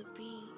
the beat.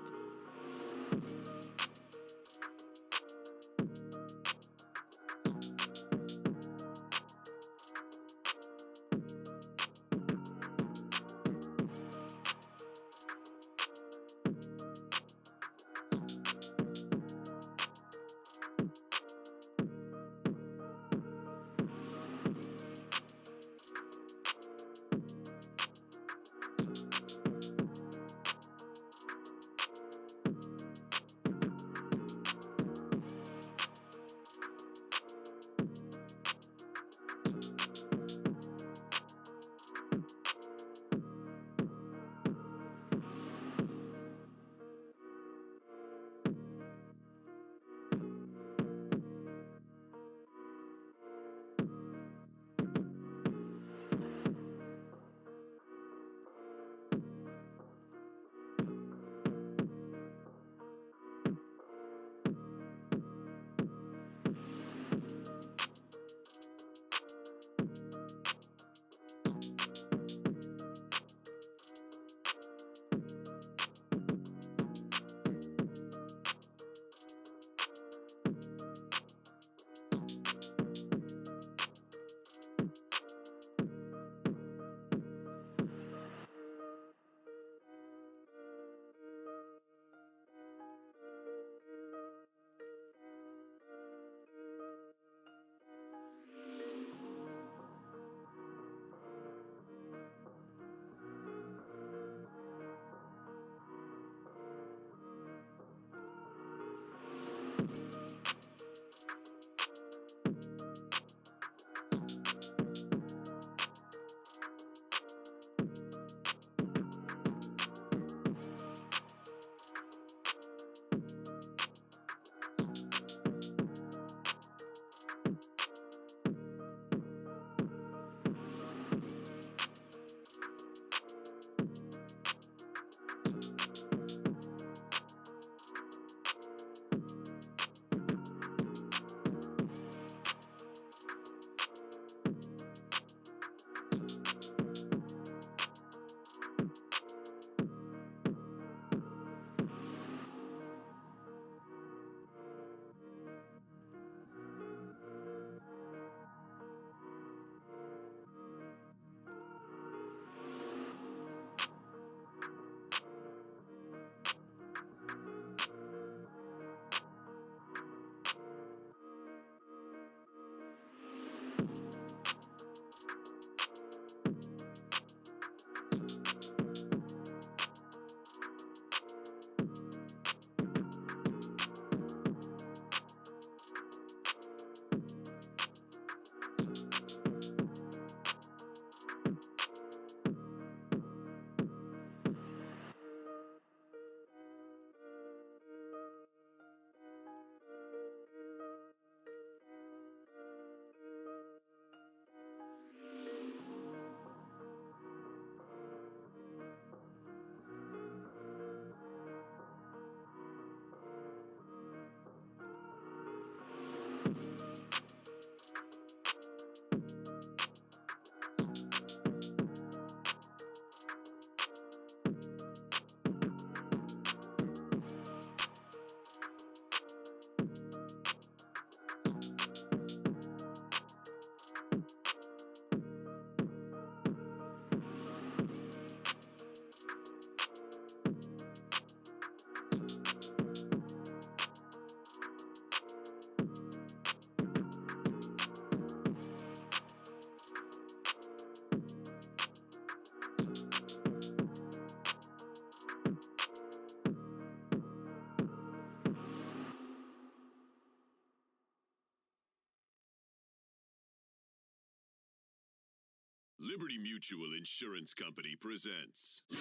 Liberty Mutual Insurance Company presents. Hey,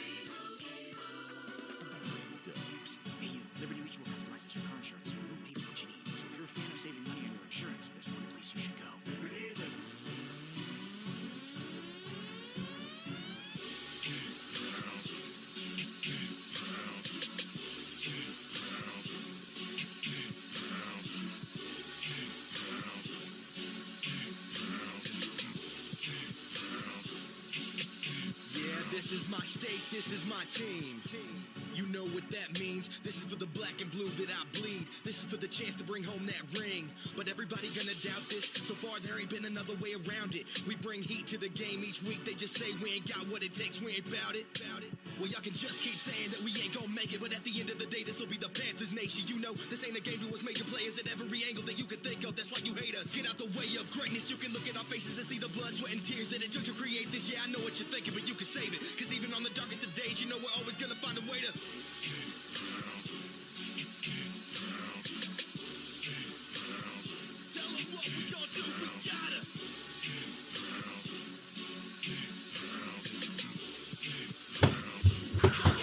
you. Liberty Mutual customizes your car insurance so you won't pay for what you need. So if you're a fan of saving money on your insurance, there's one place you should go. Liberty. This is my state, this is my team. You know what that means. This is for the black and blue that I bleed. This is for the chance to bring home that ring. But everybody gonna doubt this. So far there ain't been another way around it. We bring heat to the game each week. They just say we ain't got what it takes, we ain't bout it. Well, y'all can just keep saying that we ain't gonna make it, but at the end of the day, this will be the Panthers nation. You know, this ain't a game to us major players at every angle that you can think of. That's why you hate us. Get out the way of greatness. You can look at our faces and see the blood, sweat, and tears that it took to create this. Yeah, I know what you're thinking, but you can save it. Cause even on the darkest of days, you know we're always gonna find a way to tell them what we gonna do. We gotta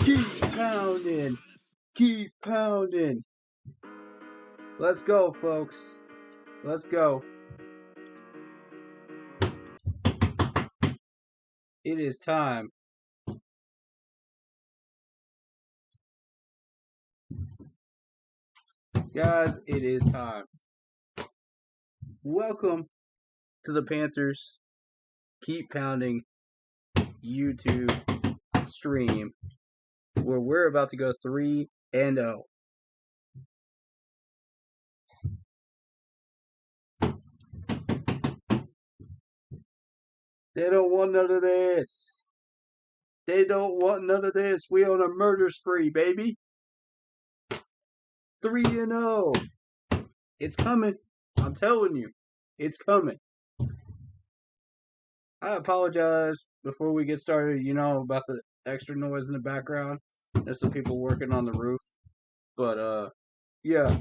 keep pounding. Keep pounding. Let's go, folks. Let's go. It is time. Guys, it is time. Welcome to the Panthers Keep Pounding YouTube stream, where we're about to go 3-0. They don't want none of this. They don't want none of this. We on a murder spree, baby. 3-0. It's coming. I'm telling you. It's coming. I apologize before we get started, about the extra noise in the background. There's some people working on the roof. But, yeah.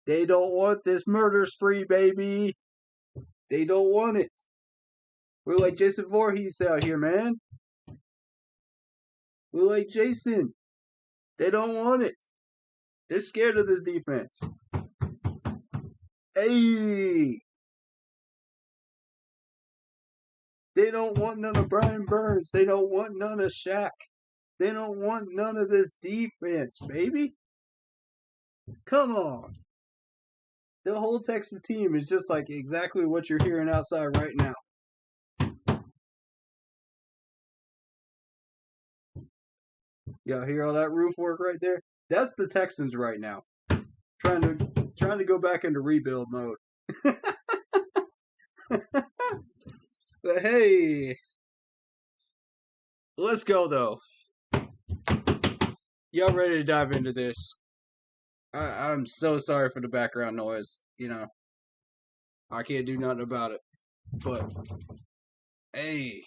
They don't want this murder spree, baby. They don't want it. We're like Jason Voorhees out here, man. We're like Jason. They don't want it. They're scared of this defense. Hey! They don't want none of Brian Burns. They don't want none of Shaq. They don't want none of this defense, baby. Come on. The whole Texas team is just like exactly what you're hearing outside right now. Y'all hear all that roof work right there? That's the Texans right now. Trying to go back into rebuild mode. But hey, let's go though. Y'all ready to dive into this? I'm so sorry for the background noise. I can't do nothing about it. But hey.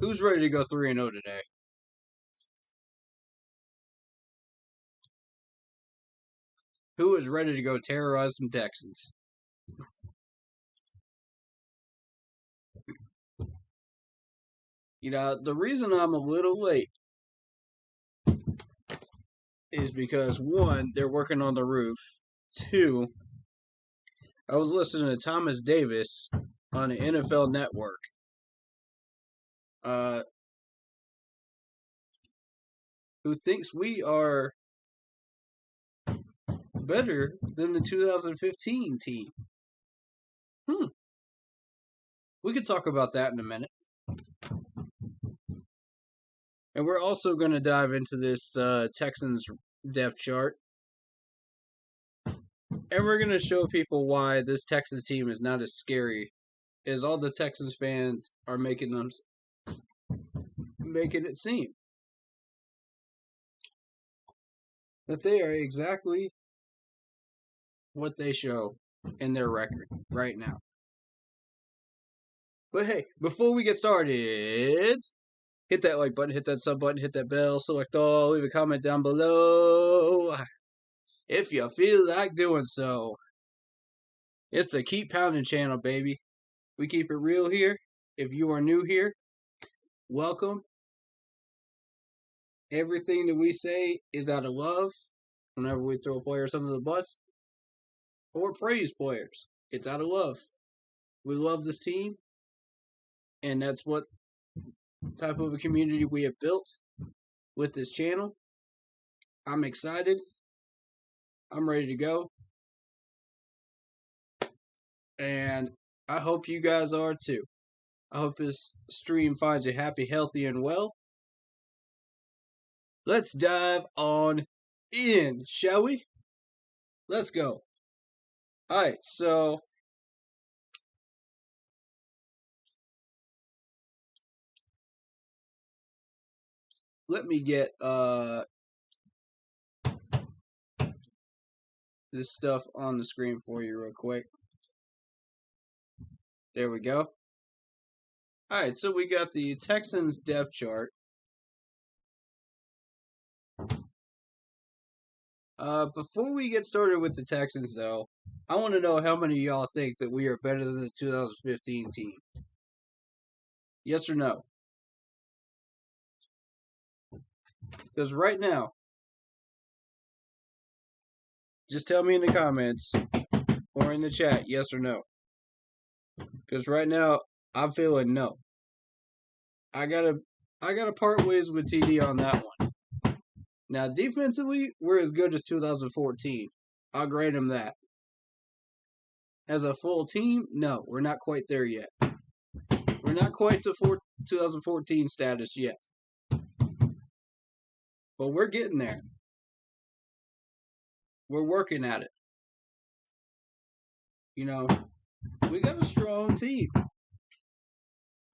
Who's ready to go 3-0 today? Who is ready to go terrorize some Texans? The reason I'm a little late is because, one, they're working on the roof. Two, I was listening to Thomas Davis on the NFL Network. Who thinks we are better than the 2015 team. We could talk about that in a minute. And we're also going to dive into this Texans depth chart. And we're going to show people why this Texans team is not as scary as all the Texans fans are making it seem. That they are exactly what they show in their record right now. But hey, before we get started, hit that like button, hit that sub button, hit that bell, select all, leave a comment down below if you feel like doing so. It's the Keep Pounding channel, baby. We keep it real here. If you are new here, welcome. Everything that we say is out of love. Whenever we throw players under the bus or praise players, it's out of love. We love this team, and that's what type of a community we have built with this channel. I'm excited. I'm ready to go. And I hope you guys are too. I hope this stream finds you happy, healthy, and well. Let's dive on in, shall we? Let's go. All right, so let me get this stuff on the screen for you real quick. There we go. All right, so we got the Texans depth chart. Before we get started with the Texans, though, I want to know how many of y'all think that we are better than the 2015 team. Yes or no? Because right now, just tell me in the comments or in the chat, yes or no. Because right now, I'm feeling no. I gotta part ways with TD on that one. Now, defensively, we're as good as 2014. I'll grant him that. As a full team, no, we're not quite there yet. We're not quite to 2014 status yet. But we're getting there. We're working at it. You know, we got a strong team.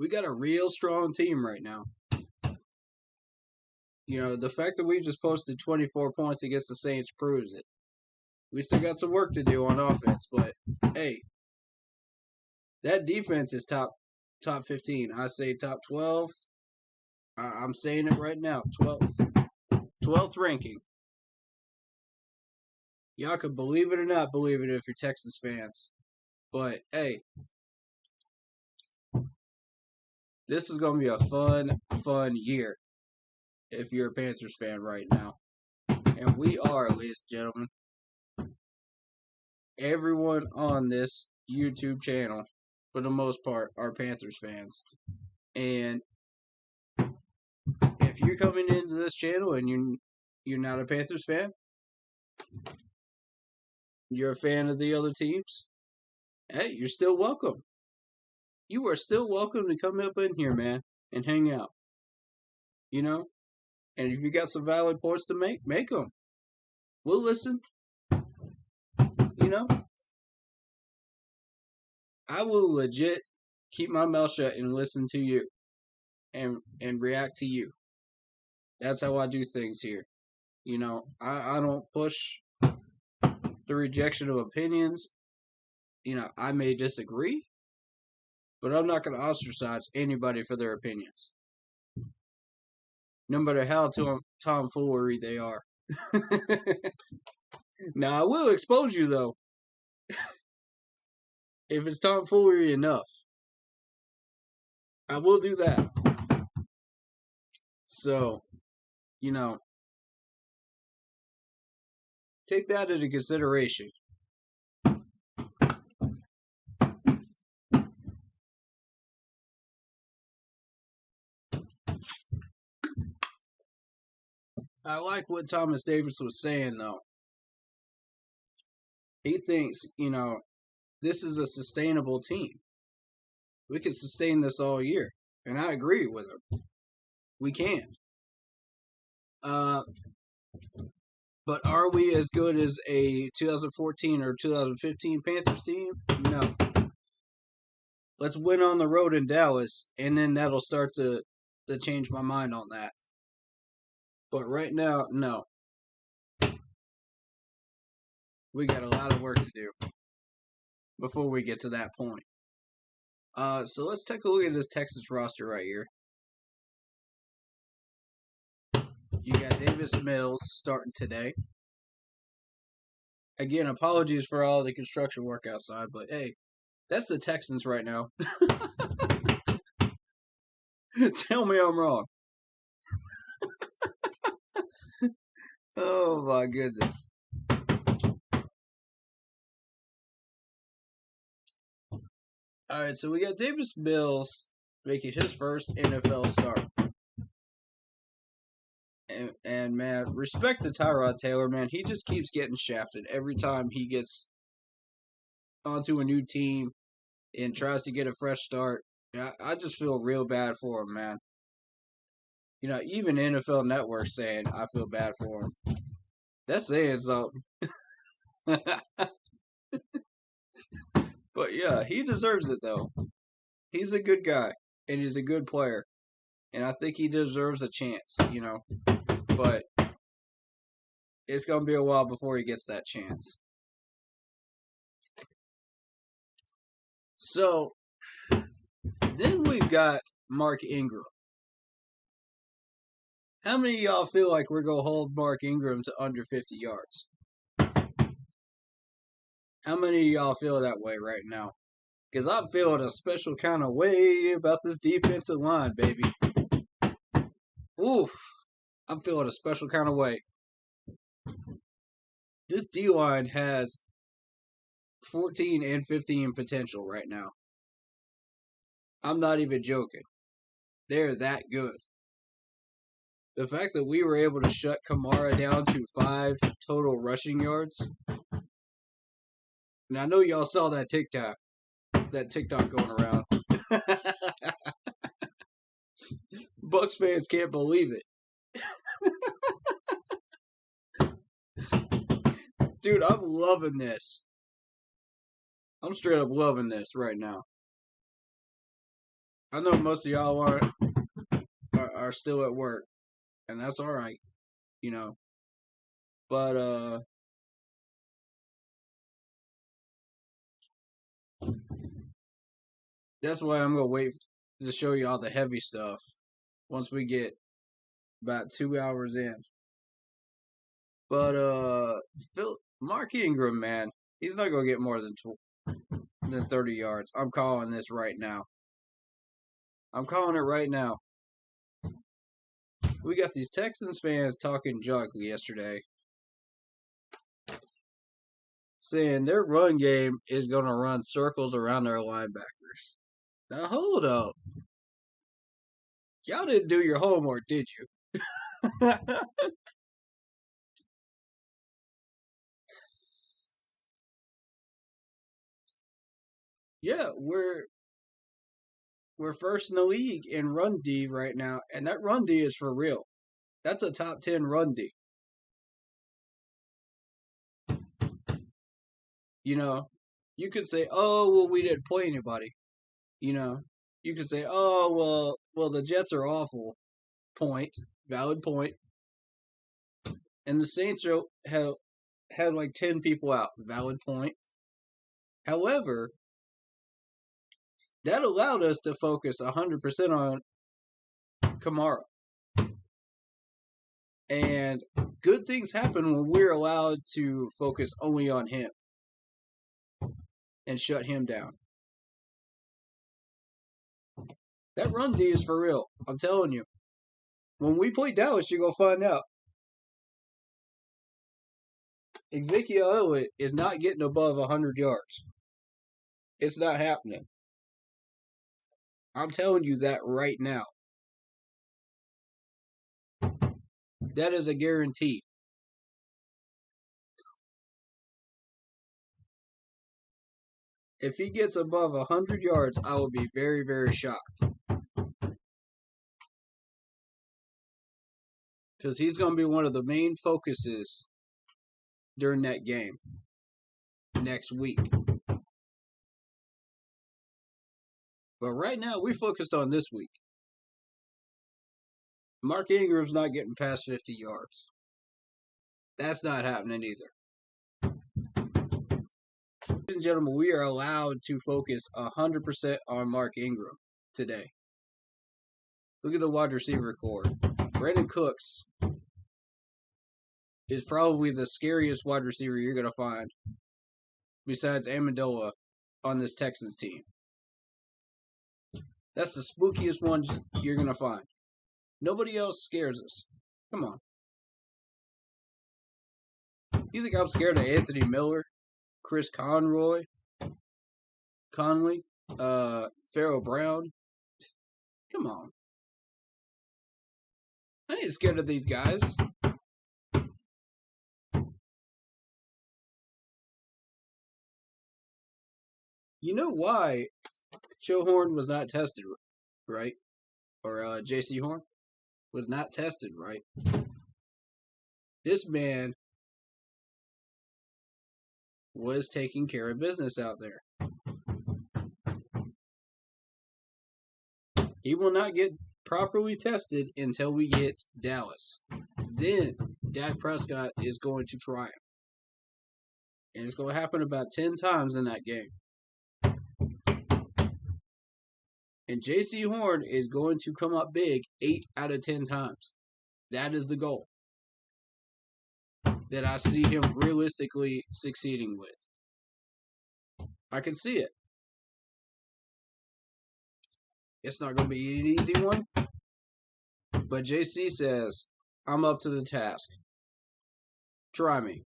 We got a real strong team right now. You know, the fact that we just posted 24 points against the Saints proves it. We still got some work to do on offense, but hey, that defense is top 15. I say top 12. I'm saying it right now, 12th ranking. Y'all could believe it or not believe it if you're Texas fans. But hey, this is going to be a fun year if you're a Panthers fan right now. And we are, ladies and gentlemen. Everyone on this YouTube channel, for the most part, are Panthers fans. And if you're coming into this channel and you're not a Panthers fan, you're a fan of the other teams, hey, you're still welcome. You are still welcome to come up in here, man, and hang out. You know? And if you got some valid points to make them. We'll listen. You know? I will legit keep my mouth shut and listen to you and react to you. That's how I do things here. You know, I don't push the rejection of opinions. You know, I may disagree, but I'm not going to ostracize anybody for their opinions. No matter how tomfoolery they are. Now, I will expose you, though. If it's tomfoolery enough. I will do that. So, you know, take that into consideration. I like what Thomas Davis was saying, though. He thinks, you know, this is a sustainable team. We can sustain this all year. And I agree with him. We can. But are we as good as a 2014 or 2015 Panthers team? No. Let's win on the road in Dallas, and then that'll start to change my mind on that. But right now, no. We got a lot of work to do before we get to that point. So let's take a look at this Texas roster right here. You got Davis Mills starting today. Again, apologies for all the construction work outside, but hey, that's the Texans right now. Tell me I'm wrong. Oh my goodness. Alright, so we got Davis Mills making his first NFL start. And man, respect to Tyrod Taylor, man. He just keeps getting shafted every time he gets onto a new team and tries to get a fresh start. I just feel real bad for him, man. Even NFL Network saying I feel bad for him. That's saying something. But yeah, he deserves it though. He's a good guy and he's a good player. And I think he deserves a chance, But it's going to be a while before he gets that chance. So, then we've got Mark Ingram. How many of y'all feel like we're going to hold Mark Ingram to under 50 yards? How many of y'all feel that way right now? Because I'm feeling a special kind of way about this defensive line, baby. Oof. I'm feeling a special kind of way. This D-line has 14 and 15 potential right now. I'm not even joking. They're that good. The fact that we were able to shut Kamara down to 5 total rushing yards. And I know y'all saw that TikTok going around. Bucks fans can't believe it. Dude, I'm loving this. I'm straight up loving this right now. I know most of y'all are still at work, and that's all right, But that's why I'm gonna wait to show you all the heavy stuff once we get about 2 hours in. But Mark Ingram, man, he's not gonna get more than 30 yards. I'm calling this right now. I'm calling it right now. We got these Texans fans talking junk yesterday, saying their run game is gonna run circles around their linebackers. Now hold up. Y'all didn't do your homework, did you? Yeah, we're first in the league in run D right now, and that run D is for real. That's a top 10 run D. You could say, "Oh, well, we didn't play anybody." You could say, "Oh, well, the Jets are awful." Point, valid point. And the Saints had like 10 people out. Valid point. However, that allowed us to focus 100% on Kamara. And good things happen when we're allowed to focus only on him and shut him down. That run D is for real. I'm telling you. When we play Dallas, you're going to find out. Ezekiel Elliott is not getting above 100 yards. It's not happening. I'm telling you that right now. That is a guarantee. If he gets above 100 yards, I will be very, very shocked. Because he's going to be one of the main focuses during that game next week. But right now, we focused on this week. Mark Ingram's not getting past 50 yards. That's not happening either. Ladies and gentlemen, we are allowed to focus 100% on Mark Ingram today. Look at the wide receiver core. Brandon Cooks is probably the scariest wide receiver you're going to find besides Amendola on this Texans team. That's the spookiest one you're going to find. Nobody else scares us. Come on. You think I'm scared of Anthony Miller, Chris Conley, Pharaoh Brown? Come on. I ain't scared of these guys. You know why Joe Horn was not tested, right? Or J.C. Horn was not tested, right? This man was taking care of business out there. He will not get properly tested until we get Dallas. Then Dak Prescott is going to try him. And it's going to happen about 10 times in that game. And J.C. Horn is going to come up big 8 out of 10 times. That is the goal that I see him realistically succeeding with. I can see it. It's not going to be an easy one. But JC says, I'm up to the task. Try me.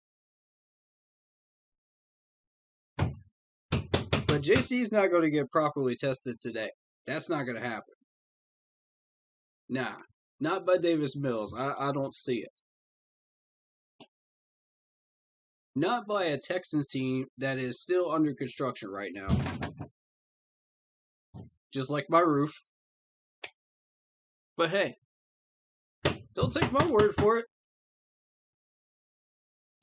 But JC is not going to get properly tested today. That's not going to happen. Nah, not by Davis Mills. I don't see it. Not by a Texans team that is still under construction right now. Just like my roof. But hey, don't take my word for it.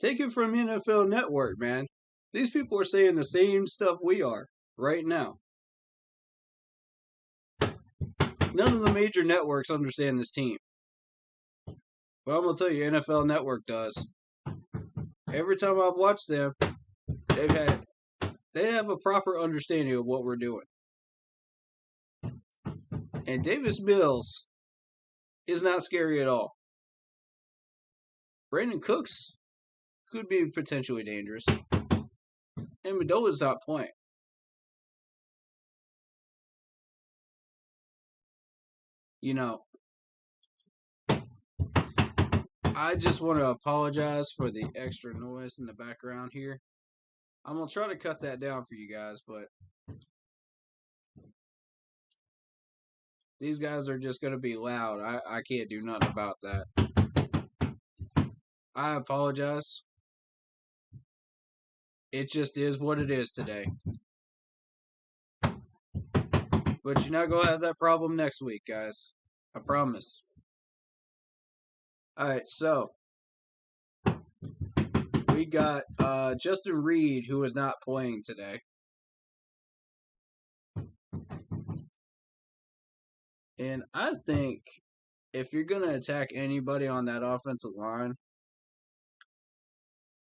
Take it from NFL Network, man. These people are saying the same stuff we are right now. None of the major networks understand this team. But I'm going to tell you, NFL Network does. Every time I've watched them, they have a proper understanding of what we're doing. And Davis Mills is not scary at all. Brandon Cooks could be potentially dangerous. And Mendola's not playing. You know, I just want to apologize for the extra noise in the background here. I'm going to try to cut that down for you guys, but these guys are just going to be loud. I can't do nothing about that. I apologize. It just is what it is today. But you're not going to have that problem next week, guys. I promise. Alright, so we got Justin Reed, who is not playing today. And I think if you're going to attack anybody on that offensive line,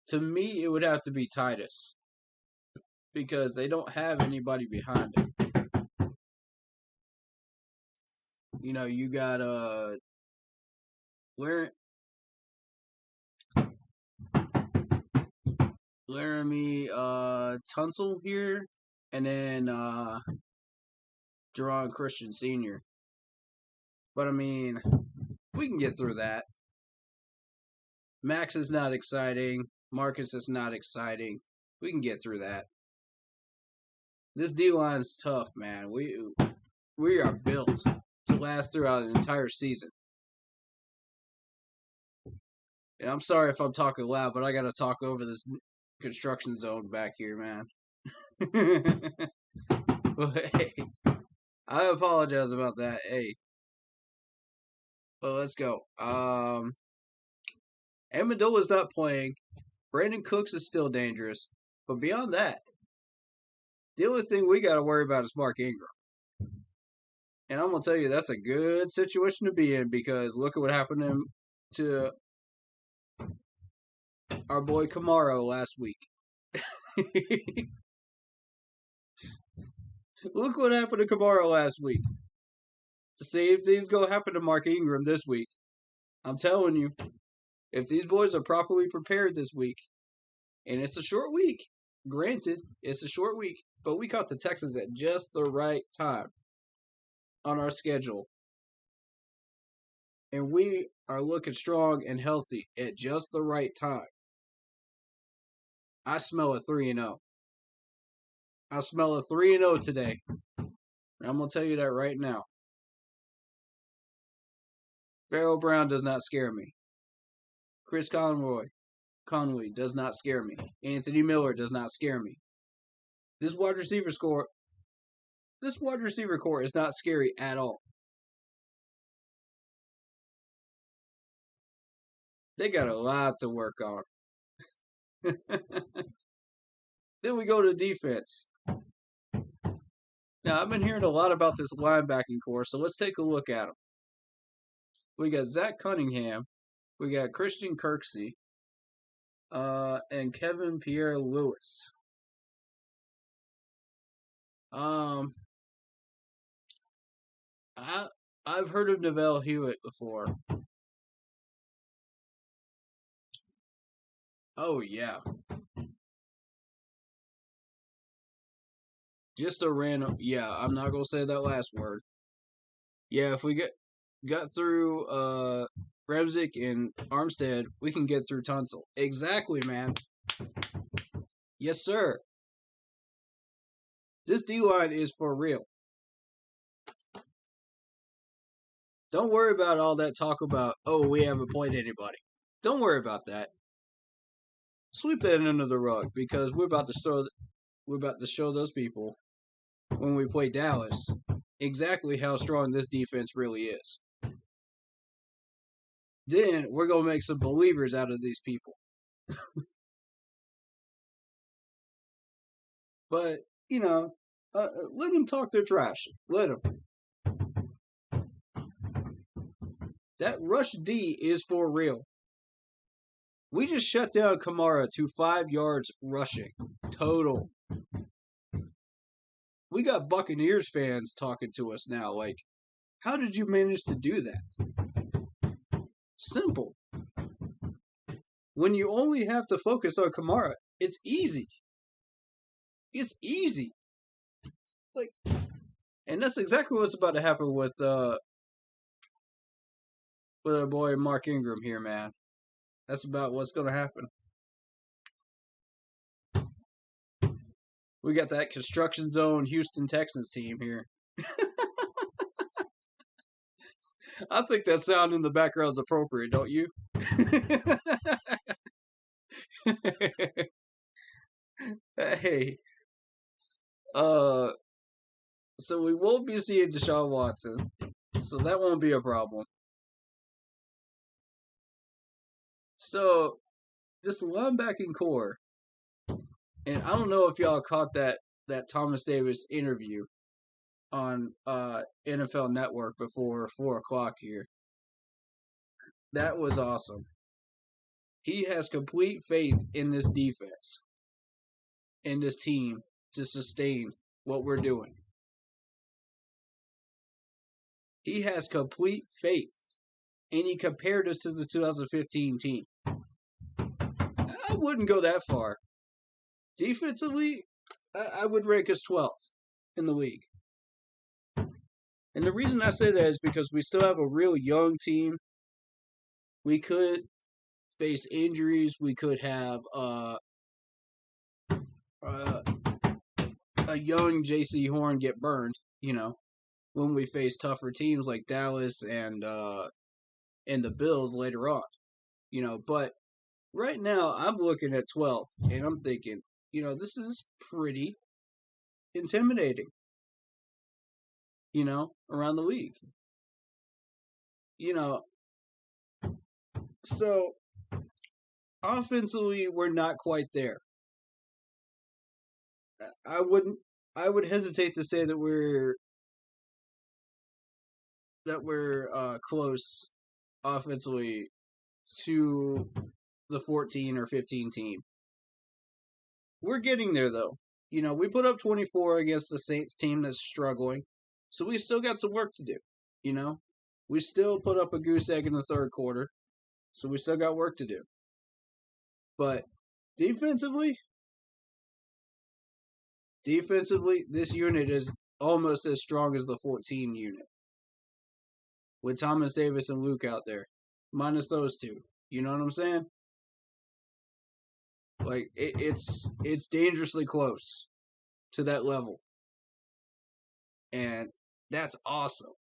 to me, it would have to be Titus. Because they don't have anybody behind him. You know, you got Laramie Tunsil here, and then Jerron Christian Sr. But I mean, we can get through that. Max is not exciting. Marcus is not exciting. We can get through that. This D-line's tough, man. We are built to last throughout an entire season. And I'm sorry if I'm talking loud, but I got to talk over this construction zone back here, man. But hey, I apologize about that. Hey. Well, let's go. Amendola's not playing. Brandon Cooks is still dangerous. But beyond that, the only thing we got to worry about is Mark Ingram. And I'm going to tell you, that's a good situation to be in because look at what happened to our boy Kamaro last week. Look what happened to Kamaro last week. To see if these go happen to Mark Ingram this week. I'm telling you, if these boys are properly prepared this week, and it's a short week, granted, it's a short week, but we caught the Texans at just the right time on our schedule. And we are looking strong and healthy at just the right time. I smell a 3-0. I smell a 3-0 today. And I'm going to tell you that right now. Pharaoh Brown does not scare me. Chris Conway does not scare me. Anthony Miller does not scare me. This wide receiver core is not scary at all. They got a lot to work on. Then we go to defense. Now, I've been hearing a lot about this linebacking core, so let's take a look at them. We got Zach Cunningham. We got Christian Kirksey. And Kevin Pierre-Louis. I've heard of Neville Hewitt before. Oh, yeah. Just a random. Yeah, I'm not going to say that last word. Yeah, if we got through Remzik and Armstead, we can get through Tunsil. Exactly, man. Yes, sir. This D-line is for real. Don't worry about all that talk about, oh, we haven't played anybody. Don't worry about that. Sweep that under the rug because we're about to show those people when we play Dallas exactly how strong this defense really is. Then we're going to make some believers out of these people. But, let them talk their trash. Let them. That rush D is for real. We just shut down Kamara to 5 yards rushing. Total. We got Buccaneers fans talking to us now. Like, how did you manage to do that? Simple. When you only have to focus on Kamara, it's easy. It's easy. Like, and that's exactly what's about to happen with our boy Mark Ingram here, man. That's about what's going to happen. We got that construction zone Houston Texans team here. I think that sound in the background is appropriate, don't you? Hey. So we won't be seeing Deshaun Watson. So that won't be a problem. So, this linebacking core, and I don't know if y'all caught that Thomas Davis interview on NFL Network before 4 o'clock here. That was awesome. He has complete faith in this defense, in this team, to sustain what we're doing. He has complete faith, and he compared us to the 2015 team. I wouldn't go that far. Defensively, I would rank us 12th in the league. And the reason I say that is because we still have a real young team. We could face injuries. We could have a young J.C. Horn get burned, when we face tougher teams like Dallas and the Bills later on. But right now I'm looking at 12th and I'm thinking, this is pretty intimidating, around the league. So offensively, we're not quite there. I would hesitate to say that we're close offensively to the 14 or 15 team. We're getting there though. We put up 24 against the Saints team that's struggling. So we still got some work to do. We still put up a goose egg in the third quarter. So we still got work to do. But defensively, this unit is almost as strong as the 14 unit. With Thomas Davis and Luke out there. Minus those two. You know what I'm saying? Like, it's dangerously close to that level. And that's awesome.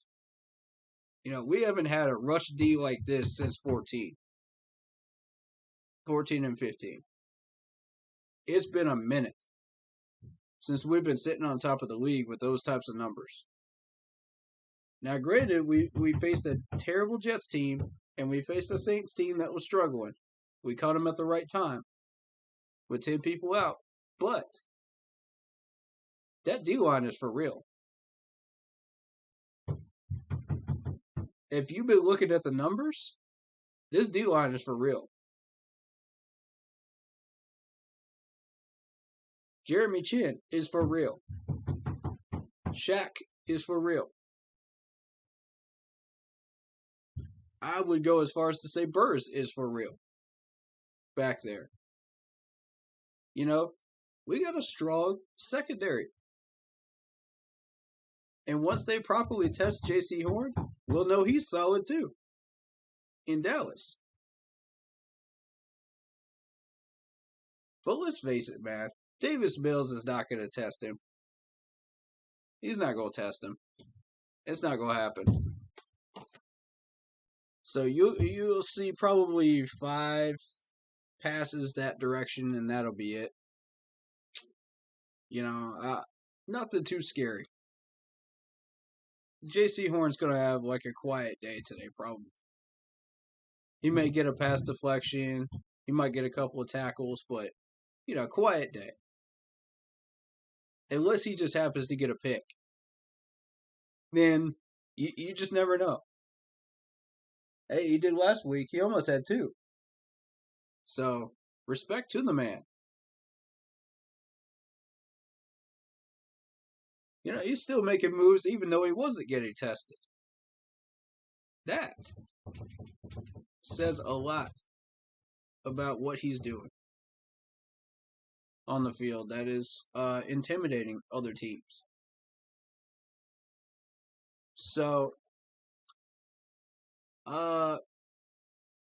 We haven't had a rush D like this since 14 and 15. It's been a minute. since we've been sitting on top of the league with those types of numbers. Now, granted, we faced a terrible Jets team, and we faced a Saints team that was struggling. We caught them at the right time with 10 people out. But that D-line is for real. If you've been looking at the numbers, this D-line is for real. Jeremy Chin is for real. Shaq is for real. I would go as far as to say Burrs is for real. Back there. You know, we got a strong secondary. And once they properly test J.C. Horn, we'll know he's solid too. In Dallas. But let's face it, man. Davis Mills is not going to test him. He's not going to test him. It's not going to happen. So you'll see probably 5 passes that direction, and that'll be it. You know, nothing too scary. J.C. Horn's going to have like a quiet day today, probably. He may get a pass deflection. He might get a couple of tackles, but, you know, quiet day. Unless he just happens to get a pick. Then you just never know. Hey, he did last week. He almost had 2. So, respect to the man. You know, he's still making moves even though he wasn't getting tested. That says a lot about what he's doing on the field. That is intimidating other teams. So,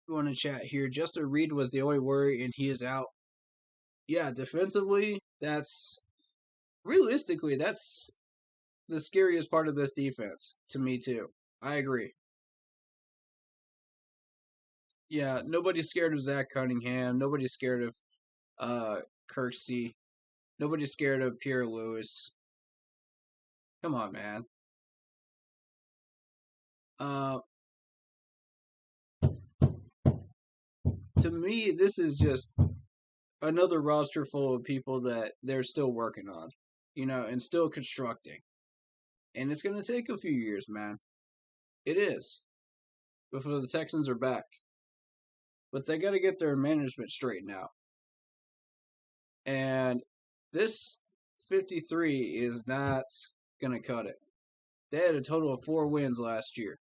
going to chat here. Justin Reed was the only worry, and he is out. Yeah, defensively, realistically, that's the scariest part of this defense to me too. I agree. Yeah, nobody's scared of Zach Cunningham. Nobody's scared of Kirksey. Nobody's scared of Pierre Lewis. Come on, man. To me, this is just another roster full of people that they're still working on, you know, and still constructing. And it's going to take a few years, man. It is. Before the Texans are back. But they got to get their management straightened out. And this 53 is not going to cut it. They had a total of 4 wins last year.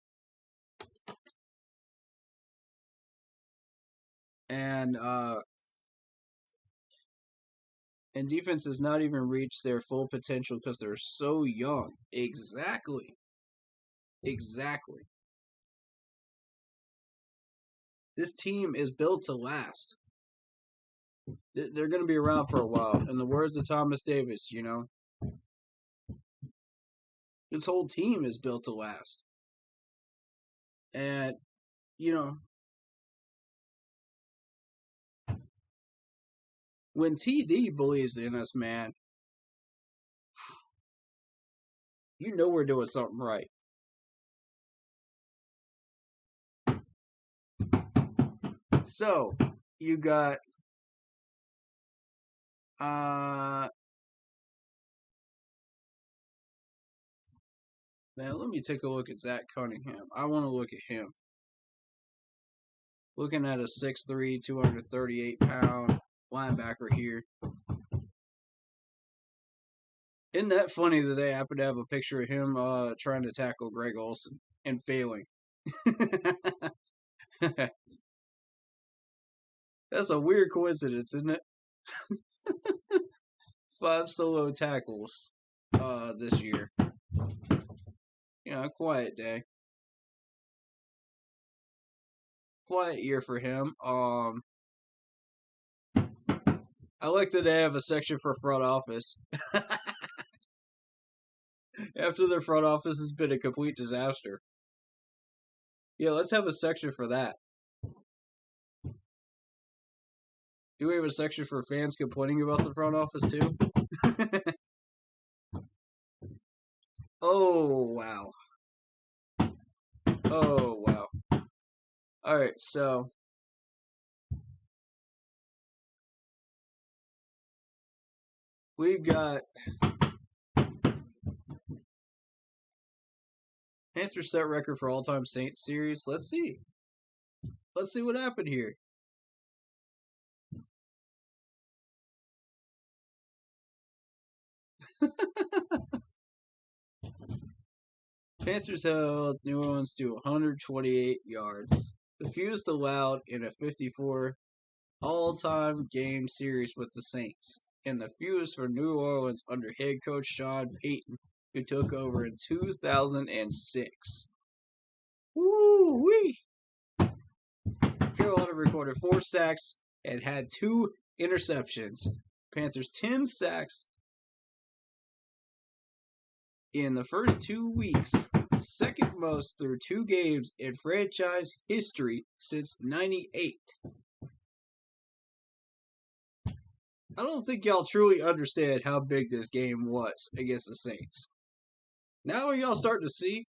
And defense has not even reached their full potential because they're so young. Exactly. This team is built to last. They're going to be around for a while. In the words of Thomas Davis, you know, this whole team is built to last. And, you know, when TD believes in us, man, you know we're doing something right. So, you got man, let me take a look at Zach Cunningham. I want to look at him. Looking at a 6'3", 238-pound linebacker here. Isn't that funny that they happen to have a picture of him trying to tackle Greg Olsen and failing? That's a weird coincidence, isn't it? 5 solo tackles this year. You know, a quiet day. Quiet year for him. I like that they have a section for front office. After their front office has been a complete disaster. Yeah, let's have a section for that. Do we have a section for fans complaining about the front office too? Oh, wow. Oh, wow. All right, so we've got Panthers set record for all-time Saints series. Let's see. Let's see what happened here. Panthers held New Orleans to 128 yards, the fewest allowed in a 54 all-time game series with the Saints, and the fewest for New Orleans under head coach Sean Payton, who took over in 2006. Woo-wee! Carolina recorded 4 sacks and had 2 interceptions. Panthers 10 sacks in the first 2 weeks, second most through 2 games in franchise history since '98. I don't think y'all truly understand how big this game was against the Saints. Now y'all starting to see,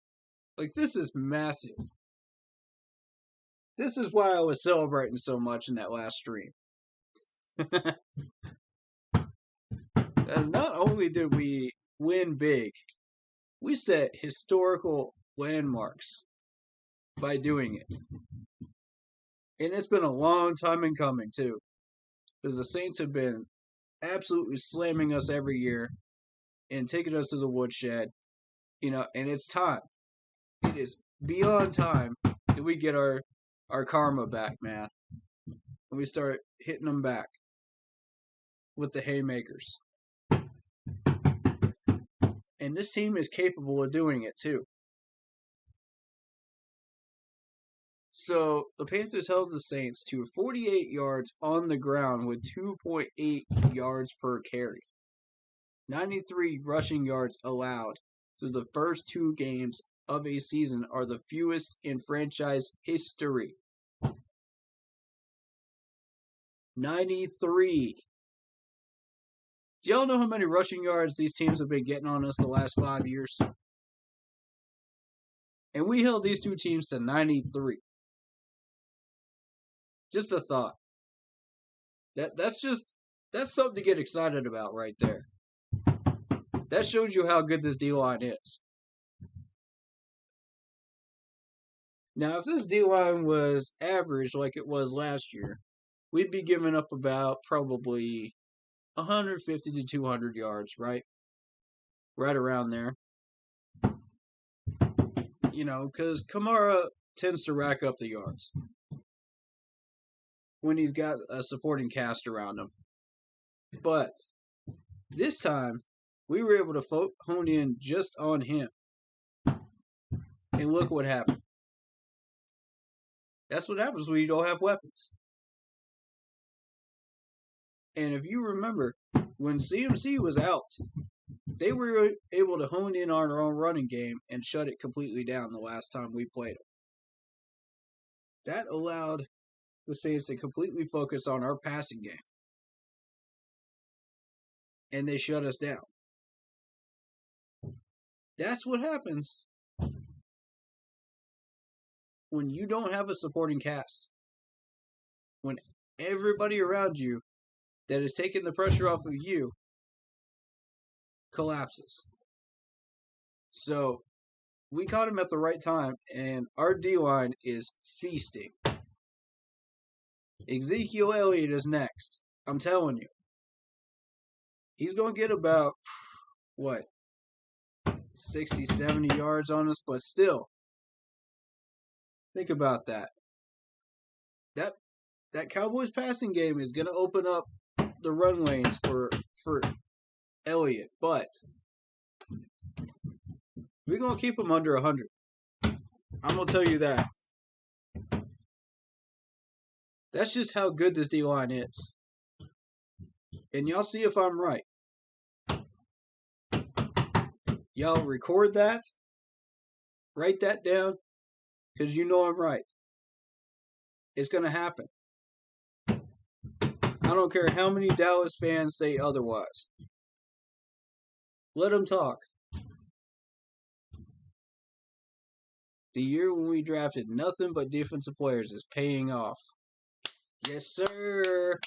like, this is massive. This is why I was celebrating so much in that last stream. As not only did we win big, we set historical landmarks by doing it. And it's been a long time in coming, too. Because the Saints have been absolutely slamming us every year and taking us to the woodshed. And it's time. It is beyond time that we get our karma back, man. And we start hitting them back with the haymakers. And this team is capable of doing it, too. So the Panthers held the Saints to 48 yards on the ground with 2.8 yards per carry. 93 rushing yards allowed through the first 2 games of a season are the fewest in franchise history. 93. Do y'all know how many rushing yards these teams have been getting on us the last 5 years? And we held these 2 teams to 93. Just a thought. That's something to get excited about right there. That shows you how good this D-line is. Now, if this D-line was average like it was last year, we'd be giving up about probably 150 to 200 yards, right? Right around there. Because Kamara tends to rack up the yards when he's got a supporting cast around him. But this time, we were able to hone in just on him. And look what happened. That's what happens when you don't have weapons. And if you remember, when CMC was out, they were able to hone in on our own running game and shut it completely down the last time we played them. That allowed the Saints to completely focus on our passing game. And they shut us down. That's what happens when you don't have a supporting cast. When everybody around you that is taking the pressure off of you collapses. So we caught him at the right time, and our D-line is feasting. Ezekiel Elliott is next. I'm telling you. He's going to get about, 60, 70 yards on us, but still. Think about that. That Cowboys passing game is going to open up the run lanes for Elliott, but we're going to keep him under 100. I'm going to tell you that. That's just how good this D-line is. And y'all see if I'm right. Y'all record that. Write that down. Because you know I'm right. It's going to happen. I don't care how many Dallas fans say otherwise. Let them talk. The year when we drafted nothing but defensive players is paying off. Yes, sir.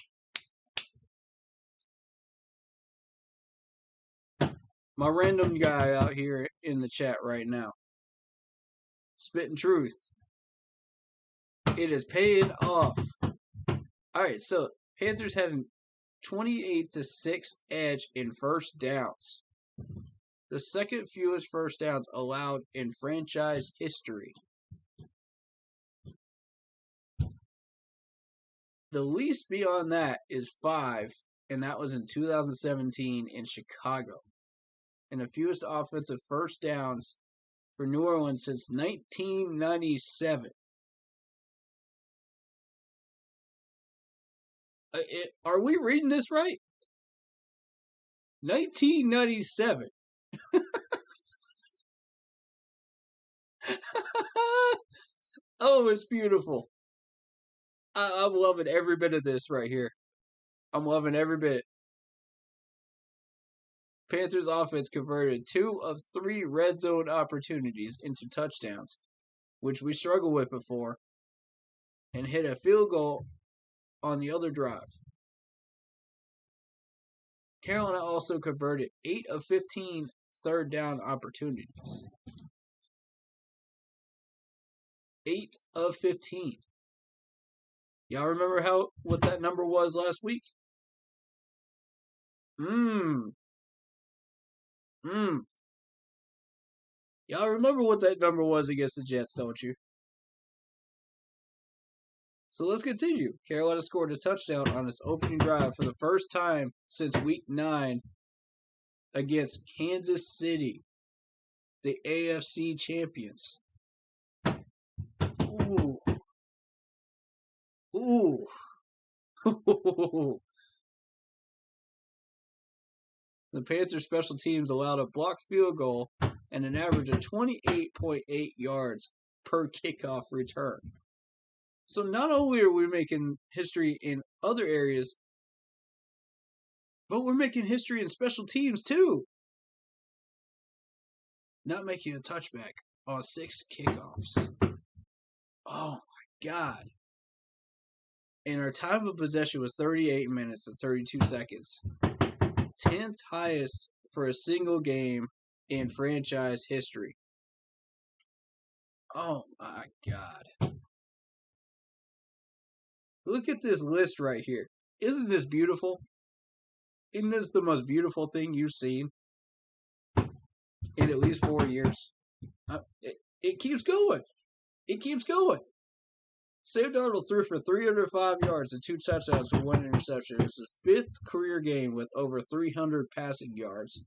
My random guy out here in the chat right now. Spitting truth. It is paying off. Alright, so Panthers had a 28-6 edge in first downs. The second fewest first downs allowed in franchise history. The least beyond that is 5, and that was in 2017 in Chicago. And the fewest offensive first downs for New Orleans since 1997. Are we reading this right? 1997. Oh, it's beautiful. I'm loving every bit of this right here. I'm loving every bit. Panthers offense converted 2 of 3 red zone opportunities into touchdowns, which we struggled with before, and hit a field goal on the other drive. Carolina also converted 8 of 15 third down opportunities. 8 of 15. Y'all remember what that number was last week? Y'all remember what that number was against the Jets, don't you? So let's continue. Carolina scored a touchdown on its opening drive for the first time since Week 9 against Kansas City, the AFC champions. Ooh. The Panthers special teams allowed a blocked field goal and an average of 28.8 yards per kickoff return. So not only are we making history in other areas, but we're making history in special teams too. Not making a touchback on 6 kickoffs. Oh my God. And our time of possession was 38 minutes and 32 seconds. 10th highest for a single game in franchise history. Oh my God. Look at this list right here. Isn't this beautiful? Isn't this the most beautiful thing you've seen in at least 4 years? It keeps going. It keeps going. Sam Darnold threw for 305 yards and 2 touchdowns and 1 interception. It's his 5th career game with over 300 passing yards.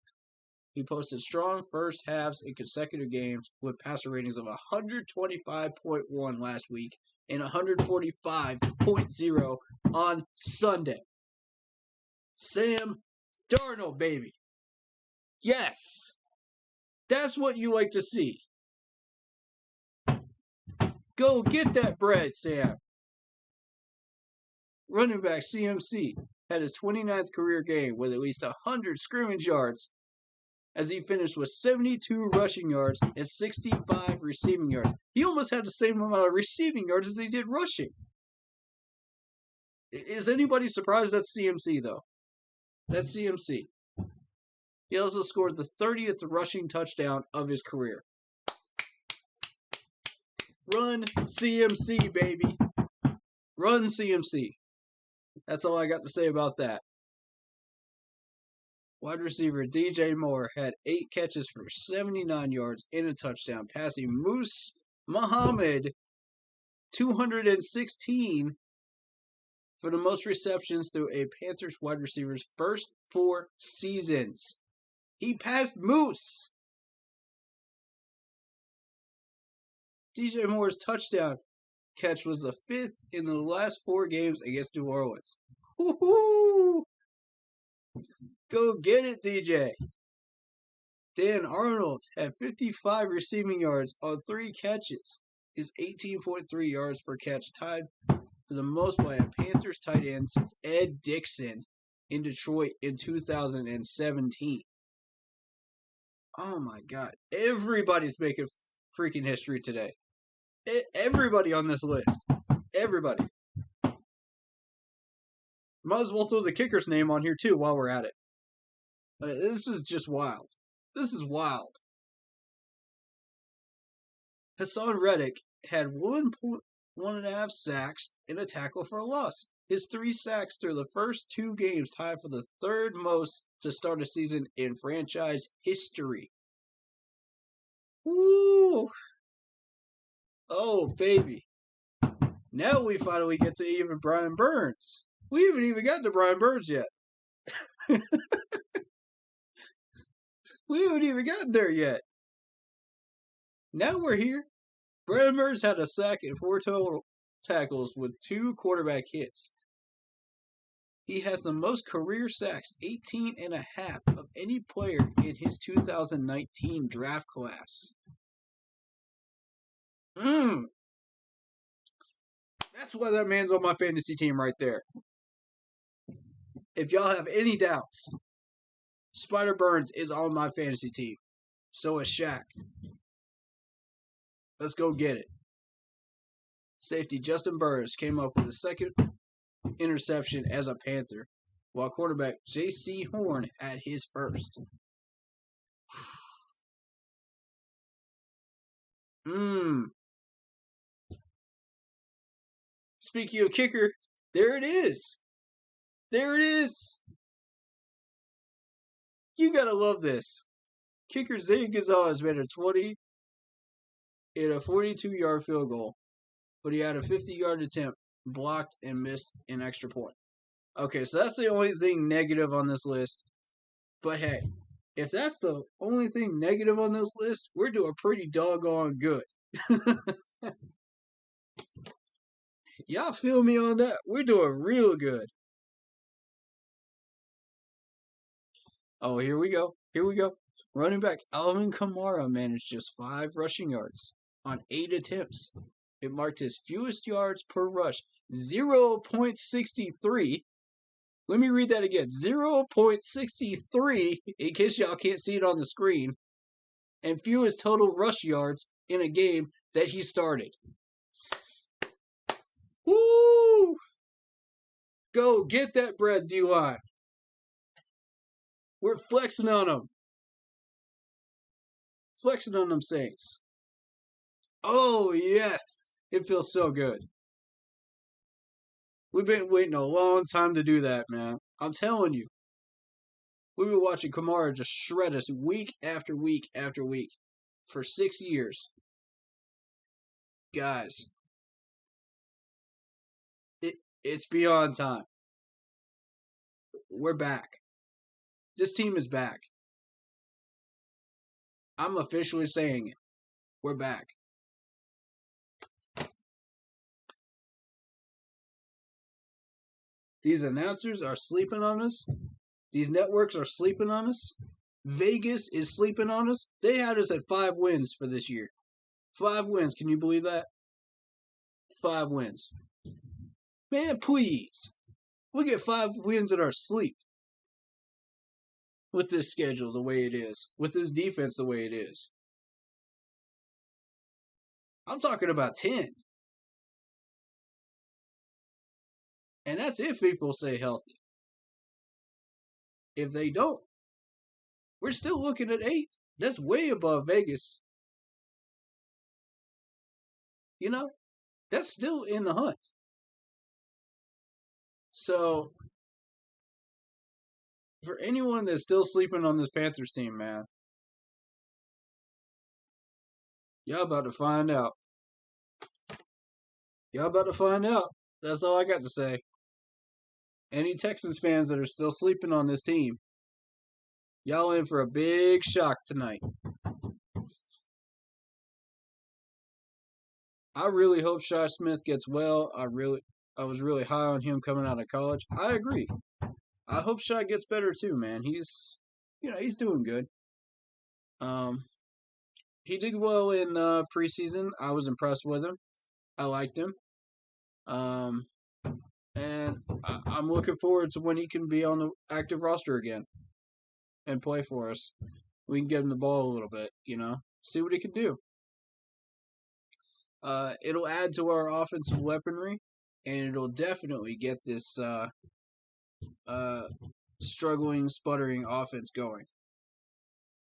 He posted strong first halves in consecutive games with passer ratings of 125.1 last week and 145.0 on Sunday. Sam Darnold, baby. Yes. That's what you like to see. Go get that bread, Sam. Running back CMC had his 29th career game with at least 100 scrimmage yards as he finished with 72 rushing yards and 65 receiving yards. He almost had the same amount of receiving yards as he did rushing. Is anybody surprised that's CMC, though? That's CMC. He also scored the 30th rushing touchdown of his career. Run CMC, baby. Run CMC. That's all I got to say about that. Wide receiver DJ Moore had 8 catches for 79 yards and a touchdown, passing Moose Muhammad 216 for the most receptions through a Panthers wide receiver's first 4 seasons. He passed Moose. DJ Moore's touchdown catch was the 5th in the last 4 games against New Orleans. Woo-hoo! Go get it, DJ. Dan Arnold had 55 receiving yards on 3 catches. His 18.3 yards per catch, tied for the most by a Panthers tight end since Ed Dixon in Detroit in 2017. Oh my God. Everybody's making freaking history today. Everybody on this list. Everybody. Might as well throw the kicker's name on here too while we're at it. This is just wild. This is wild. Hassan Reddick had 1.5 sacks and a tackle for a loss. His 3 sacks through the first 2 games tied for the 3rd most to start a season in franchise history. Woo! Oh, baby. Now we finally get to even Brian Burns. We haven't even gotten to Brian Burns yet. We haven't even gotten there yet. Now we're here. Brian Burns had a sack and 4 total tackles with 2 quarterback hits. He has the most career sacks, 18 and a half, of any player in his 2019 draft class. That's why that man's on my fantasy team right there. If y'all have any doubts, Spider Burns is on my fantasy team. So is Shaq. Let's go get it. Safety Justin Burris came up with a second interception as a Panther, while quarterback J.C. Horn had his first. Speaking of kicker, there it is. There it is. You gotta love this. Kicker Zay Gonzalez made a 20 in a 42-yard field goal, but he had a 50-yard attempt, blocked and missed an extra point. Okay, so that's the only thing negative on this list. But hey, if that's the only thing negative on this list, we're doing pretty doggone good. Y'all feel me on that? We're doing real good. Oh, here we go. Here we go. Running back Alvin Kamara managed just 5 rushing yards on 8 attempts. It marked his fewest yards per rush, 0.63. Let me read that again. 0.63, in case y'all can't see it on the screen. And fewest total rush yards in a game that he started. Woo! Go get that bread, D-line. We're flexing on them. Flexing on them Saints. Oh, yes. It feels so good. We've been waiting a long time to do that, man. I'm telling you. We've been watching Kamara just shred us week after week after week for 6 years. Guys, it's beyond time. We're back. This team is back. I'm officially saying it. We're back. These announcers are sleeping on us. These networks are sleeping on us. Vegas is sleeping on us. They had us at 5 wins for this year. 5 wins. Can you believe that? 5 wins. Man, please. We'll get 5 wins in our sleep. With this schedule the way it is. With this defense the way it is. I'm talking about 10. And that's if people stay healthy. If they don't, we're still looking at 8. That's way above Vegas. You know, that's still in the hunt. So, for anyone that's still sleeping on this Panthers team, man, y'all about to find out. Y'all about to find out. That's all I got to say. Any Texans fans that are still sleeping on this team, y'all in for a big shock tonight. I really hope Shi Smith gets well. I was really high on him coming out of college. I agree. I hope Shi gets better too, man. He's doing good. He did well in preseason. I was impressed with him. I liked him. And I'm looking forward to when he can be on the active roster again and play for us. We can give him the ball a little bit, see what he can do. It'll add to our offensive weaponry, and it'll definitely get this struggling, sputtering offense going.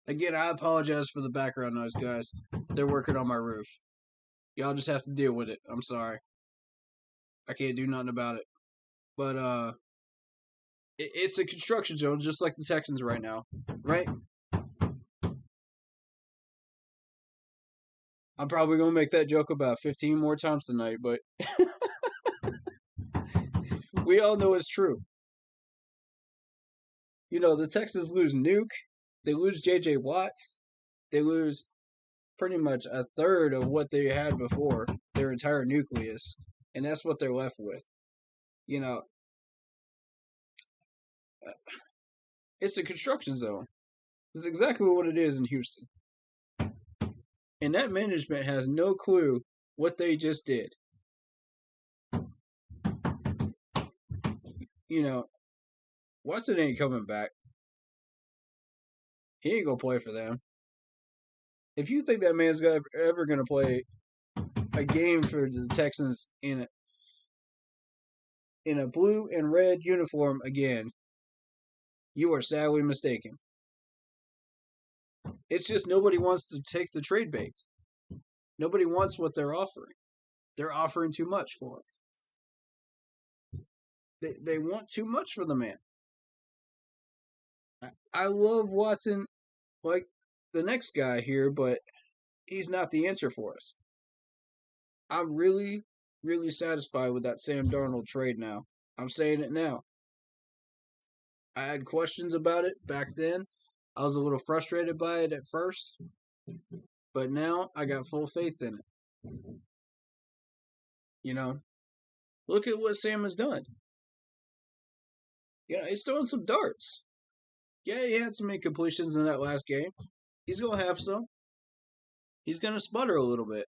Again, I apologize for the background noise, guys. They're working on my roof. Y'all just have to deal with it. I'm sorry. I can't do nothing about it. But it's a construction zone, just like the Texans right now, right? I'm probably gonna make that joke about 15 more times tonight, but we all know it's true. You know, the Texans lose Nuke, they lose J.J. Watt, they lose pretty much a third of what they had before, their entire nucleus, and that's what they're left with. You know, it's a construction zone. It's exactly what it is in Houston. And that management has no clue what they just did. You know, Watson ain't coming back. He ain't gonna play for them. If you think that man's ever gonna play a game for the Texans in a blue and red uniform again, you are sadly mistaken. It's just nobody wants to take the trade bait. Nobody wants what they're offering. They're offering too much for him. They want too much for the man. I love Watson like the next guy here, but he's not the answer for us. I'm really, really satisfied with that Sam Darnold trade now. I'm saying it now. I had questions about it back then. I was a little frustrated by it at first, but now I got full faith in it. You know, look at what Sam has done. You know, he's throwing some darts. Yeah, he had some incompletions in that last game. He's going to have some. He's going to sputter a little bit.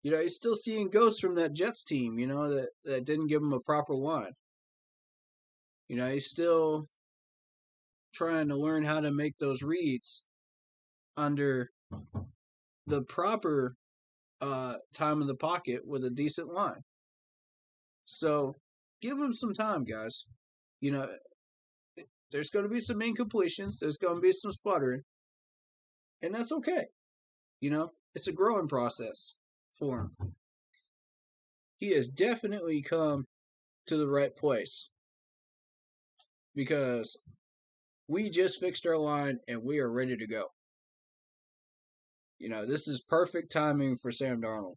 You know, he's still seeing ghosts from that Jets team, you know, that didn't give him a proper line. You know, he's still trying to learn how to make those reads under the proper time in the pocket with a decent line. So give him some time, guys. You know, there's going to be some incompletions. There's going to be some sputtering. And that's okay. You know, it's a growing process for him. He has definitely come to the right place. Because we just fixed our line and we are ready to go. You know, this is perfect timing for Sam Darnold.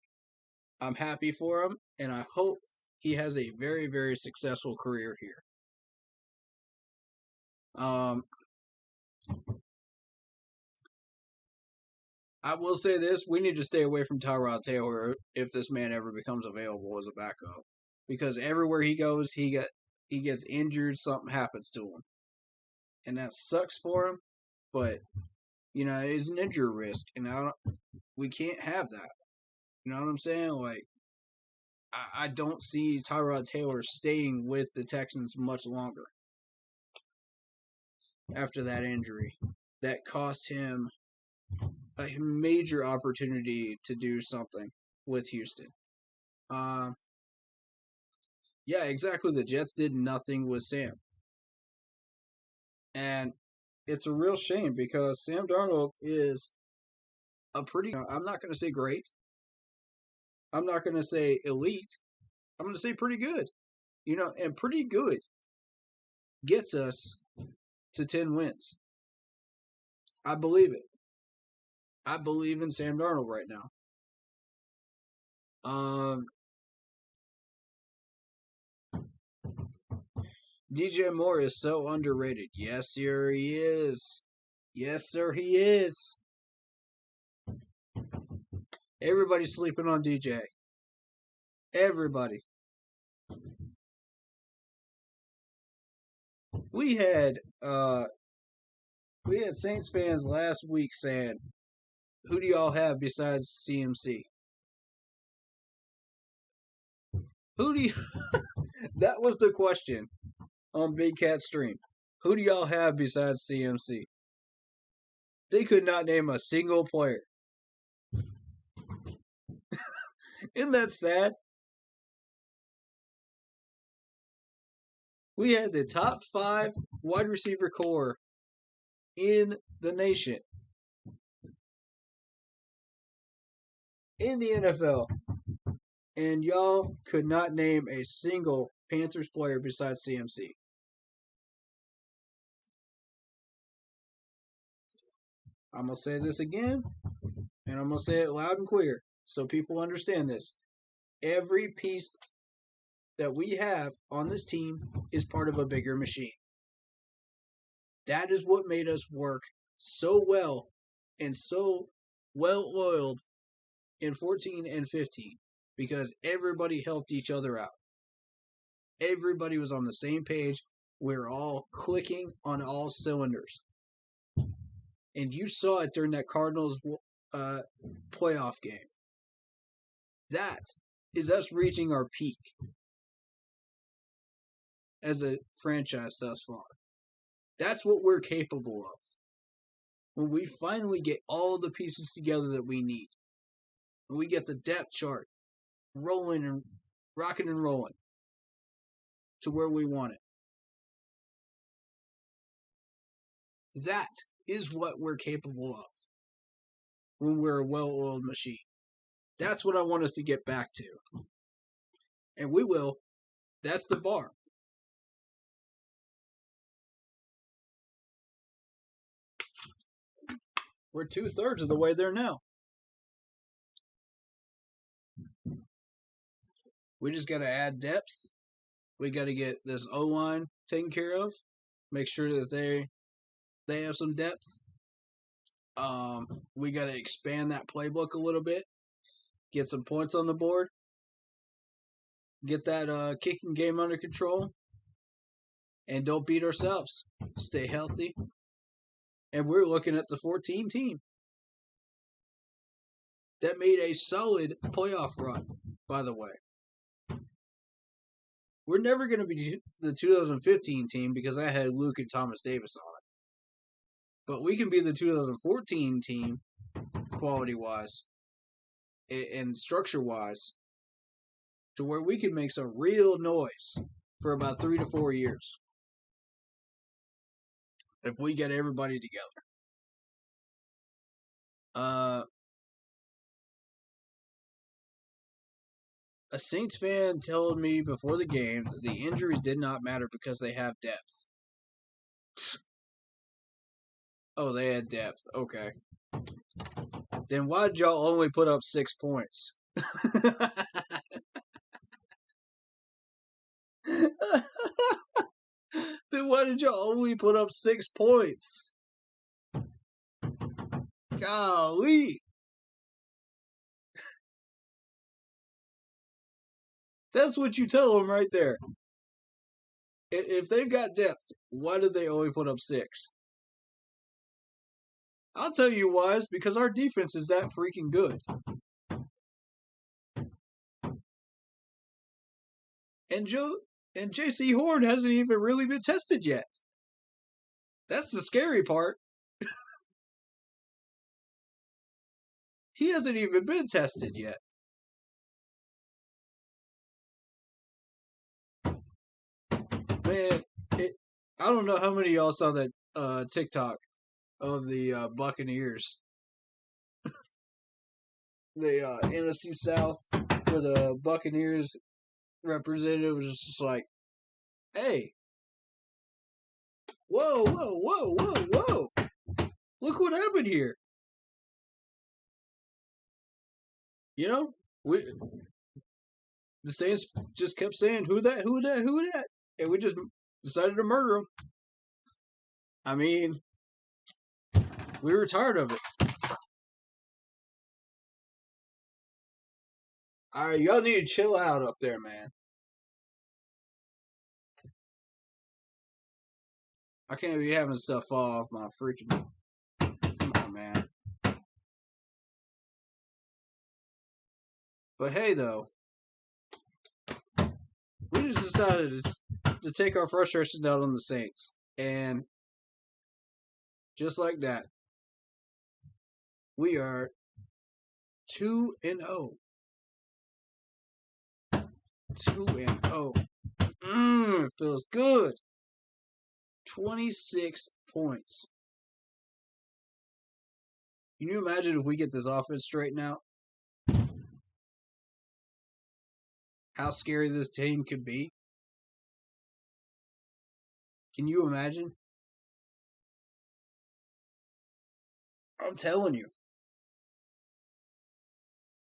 I'm happy for him, and I hope he has a very, very successful career here. I will say this: we need to stay away from Tyrod Taylor if this man ever becomes available as a backup, because everywhere he goes, he gets injured. Something happens to him, and that sucks for him. But you know, it's an injury risk, and we can't have that. You know what I'm saying? Like, I don't see Tyrod Taylor staying with the Texans much longer after that injury. That cost him a major opportunity to do something with Houston. Yeah, exactly. The Jets did nothing with Sam. And it's a real shame because Sam Darnold is I'm not going to say great. I'm not going to say elite. I'm going to say pretty good. You know, and pretty good gets us to 10 wins. I believe it. I believe in Sam Darnold right now. DJ Moore is so underrated. Yes, sir, he is. Yes, sir, he is. Everybody's sleeping on DJ. Everybody. We had Saints fans last week saying, "Who do y'all have besides CMC?" Who do you? That was the question on Big Cat Stream. Who do y'all have besides CMC? They could not name a single player. Isn't that sad? We had the top 5 wide receiver core in the nation, in the NFL, and y'all could not name a single Panthers player besides CMC. I'm going to say this again, and I'm going to say it loud and clear so people understand this. Every piece that we have on this team is part of a bigger machine. That is what made us work so well and so well oiled in 14 and 15 because everybody helped each other out. Everybody was on the same page. We were all clicking on all cylinders. And you saw it during that Cardinals playoff game. That is us reaching our peak as a franchise thus far. That's what we're capable of. When we finally get all the pieces together that we need. When we get the depth chart rolling and rocking and rolling to where we want it. That is what we're capable of when we're a well-oiled machine. That's what I want us to get back to. And we will. That's the bar. We're 2/3 of the way there now. We just got to add depth. We got to get this O-line taken care of. Make sure that they have some depth. We got to expand that playbook a little bit. Get some points on the board. Get that kicking game under control. And don't beat ourselves. Stay healthy. And we're looking at the 14 team that made a solid playoff run, by the way. We're never going to be the 2015 team because I had Luke and Thomas Davis on it. But we can be the 2014 team, quality-wise and structure-wise, to where we can make some real noise for about 3 to 4 years. If we get everybody together. A Saints fan told me before the game that the injuries did not matter because they have depth. Oh, they had depth. Okay. Then why'd y'all only put up 6 points? Then why did y'all only put up 6 points? Golly. That's what you tell them right there. If they've got depth, why did they only put up 6? I'll tell you why. It's because our defense is that freaking good. And J.C. Horn hasn't even really been tested yet. That's the scary part. He hasn't even been tested yet. Man, I don't know how many of y'all saw that TikTok of the Buccaneers. The NFC South, where the Buccaneers representative was just like, hey, whoa, whoa, whoa, whoa, whoa. Look what happened here. You know, the Saints just kept saying, who that? And we just decided to murder them. I mean, we were tired of it. All right, y'all need to chill out up there, man. I can't be having stuff fall off my freaking... Come on, man. But hey, though, we just decided to take our frustrations out on the Saints. And just like that, we are 2-0 2-0. It feels good. 26 points. Can you imagine if we get this offense straightened out? How scary this team could be? Can you imagine? I'm telling you.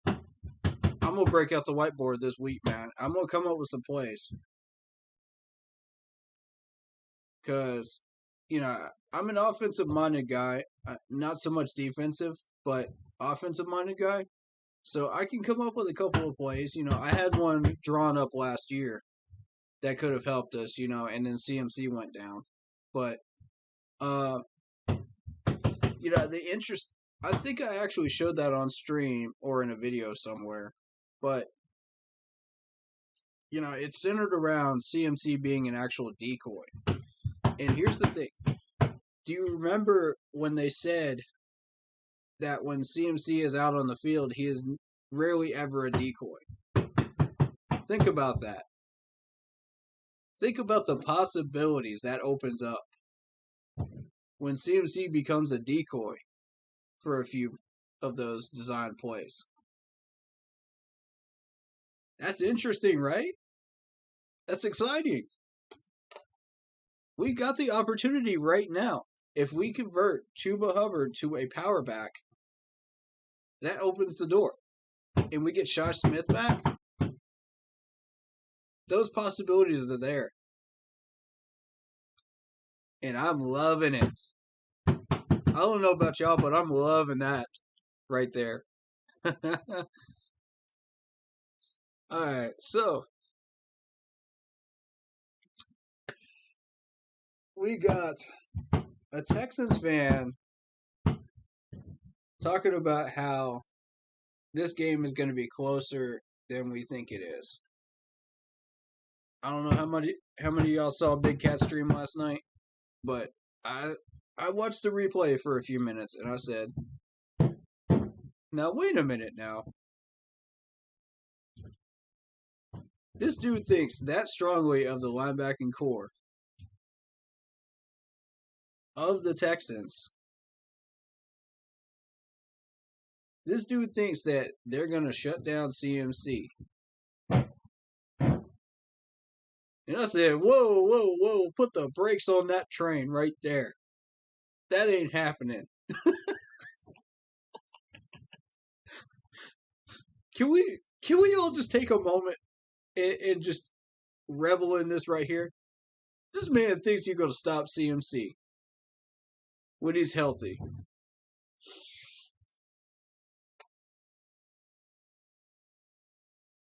I'm going to break out the whiteboard this week, man. I'm going to come up with some plays. Because, I'm an offensive-minded guy. Not so much defensive, but offensive-minded guy. So I can come up with a couple of plays. I had one drawn up last year that could have helped us, and then CMC went down. But, the interest, I think I actually showed that on stream or in a video somewhere. But, it's centered around CMC being an actual decoy. And here's the thing. Do you remember when they said that when CMC is out on the field, he is rarely ever a decoy? Think about that. Think about the possibilities that opens up when CMC becomes a decoy for a few of those design plays. That's interesting, right? That's exciting. We got the opportunity right now. If we convert Chuba Hubbard to a power back, that opens the door. And we get Josh Smith back. Those possibilities are there. And I'm loving it. I don't know about y'all, but I'm loving that right there. Alright, so we got a Texans fan talking about how this game is going to be closer than we think it is. I don't know how many of y'all saw Big Cat stream last night, but I watched the replay for a few minutes and I said, now wait a minute now. This dude thinks that strongly of the linebacking core of the Texans. This dude thinks that they're going to shut down CMC. And I said, whoa, put the brakes on that train right there. That ain't happening. Can we all just take a moment and just revel in this right here? This man thinks you're going to stop CMC when he's healthy.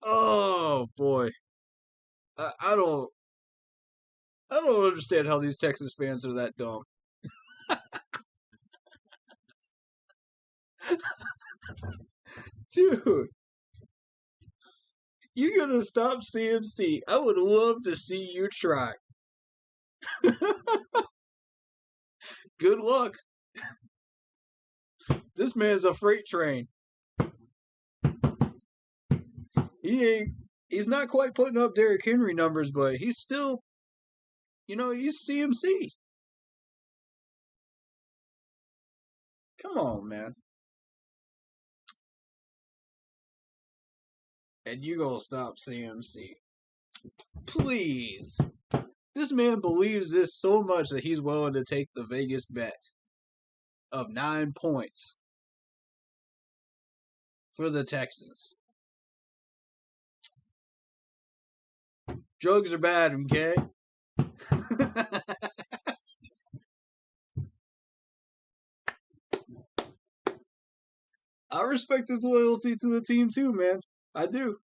Oh boy, I don't understand how these Texas fans are that dumb. Dude, you're gonna stop CMC. I would love to see you try. Good luck. This man's a freight train. He's not quite putting up Derrick Henry numbers, but he's still, he's CMC. Come on, man. And you gonna stop CMC. Please. This man believes this so much that he's willing to take the Vegas bet of 9 points for the Texans. Drugs are bad, okay? I respect his loyalty to the team too, man. I do.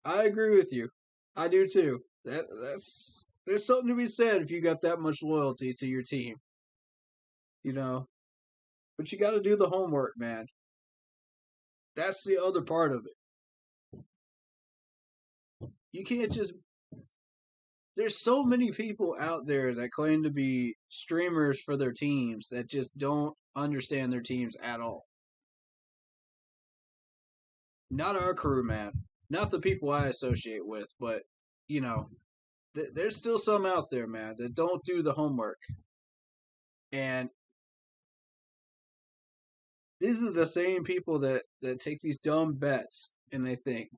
I agree with you. I do too. There's something to be said if you got that much loyalty to your team. But you got to do the homework, man. That's the other part of it. You can't just... There's so many people out there that claim to be streamers for their teams that just don't understand their teams at all. Not our crew, man. Not the people I associate with, but there's still some out there, man, that don't do the homework. And these are the same people that take these dumb bets and they think,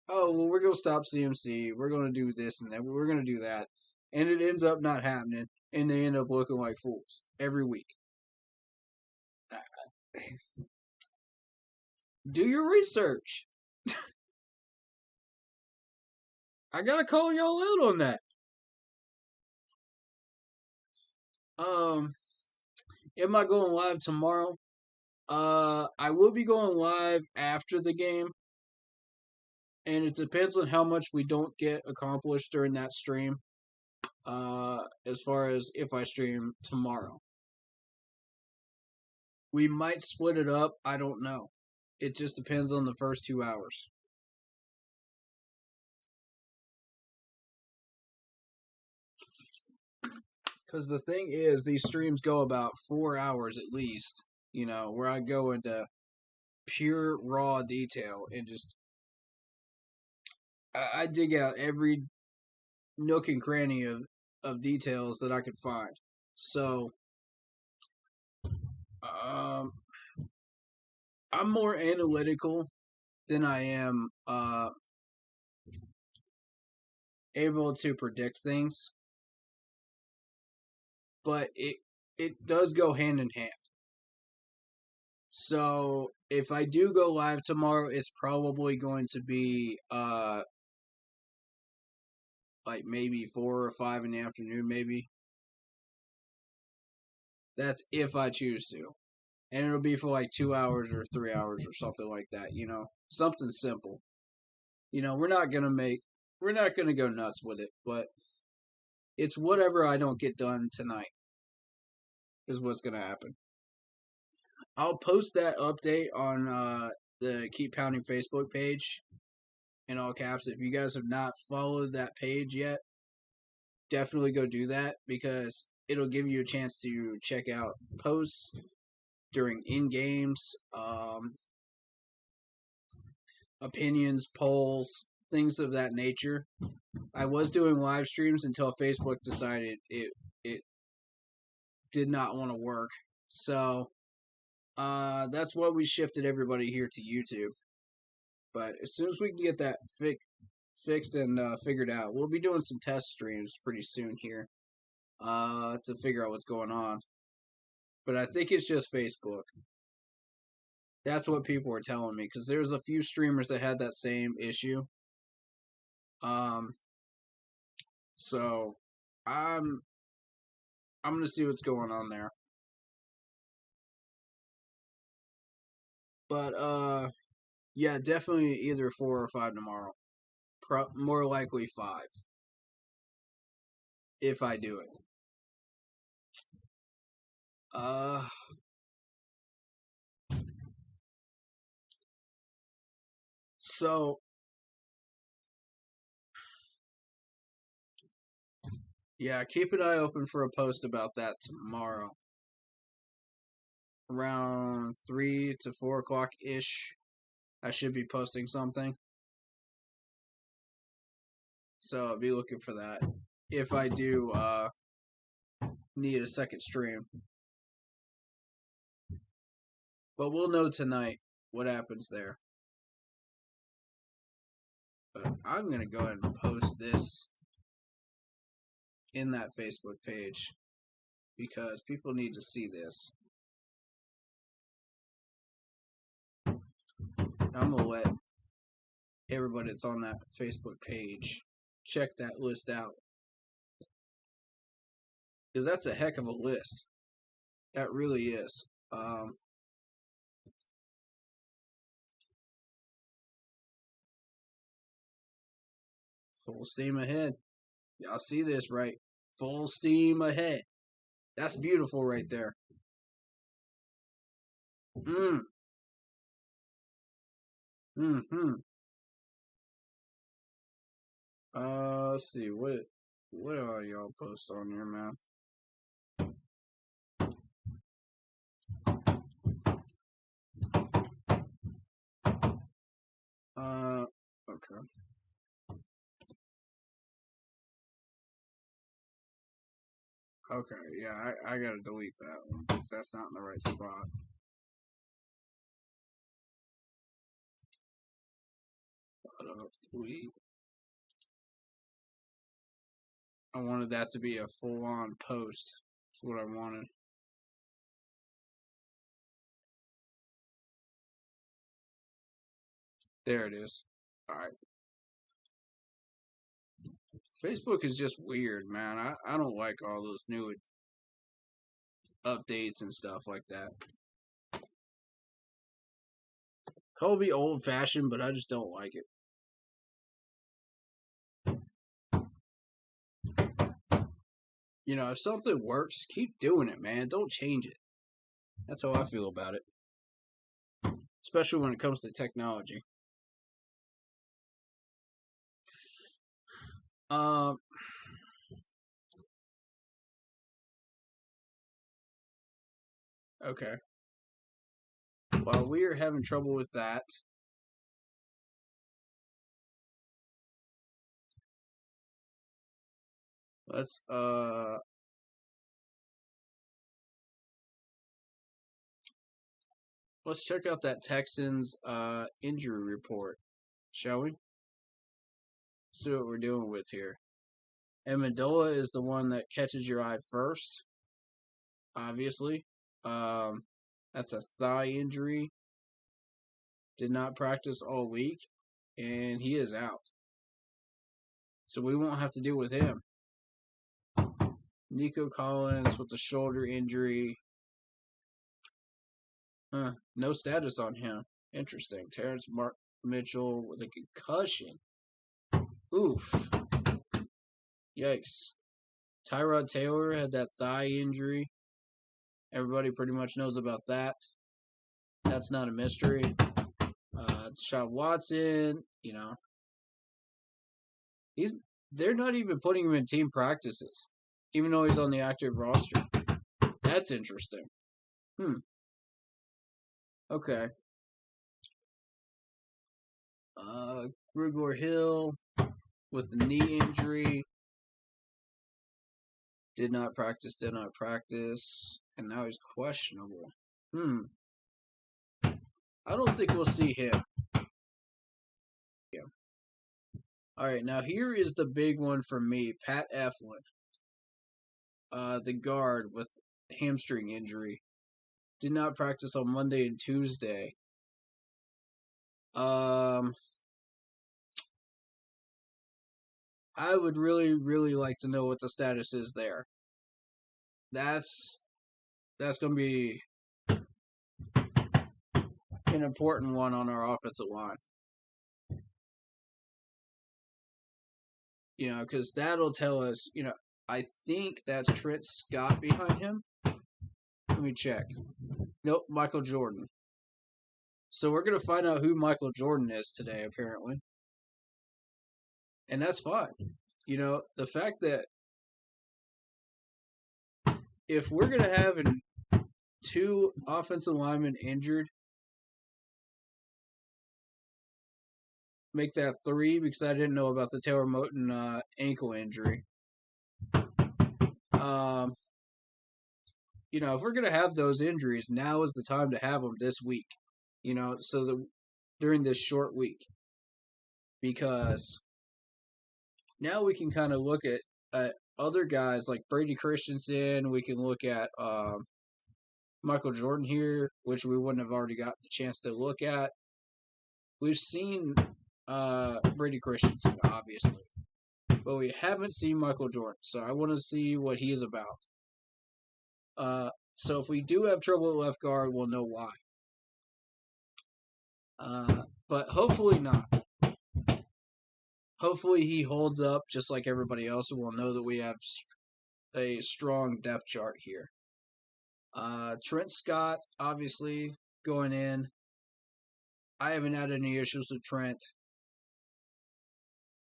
oh, well, we're going to stop CMC. We're going to do this and that. We're going to do that. And it ends up not happening. And they end up looking like fools every week. Do your research. I got to call y'all out on that. Am I going live tomorrow? I will be going live after the game. And it depends on how much we don't get accomplished during that stream. As far as if I stream tomorrow. We might split it up. I don't know. It just depends on the first 2 hours. Because the thing is, these streams go about 4 hours at least, where I go into pure raw detail and just I dig out every nook and cranny of details that I could find. So I'm more analytical than I am able to predict things. But it does go hand in hand. So if I do go live tomorrow, it's probably going to be like maybe 4 or 5 in the afternoon, maybe. That's if I choose to. And it'll be for like 2 hours or 3 hours or something like that, Something simple. We're not gonna go nuts with it, but it's whatever I don't get done tonight is what's gonna happen. I'll post that update on the Keep Pounding Facebook page in all caps. If you guys have not followed that page yet, definitely go do that because it'll give you a chance to check out posts during in-games, opinions, polls, things of that nature. I was doing live streams until Facebook decided it did not want to work. So that's why we shifted everybody here to YouTube. But as soon as we can get that fixed and figured out, we'll be doing some test streams pretty soon here to figure out what's going on. But I think it's just Facebook. That's what people were telling me because there's a few streamers that had that same issue. So I'm gonna see what's going on there. But yeah, definitely either 4 or 5 tomorrow. More likely 5 if I do it. So yeah, keep an eye open for a post about that tomorrow. Around 3 to 4 o'clock ish. I should be posting something. So I'll be looking for that. If I do need a second stream. But we'll know tonight what happens there. But I'm going to go ahead and post this in that Facebook page because people need to see this. I'm going to let everybody that's on that Facebook page check that list out. Because that's a heck of a list. That really is. Full steam ahead. Y'all see this, right? Full steam ahead. That's beautiful right there. Let's see. What are y'all post on here, man? Okay. Okay, yeah, I gotta delete that one because that's not in the right spot. Delete. I wanted that to be a full-on post. That's what I wanted. There it is. All right. Facebook is just weird, man. I don't like all those new updates and stuff like that. Call me old-fashioned, but I just don't like it. You know, if something works, keep doing it, man. Don't change it. That's how I feel about it. Especially when it comes to technology. Okay. While we are having trouble with that, let's check out that Texans injury report, shall we? See what we're dealing with here. Amendola is the one that catches your eye first, obviously. That's a thigh injury. Did not practice all week, and he is out. So we won't have to deal with him. Nico Collins with the shoulder injury. No status on him. Interesting. Terrence Mitchell with a concussion. Oof. Yikes. Tyrod Taylor had that thigh injury. Everybody pretty much knows about that. That's not a mystery. Deshaun Watson, you know. They're not even putting him in team practices, even though he's on the active roster. That's interesting. Okay. Grigor Hill with the knee injury. Did not practice, and now he's questionable. I don't think we'll see him. Yeah. All right, now here is the big one for me, Pat Eflin. The guard with hamstring injury. Did not practice on Monday and Tuesday. I would really, really like to know what the status is there. That's going to be an important one on our offensive line. You know, because that'll tell us, you know, I think that's Trent Scott behind him. Let me check. Nope, Michael Jordan. So we're going to find out who Michael Jordan is today, apparently. And that's fine. You know, the fact that if we're going to have two offensive linemen injured, make that three because I didn't know about the Taylor Moton ankle injury. You know, if we're going to have those injuries, now is the time to have them this week. You know, so during this short week. Because now we can kind of look at other guys like Brady Christensen. We can look at Michael Jordan here, which we wouldn't have already got the chance to look at. We've seen Brady Christensen, obviously, but we haven't seen Michael Jordan, so I want to see what he's about. So if we do have trouble at left guard, we'll know why. But hopefully not. Hopefully he holds up just like everybody else, and we'll know that we have a strong depth chart here. Trent Scott, obviously, going in. I haven't had any issues with Trent.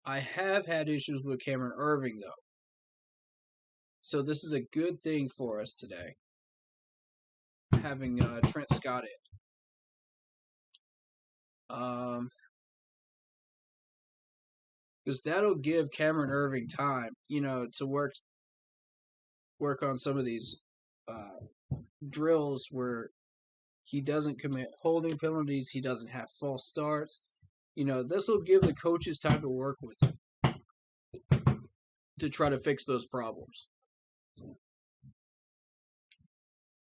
I have had issues with Cameron Irving, though. So this is a good thing for us today, having Trent Scott in. because that'll give Cameron Irving time, to work on some of these drills where he doesn't commit holding penalties, he doesn't have false starts. This will give the coaches time to work with him to try to fix those problems.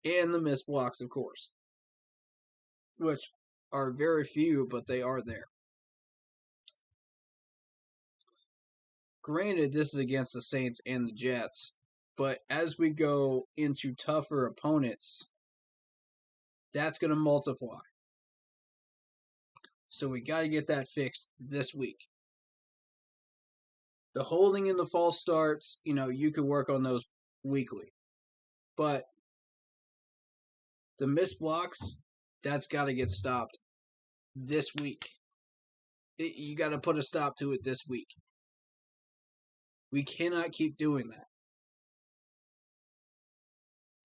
And the missed blocks, of course, which are very few, but they are there. Granted, this is against the Saints and the Jets, but as we go into tougher opponents, that's going to multiply. So we got to get that fixed this week. The holding and the false starts, you could work on those weekly. But the missed blocks, that's got to get stopped this week. You got to put a stop to it this week. We cannot keep doing that.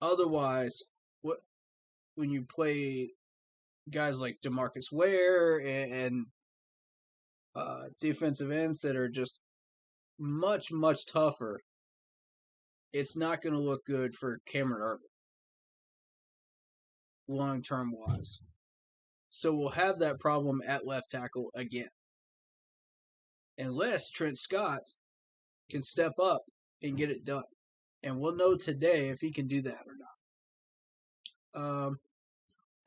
Otherwise, when you play guys like DeMarcus Ware and defensive ends that are just much, much tougher, it's not going to look good for Cameron Irving long-term wise. So we'll have that problem at left tackle again. Unless Trent Scott can step up and get it done. And we'll know today if he can do that or not.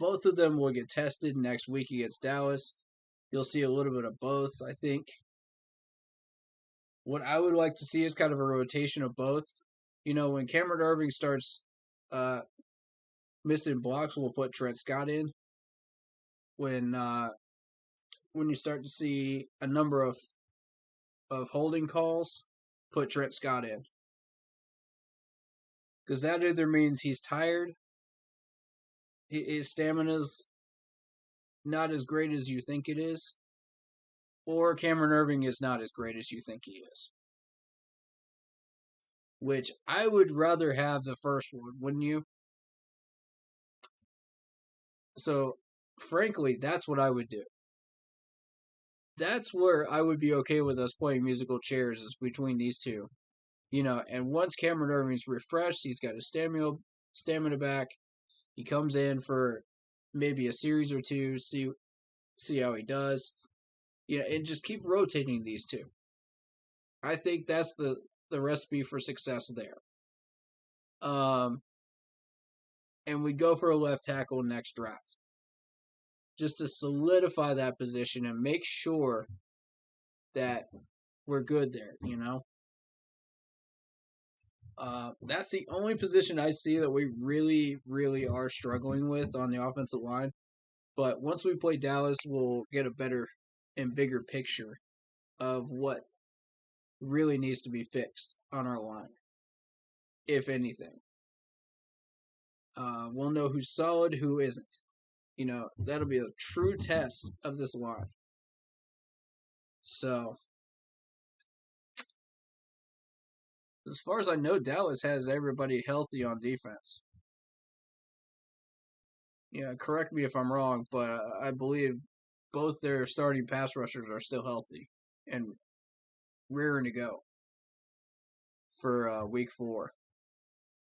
Both of them will get tested next week against Dallas. You'll see a little bit of both, I think. What I would like to see is kind of a rotation of both. When Cameron Irving starts missing blocks, we'll put Trent Scott in. When you start to see a number of holding calls, put Trent Scott in. Because that either means he's tired, his stamina's not as great as you think it is, or Cameron Irving is not as great as you think he is. Which I would rather have the first one, wouldn't you? So, frankly, that's what I would do. That's where I would be okay with us playing musical chairs, is between these two. And once Cameron Irving's refreshed, he's got his stamina back. He comes in for maybe a series or two, see how he does. And just keep rotating these two. I think that's the recipe for success there. And we go for a left tackle next draft. Just to solidify that position and make sure that we're good there, That's the only position I see that we really, really are struggling with on the offensive line. But once we play Dallas, we'll get a better and bigger picture of what really needs to be fixed on our line, if anything. We'll know who's solid, who isn't. That'll be a true test of this line. So, as far as I know, Dallas has everybody healthy on defense. Correct me if I'm wrong, but I believe both their starting pass rushers are still healthy and rearing to go for week 4.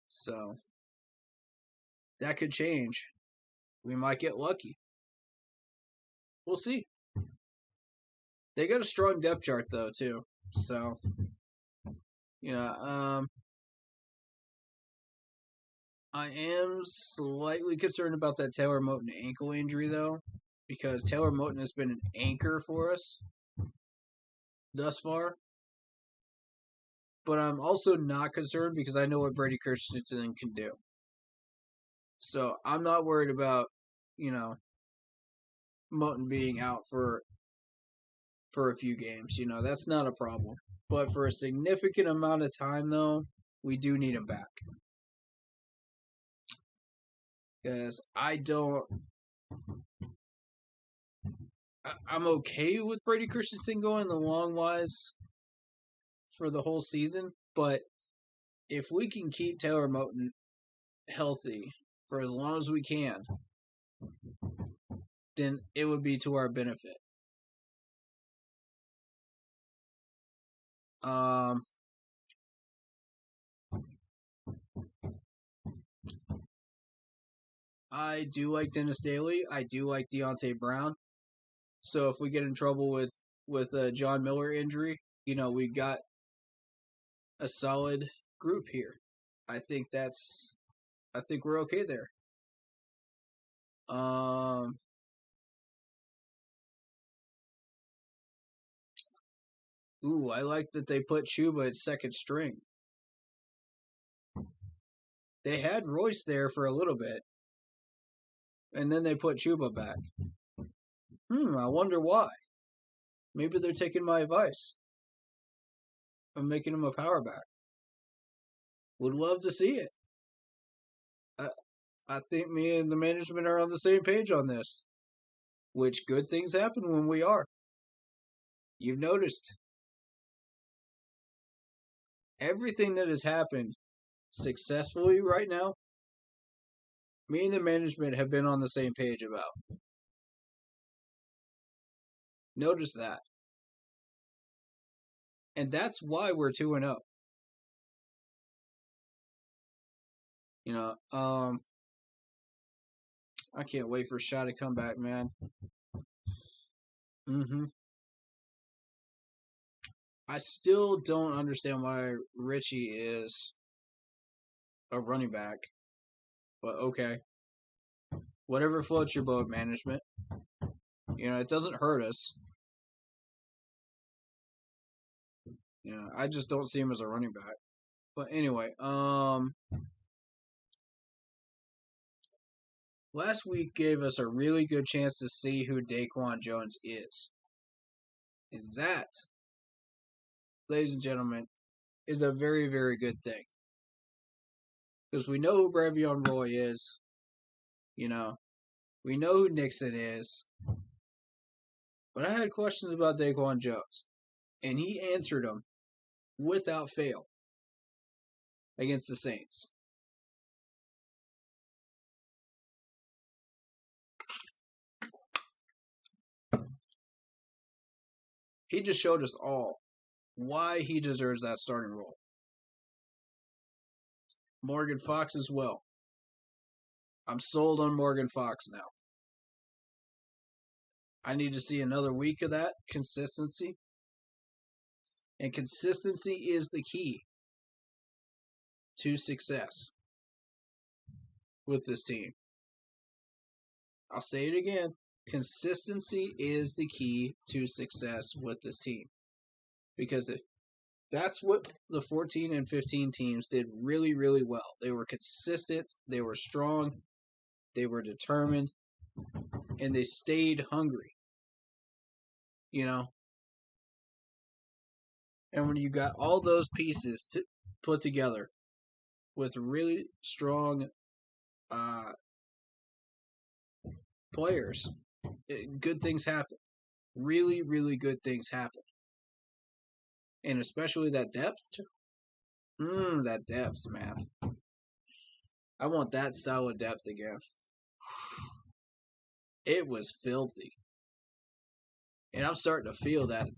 So, that could change. We might get lucky. We'll see. They got a strong depth chart, though, too. So, I am slightly concerned about that Taylor Moton ankle injury, though, because Taylor Moton has been an anchor for us thus far. But I'm also not concerned because I know what Brady Christensen can do. So I'm not worried about, Moton being out for a few games. That's not a problem. But for a significant amount of time, though, we do need him back. Because I'm okay with Brady Christensen going the long wise for the whole season, but if we can keep Taylor Moton healthy for as long as we can, then it would be to our benefit. Um, I do like Dennis Daly. I do like Deontay Brown. So if we get in trouble with a John Miller injury, we got a solid group here. I think we're okay there. Um, I like that they put Chuba at second string. They had Royce there for a little bit, and then they put Chuba back. I wonder why. Maybe they're taking my advice. I'm making him a power back. Would love to see it. I think me and the management are on the same page on this. Which good things happen when we are. You've noticed everything that has happened successfully right now. Me and the management have been on the same page about. Notice that. And that's why we're 2-0. I can't wait for Shaw to come back, man. I still don't understand why Richie is a running back. But okay. Whatever floats your boat, management. It doesn't hurt us. I just don't see him as a running back. But anyway, last week gave us a really good chance to see who Daquan Jones is. And that, ladies and gentlemen, is a very, very good thing. Because we know who Bravion Roy is. We know who Nixon is. But I had questions about Daquan Jones. And he answered them without fail against the Saints. He just showed us all why he deserves that starting role. Morgan Fox as well. I'm sold on Morgan Fox now. I need to see another week of that consistency. And consistency is the key to success with this team. I'll say it again. Consistency is the key to success with this team. Because that's what the 14 and 15 teams did really, really well. They were consistent, they were strong, they were determined, and they stayed hungry. And when you got all those pieces put together with really strong players, good things happen. Really, really good things happen. And especially that depth. That depth, man. I want that style of depth again. It was filthy. And I'm starting to feel that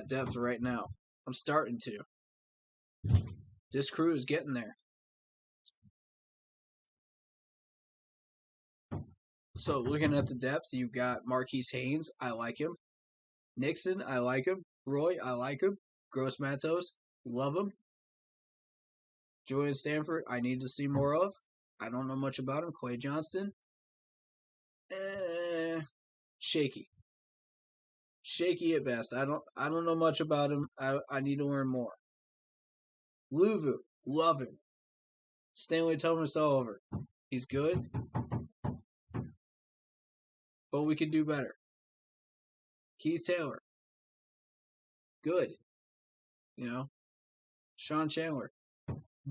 depth right now. I'm starting to. This crew is getting there. So looking at the depth, you've got Marquise Haynes. I like him. Nixon, I like him. Roy, I like him. Gross Matos, love him. Julian Stanford, I need to see more of. I don't know much about him. Clay Johnston, shaky. Shaky at best. I don't know much about him. I need to learn more. Luvu, love him. Stanley Thomas Oliver, he's good, but we could do better. Keith Taylor, good. Sean Chandler,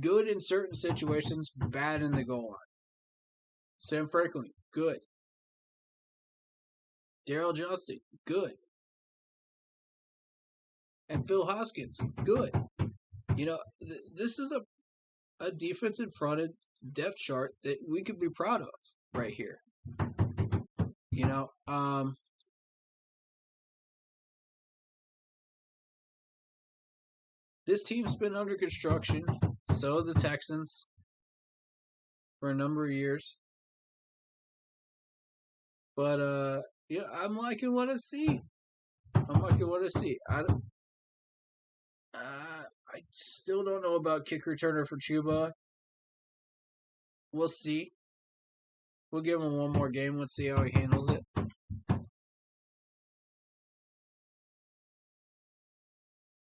good in certain situations, bad in the goal line. Sam Franklin, good. Daryl Johnston, good. And Phil Hoskins, good. This is a defensive fronted depth chart that we could be proud of right here. this team's been under construction. So have the Texans for a number of years. But yeah, I'm liking what I see. I still don't know about kick returner for Chuba. We'll see. We'll give him one more game. Let's see how he handles it.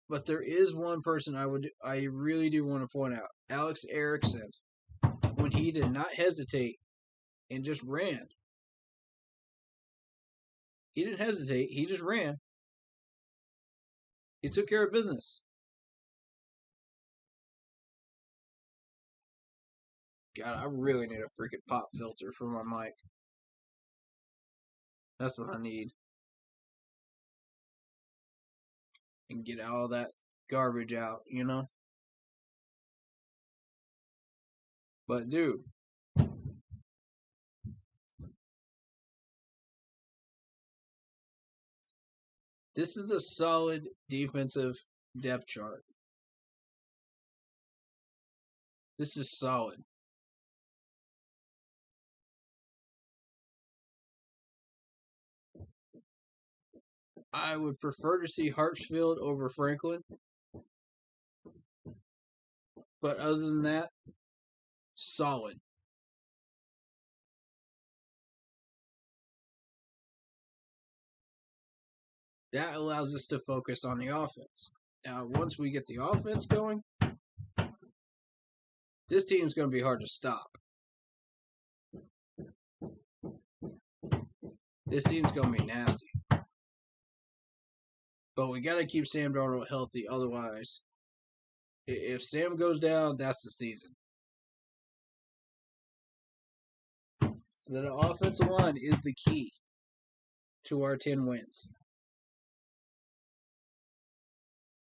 But there is one person I really do want to point out. Alex Erickson. When he did not hesitate and just ran. He didn't hesitate. He just ran. He took care of business. God, I really need a freaking pop filter for my mic. That's what I need. And get all that garbage out, you know? But, dude. This is a solid defensive depth chart. This is solid. I would prefer to see Hartsfield over Franklin. But other than that, solid. That allows us to focus on the offense. Now, once we get the offense going, this team's going to be hard to stop. This team's going to be nasty. But we got to keep Sam Darnold healthy. Otherwise, if Sam goes down, that's the season. So the offensive line is the key to our 10 wins.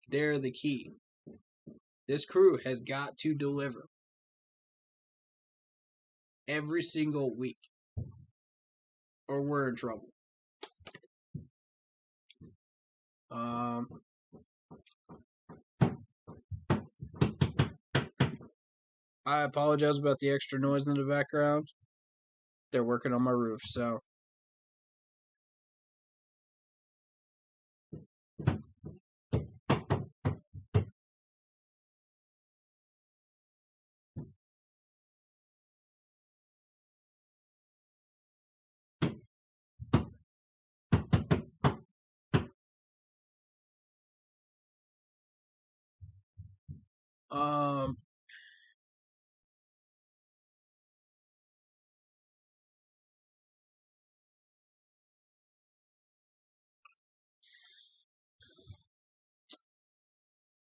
They're the key. This crew has got to deliver every single week, or we're in trouble. I apologize about the extra noise in the background. They're working on my roof, so.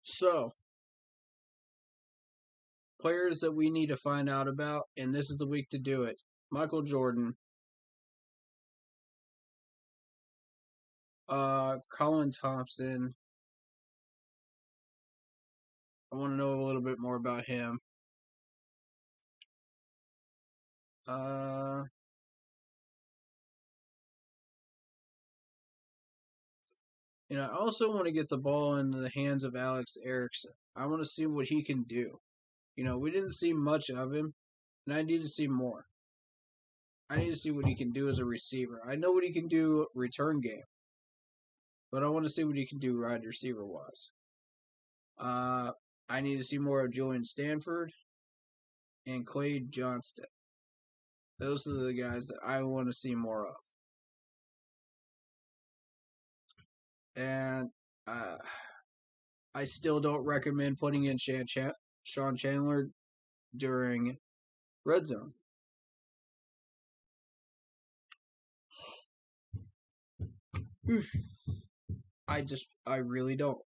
So, players that we need to find out about, and this is the week to do it. Michael Jordan, Colin Thompson. I want to know a little bit more about him. And I also want to get the ball into the hands of Alex Erickson. I want to see what he can do. We didn't see much of him, and I need to see more. I need to see what he can do as a receiver. I know what he can do return game, but I want to see what he can do wide receiver wise. I need to see more of Julian Stanford and Clay Johnston. Those are the guys that I want to see more of. And I still don't recommend putting in Sean Chandler during red zone. I really don't.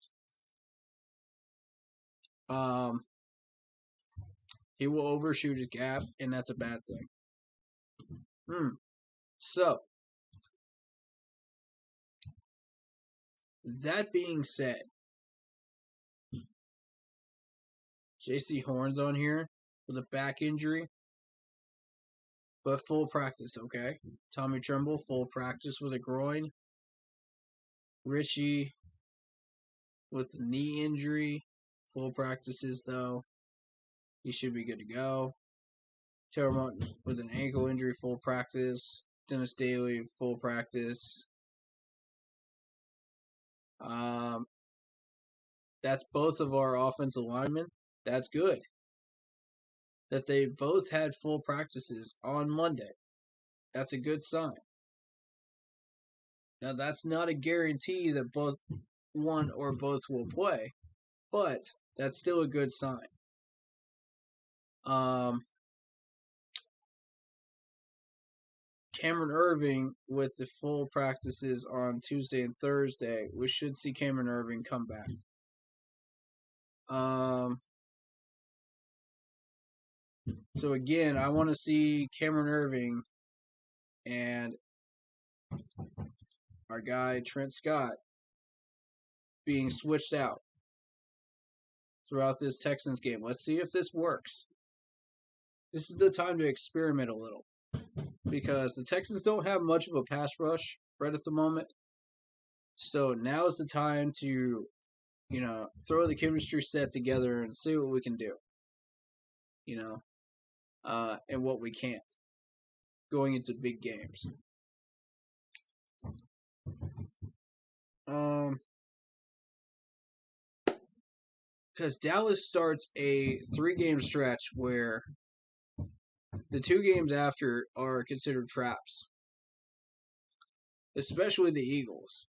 He will overshoot his gap, and that's a bad thing. So, that being said, JC Horn's on here with a back injury, but full practice, okay? Tommy Tremble, full practice with a groin. Richie with a knee injury. full practices, though. He should be good to go. Taylor Martin with an ankle injury, full practice. Dennis Daly, full practice. That's both of our offensive linemen. That's good. That they both had full practices on Monday. That's a good sign. Now, that's not a guarantee that both one or both will play, but that's still a good sign. Cameron Irving with the full practices on Tuesday and Thursday. We should see Cameron Irving come back. So again, I want to see Cameron Irving and our guy Trent Scott being switched out throughout this Texans game. Let's see if this works. This is the time to experiment a little because the Texans don't have much of a pass rush right at the moment. So now is the time to, throw the chemistry set together and see what we can do. And what we can't going into big games. Because Dallas starts a 3-game stretch where the 2 games after are considered traps, especially the Eagles.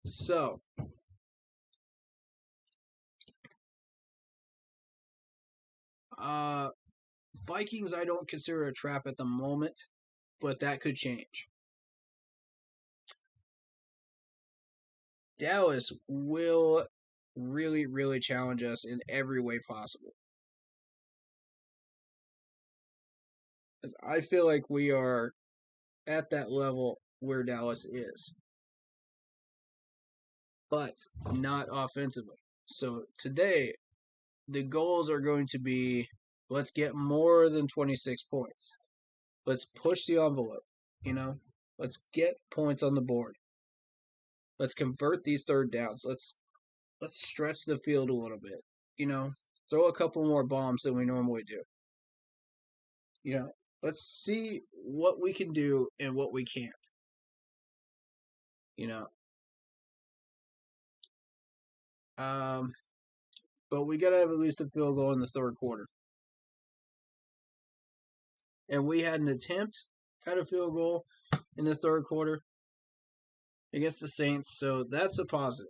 So, Vikings I don't consider a trap at the moment, but that could change. Dallas will really, really challenge us in every way possible. I feel like we are at that level where Dallas is, but not offensively. So today, the goals are going to be, let's get more than 26 points. Let's push the envelope, Let's get points on the board. Let's convert these third downs. Let's stretch the field a little bit, Throw a couple more bombs than we normally do. Let's see what we can do and what we can't. But we got to have at least a field goal in the third quarter. And we had an attempt at a field goal in the third quarter against the Saints, so that's a positive.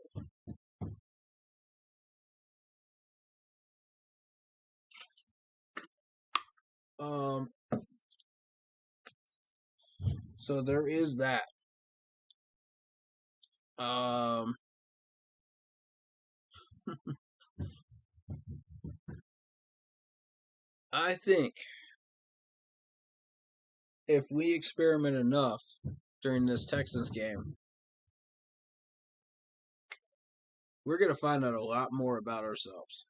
So there is that. I think if we experiment enough during this Texans game, we're going to find out a lot more about ourselves.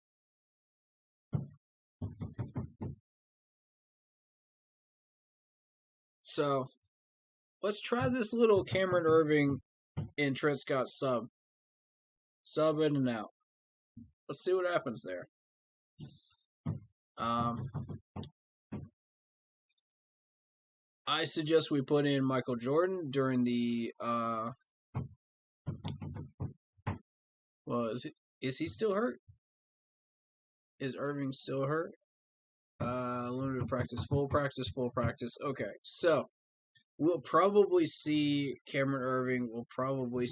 So, let's try this little Cameron Irving and Trent Scott sub. Sub in and out. Let's see what happens there. I suggest we put in Michael Jordan during the is he still hurt? Is Irving still hurt? Limited practice, full practice, full practice. Okay, so we'll probably see Cameron Irving. We'll probably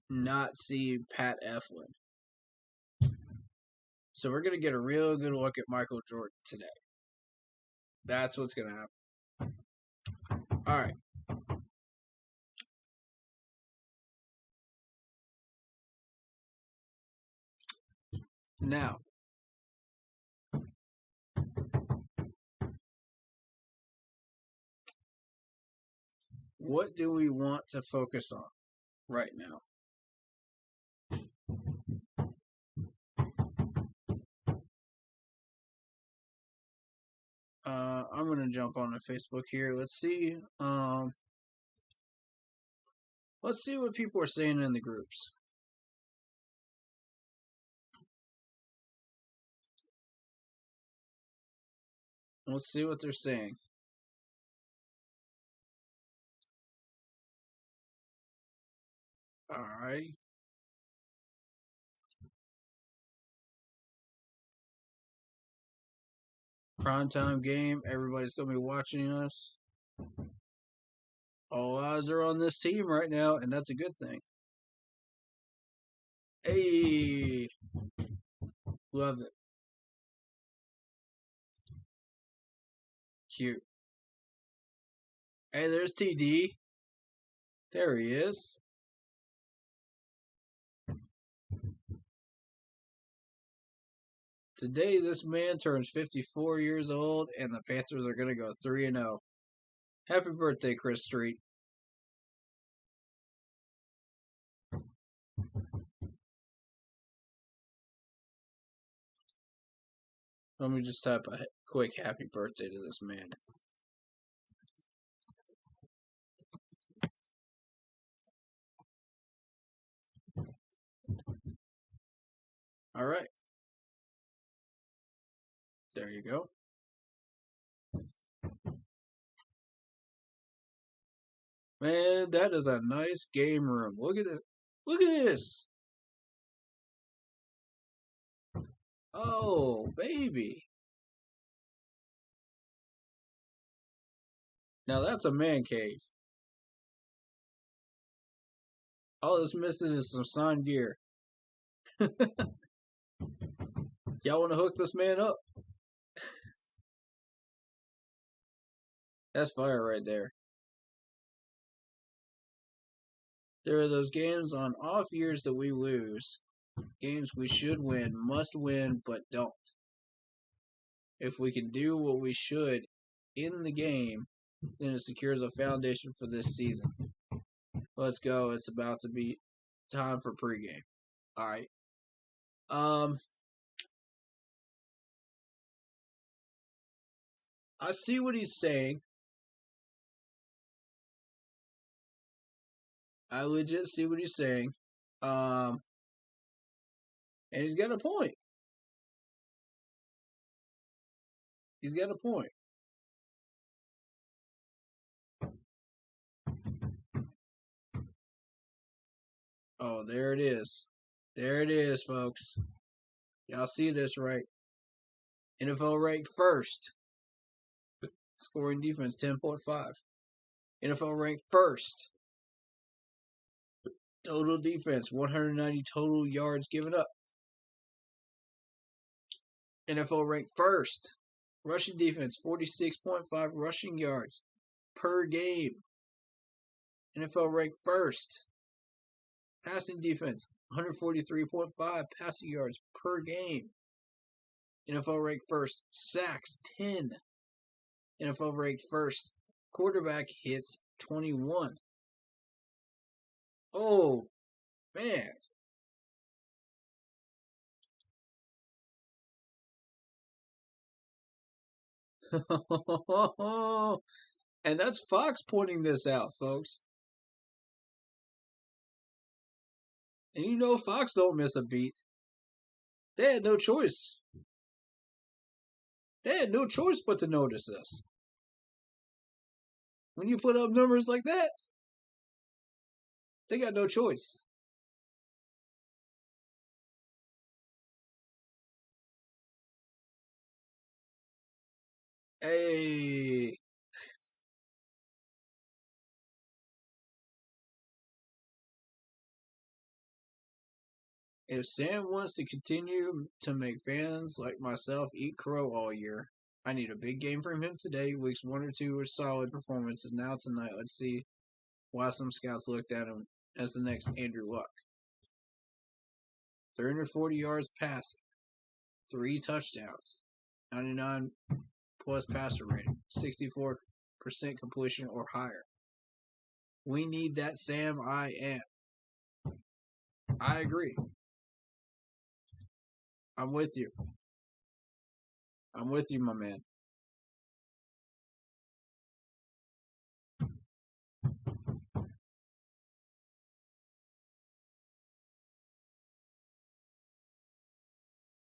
not see Pat Eflin. So we're going to get a real good look at Michael Jordan today. That's what's going to happen. All right. Now, what do we want to focus on right now? I'm going to jump on Facebook here. Let's see. Let's see what people are saying in the groups. Let's see what they're saying. Alright. Primetime game. Everybody's going to be watching us. All eyes are on this team right now, and that's a good thing. Hey! Love it. Cute. Hey, there's TD. There he is. Today, this man turns 54 years old, and the Panthers are going to go 3-0. Happy birthday, Chris Street. Let me just type a quick happy birthday to this man. All right. There you go. Man, that is a nice game room. Look at it. Look at this. Oh, baby. Now that's a man cave. All that's missing is some signed gear. Y'all want to hook this man up? That's fire right there. There are those games on off years that we lose. Games we should win, must win, but don't. If we can do what we should in the game, then it secures a foundation for this season. Let's go. It's about to be time for pregame. All right. I see what he's saying. I legit see what he's saying. And he's got a point. He's got a point. Oh, there it is. There it is, folks. Y'all see this, right? NFL ranked first. Scoring defense 10.5. NFL ranked first. Total defense 190 total yards given up. NFL ranked first. Rushing defense 46.5 rushing yards per game. NFL ranked first. Passing defense 143.5 passing yards per game. NFL ranked first. Sacks 10. NFL ranked first. Quarterback hits 21. Oh, man. And that's Fox pointing this out, folks. And you know Fox don't miss a beat. They had no choice. They had no choice but to notice this. When you put up numbers like that, they got no choice. Hey. If Sam wants to continue to make fans like myself eat crow all year, I need a big game from him today. Weeks 1 or 2 are solid performances. Now tonight, let's see why some scouts looked at him as the next Andrew Luck. 340 yards passing, 3 touchdowns, 99 plus passer rating, 64% completion or higher. We need that Sam I am. I agree. I'm with you. I'm with you, my man.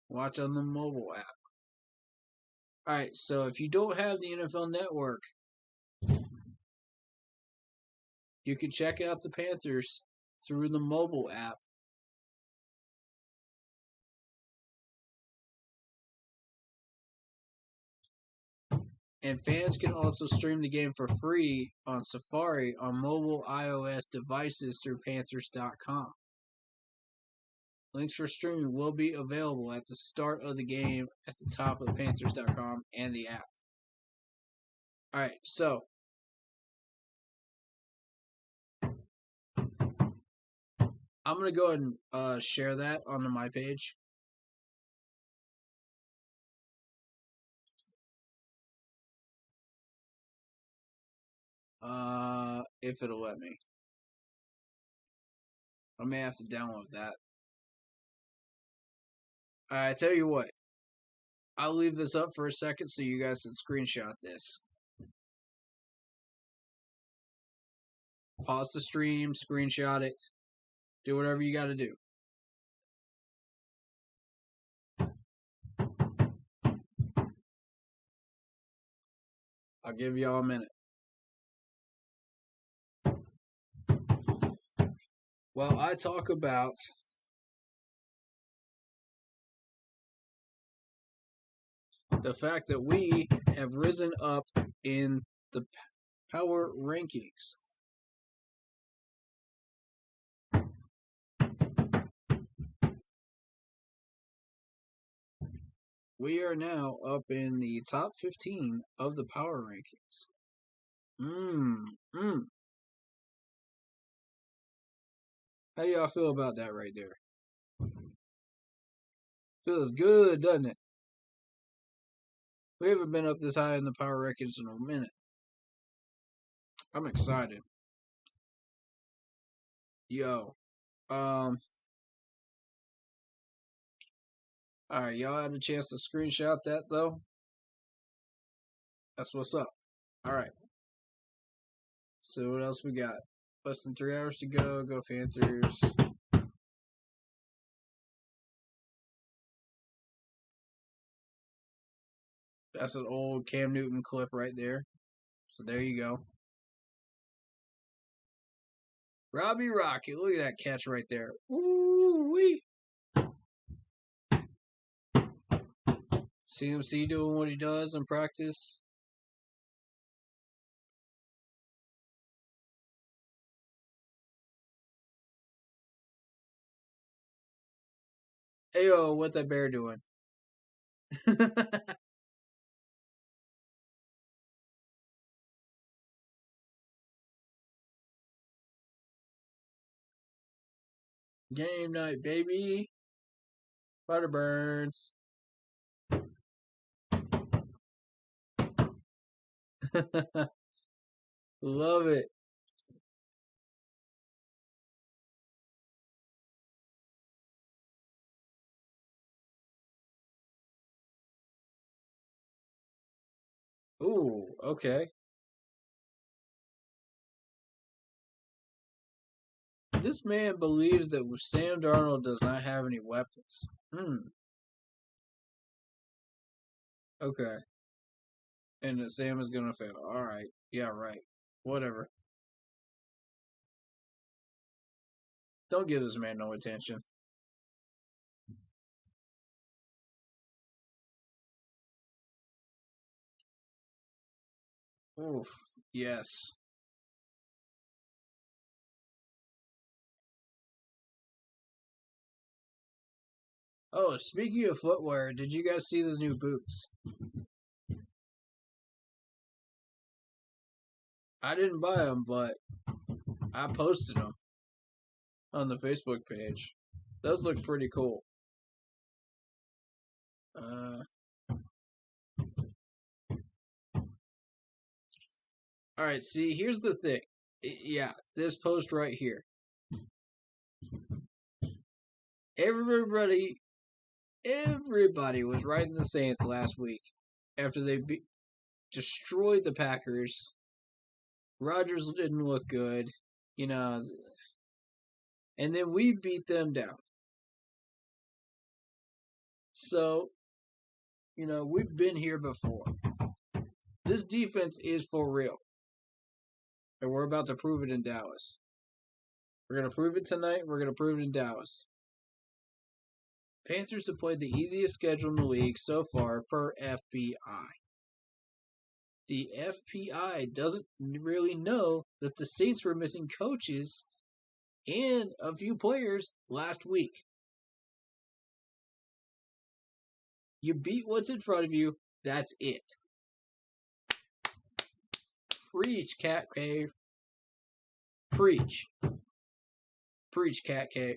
Watch on the mobile app. All right, so if you don't have the NFL Network, you can check out the Panthers through the mobile app. And fans can also stream the game for free on Safari on mobile iOS devices through Panthers.com. Links for streaming will be available at the start of the game at the top of Panthers.com and the app. Alright, so I'm going to go ahead and share that onto my page. If it'll let me. I may have to download that. I tell you what, I'll leave this up for a second so you guys can screenshot this. Pause the stream, screenshot it, do whatever you got to do. I'll give y'all a minute. Well, I talk about the fact that we have risen up in the power rankings. We are now up in the top 15 of the power rankings. How y'all feel about that right there? Feels good, doesn't it? We haven't been up this high in the power rankings in a minute. I'm excited. Yo. Alright, y'all had a chance to screenshot that though? That's what's up. Alright. So what else we got? Less than 3 hours to go. Go Panthers. That's an old Cam Newton clip right there. So there you go. Robbie Rocket. Look at that catch right there. Ooh-wee. CMC doing what he does in practice. Ayo, what that bear doing? Game night, baby. Butterburns. Love it. Ooh, okay. This man believes that Sam Darnold does not have any weapons. Okay. And that Sam is going to fail. Alright. Yeah, right. Whatever. Don't give this man no attention. Oof. Yes. Oh, speaking of footwear, did you guys see the new boots? I didn't buy them, but I posted them on the Facebook page. Those look pretty cool. Alright, see, here's the thing. Yeah, this post right here. Everybody was riding the Saints last week after they destroyed the Packers. Rodgers didn't look good, and then we beat them down. So we've been here before. This defense is for real. And we're about to prove it in Dallas. We're going to prove it tonight. We're going to prove it in Dallas. Panthers have played the easiest schedule in the league so far per FPI. The FPI doesn't really know that the Saints were missing coaches and a few players last week. You beat what's in front of you. That's it. Preach, Cat Cave. Preach. Preach, Cat Cave.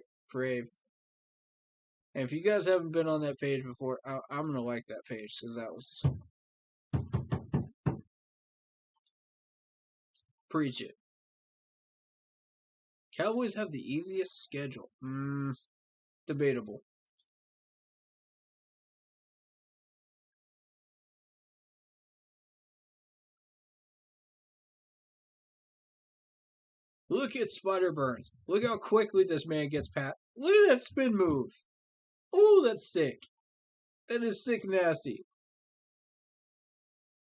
And if you guys haven't been on that page before, I'm going to like that page because that was... Preach it. Cowboys have the easiest schedule. Debatable. Look at Spider Burns. Look how quickly this man gets past. Look at that spin move. Oh, that's sick. That is sick nasty.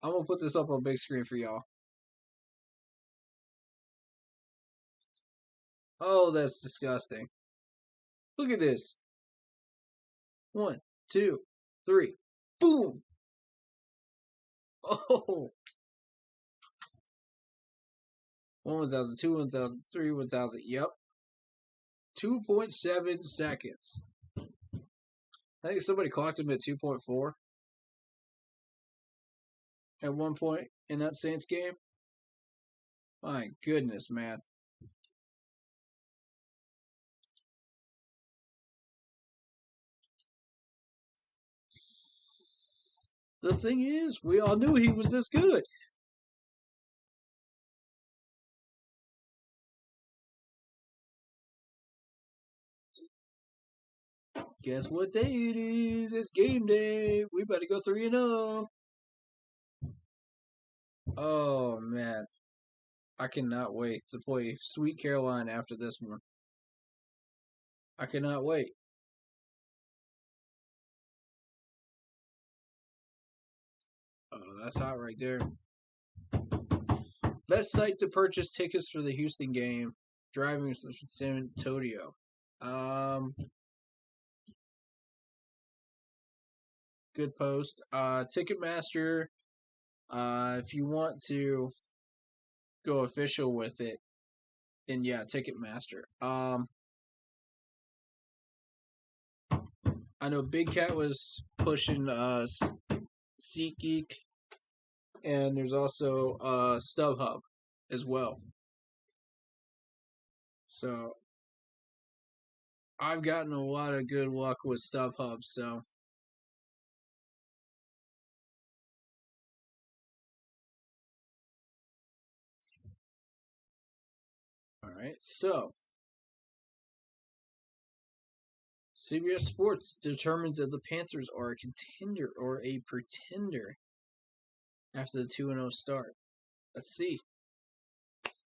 I'm going to put this up on big screen for y'all. Oh, that's disgusting. Look at this. 1, 2, 3. Boom. Oh. 1,000, 2, 1,000, 3, 1,000. Yep. 2.7 seconds. I think somebody clocked him at 2.4 at one point in that Saints game. My goodness, man. The thing is, we all knew he was this good. Guess what day it is? It's game day. We better go 3-0. Oh, man. I cannot wait to play Sweet Caroline after this one. I cannot wait. Oh, that's hot right there. Best site to purchase tickets for the Houston game. Driving from San Antonio. Good post. Ticketmaster. If you want to go official with it, then yeah, Ticketmaster. I know Big Cat was pushing SeatGeek, and there's also StubHub as well. So I've gotten a lot of good luck with StubHub, so all right. So CBS Sports determines that the Panthers are a contender or a pretender after the 2-0 start. Let's see.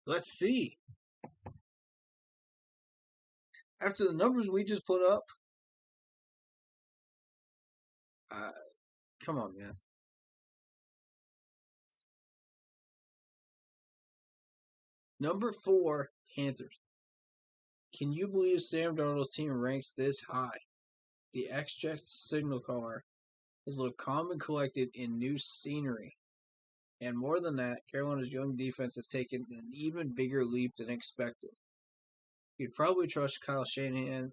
Let's see. After the numbers we just put up, come on, man. Number 4, Panthers. Can you believe Sam Darnold's team ranks this high? The X-Jet signal caller has looked calm and collected in new scenery. And more than that, Carolina's young defense has taken an even bigger leap than expected. You'd probably trust Kyle Shanahan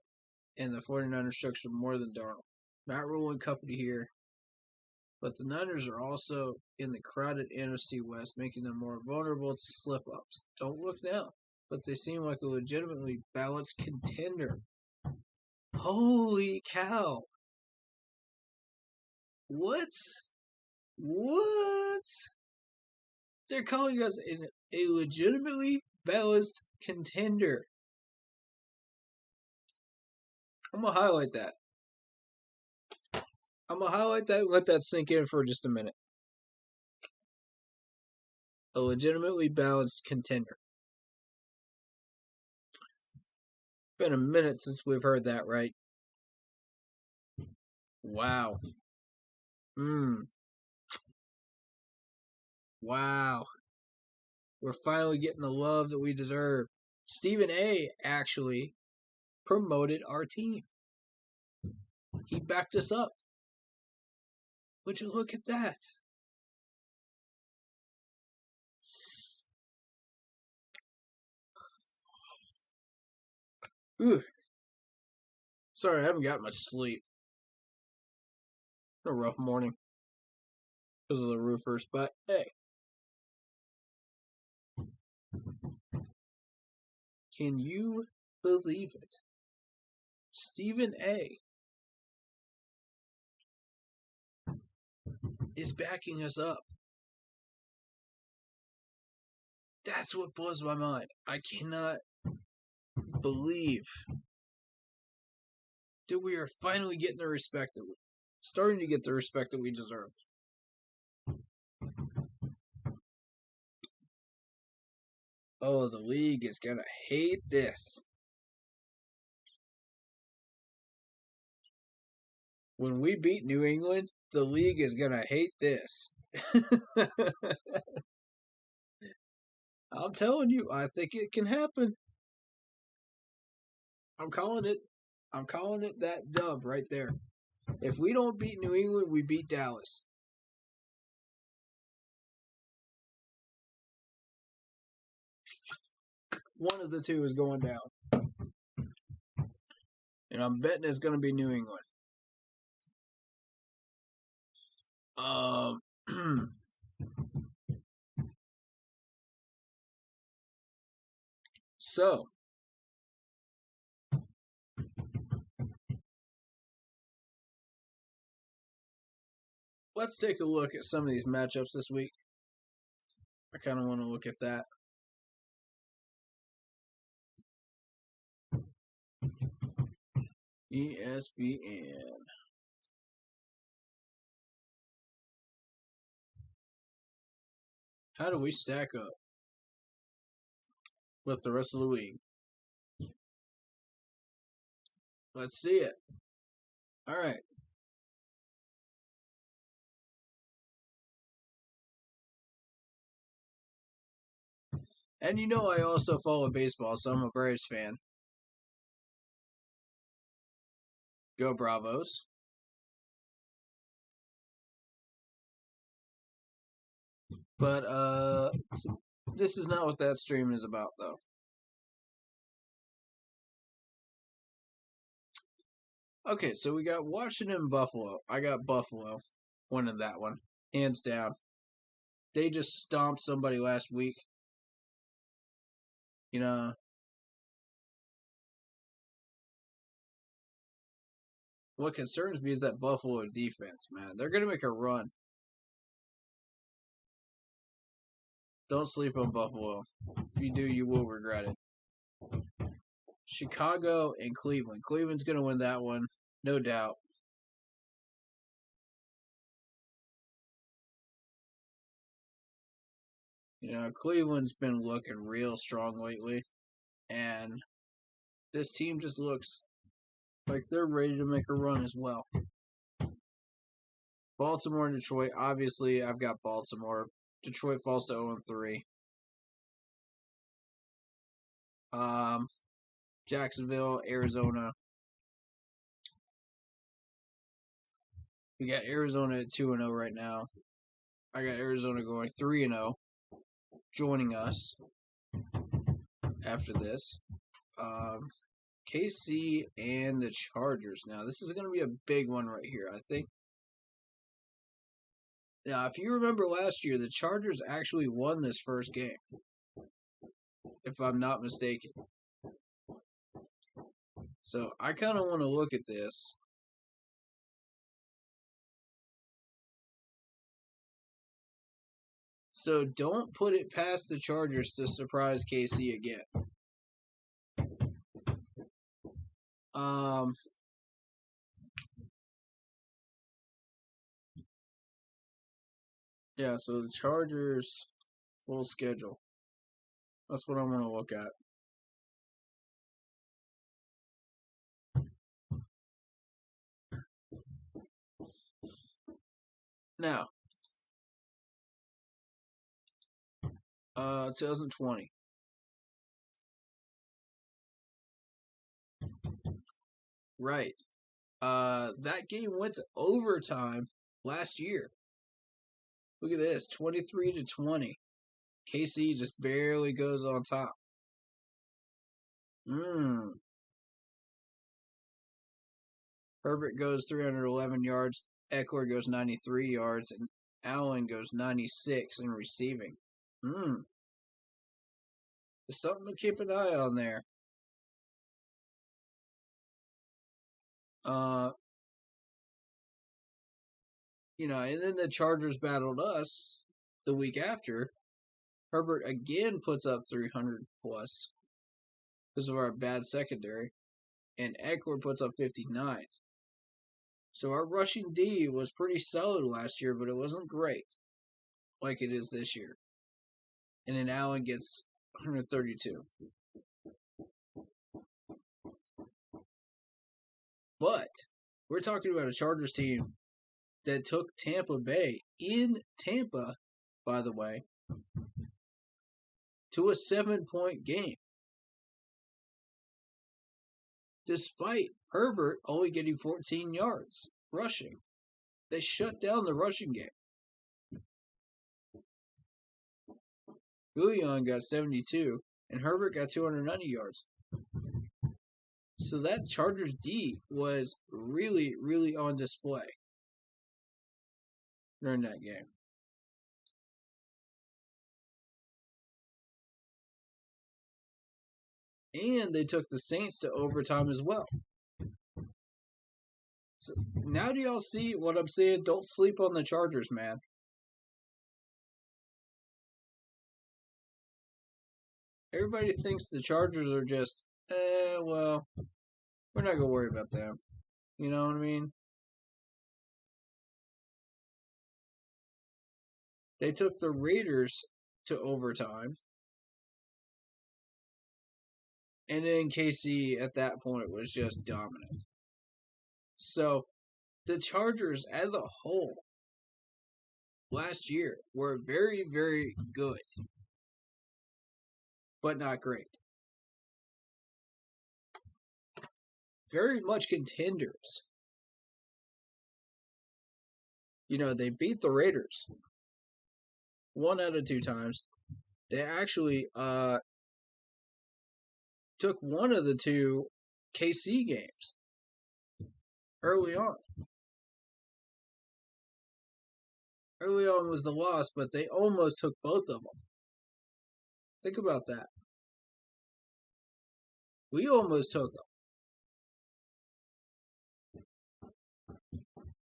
and the 49ers structure more than Darnold. Not ruling company here, but the Niners are also in the crowded NFC West, making them more vulnerable to slip-ups. Don't look now, but they seem like a legitimately balanced contender. Holy cow! What? What? They're calling us a legitimately balanced contender. I'm going to highlight that. I'm going to highlight that and let that sink in for just a minute. A legitimately balanced contender. Been a minute since we've heard that, right? Wow. Wow. We're finally getting the love that we deserve. Stephen A. actually promoted our team. He backed us up. Would you look at that? Ooh. Sorry, I haven't got much sleep. A rough morning because of the roofers, but hey. Can you believe it? Stephen A. is backing us up. That's what blows my mind. I cannot believe that we are finally getting the respect that we starting to get the respect that we deserve. Oh, the league is gonna hate this. When we beat New England, the league is gonna hate this. I'm telling you, I think it can happen. I'm calling it. I'm calling it that dub right there. If we don't beat New England, we beat Dallas. One of the two is going down. And I'm betting it's going to be New England. So, let's take a look at some of these matchups this week. I kind of want to look at that. ESPN. How do we stack up with the rest of the league? Let's see it. All right. And you know I also follow baseball, so I'm a Braves fan. Go Bravos. But this is not what that stream is about, though. Okay, so we got Washington and Buffalo. I got Buffalo winning that one, hands down. They just stomped somebody last week. You know, what concerns me is that Buffalo defense, man. They're going to make a run. Don't sleep on Buffalo. If you do, you will regret it. Chicago and Cleveland. Cleveland's going to win that one, no doubt. You know, Cleveland's been looking real strong lately, and this team just looks like they're ready to make a run as well. Baltimore and Detroit. Obviously, I've got Baltimore. Detroit falls to 0-3. Jacksonville, Arizona. We got Arizona at 2-0 right now. I got Arizona going 3-0, joining us after this. KC and the Chargers. Now, this is going to be a big one right here, I think. Now, if you remember last year, the Chargers actually won this first game, if I'm not mistaken. So, I kind of want to look at this. So, don't put it past the Chargers to surprise KC again. Yeah, so the Chargers full schedule. That's what I'm going to look at. Now, 2020. Right. That game went to overtime last year. Look at this, 23-20. KC just barely goes on top. Herbert goes 311 yards. Eckler goes 93 yards, and Allen goes 96 in receiving. There's something to keep an eye on there. And then the Chargers battled us the week after. Herbert again puts up 300 plus because of our bad secondary, and Eckler puts up 59. So our rushing D was pretty solid last year, but it wasn't great like it is this year. And then Allen gets 132. But we're talking about a Chargers team that took Tampa Bay in Tampa, by the way, to a 7-point game. Despite Herbert only getting 14 yards rushing. They shut down the rushing game. Julian got 72, and Herbert got 290 yards. So that Chargers D was really, really on display during that game. And they took the Saints to overtime as well. So now do y'all see what I'm saying? Don't sleep on the Chargers, man. Everybody thinks the Chargers are just, well, we're not going to worry about them. You know what I mean? They took the Raiders to overtime. And then KC at that point was just dominant. So the Chargers as a whole last year were very, very good, but not great. Very much contenders. They beat the Raiders 1 out of 2 times. They actually took one of the 2 KC games early on. Early on was the loss, but they almost took both of them. Think about that. We almost took them.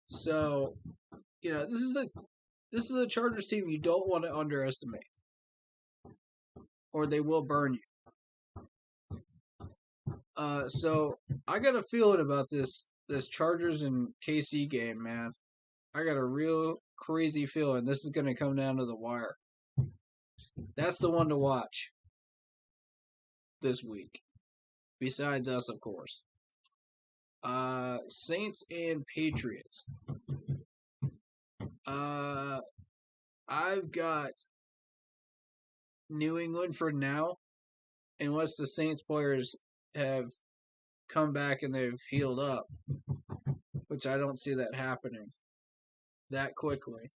So, this is a Chargers team you don't want to underestimate, or they will burn you. So I got a feeling about this Chargers and KC game, man. I got a real crazy feeling this is going to come down to the wire. That's the one to watch this week. Besides us, of course. Saints and Patriots. I've got New England for now, unless the Saints players have come back and they've healed up, which I don't see that happening that quickly.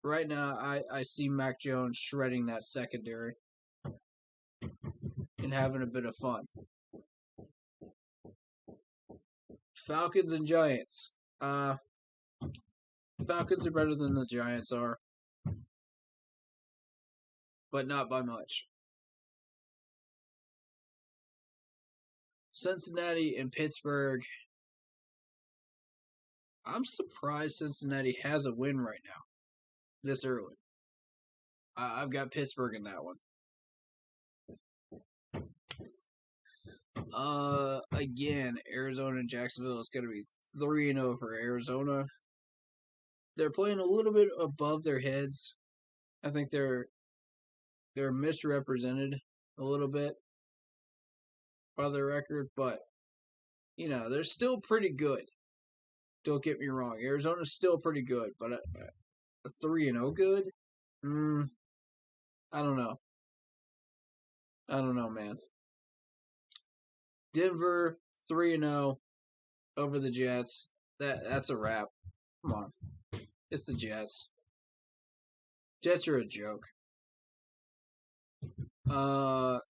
Right now, I see Mac Jones shredding that secondary and having a bit of fun. Falcons and Giants. Falcons are better than the Giants are, but not by much. Cincinnati and Pittsburgh. I'm surprised Cincinnati has a win right now, this early. I've got Pittsburgh in that one. Again, Arizona and Jacksonville is going to be 3-0 for Arizona. They're playing a little bit above their heads. I think they're misrepresented a little bit by their record, but they're still pretty good. Don't get me wrong. Arizona's still pretty good, but a 3-0 good? I don't know. I don't know, man. Denver 3-0 over the Jets. That's a wrap. Come on. It's the Jets. Jets are a joke.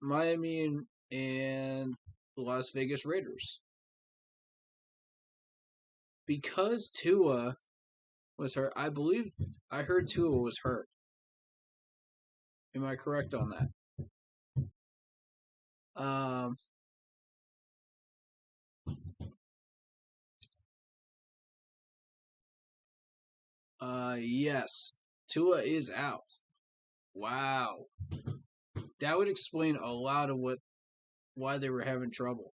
Miami and the Las Vegas Raiders. Because Tua was hurt, I believe I heard Tua was hurt. Am I correct on that? Yes. Tua is out. Wow. That would explain a lot of why they were having trouble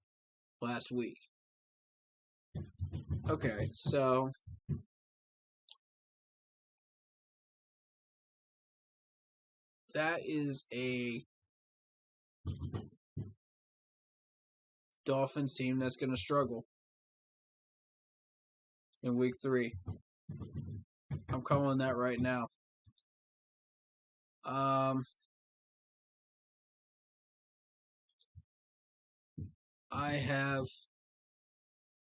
last week. Okay, so that is a Dolphins team that's going to struggle in week 3. I'm calling that right now. I have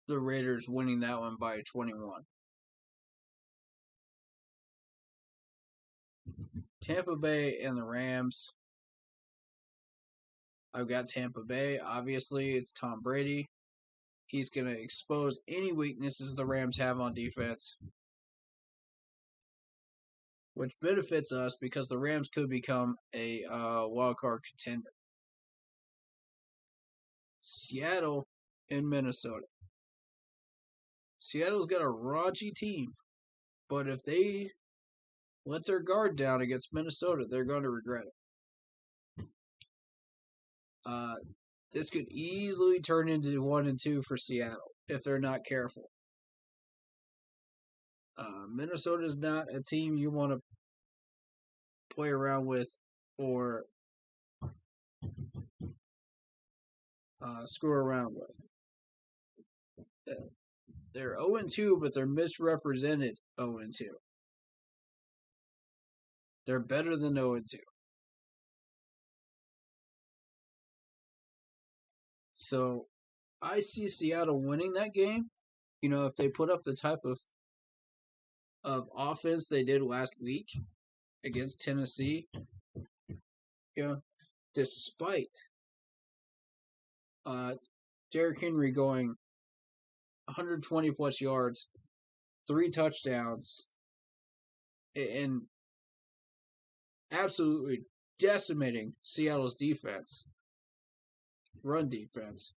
the Raiders winning that one by 21. Tampa Bay and the Rams. I've got Tampa Bay. Obviously, it's Tom Brady. He's going to expose any weaknesses the Rams have on defense, which benefits us because the Rams could become a wildcard contender. Seattle and Minnesota. Seattle's got a raunchy team, but if they let their guard down against Minnesota, they're going to regret it. This could easily turn into 1-2 for Seattle if they're not careful. Minnesota is not a team you want to play around with or screw around with. They're 0-2, but they're misrepresented 0-2. They're better than 0-2. So I see Seattle winning that game. You know, if they put up the type of offense they did last week against Tennessee, you know, despite Derrick Henry going 120 plus yards, 3 touchdowns, and absolutely decimating Seattle's defense, run defense.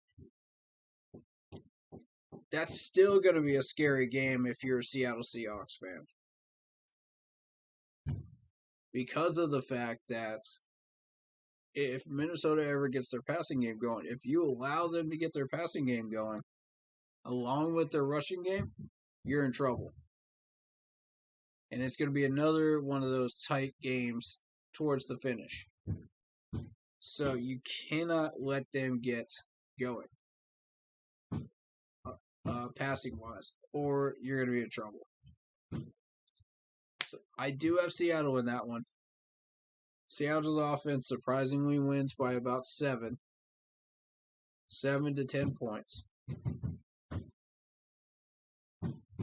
That's still going to be a scary game if you're a Seattle Seahawks fan. Because of the fact that if Minnesota ever gets their passing game going, if you allow them to get their passing game going, along with their rushing game, you're in trouble. And it's going to be another one of those tight games towards the finish. So you cannot let them get going, passing-wise, or you're going to be in trouble. So I do have Seattle in that one. Seattle's offense surprisingly wins by about 7 to 10 points.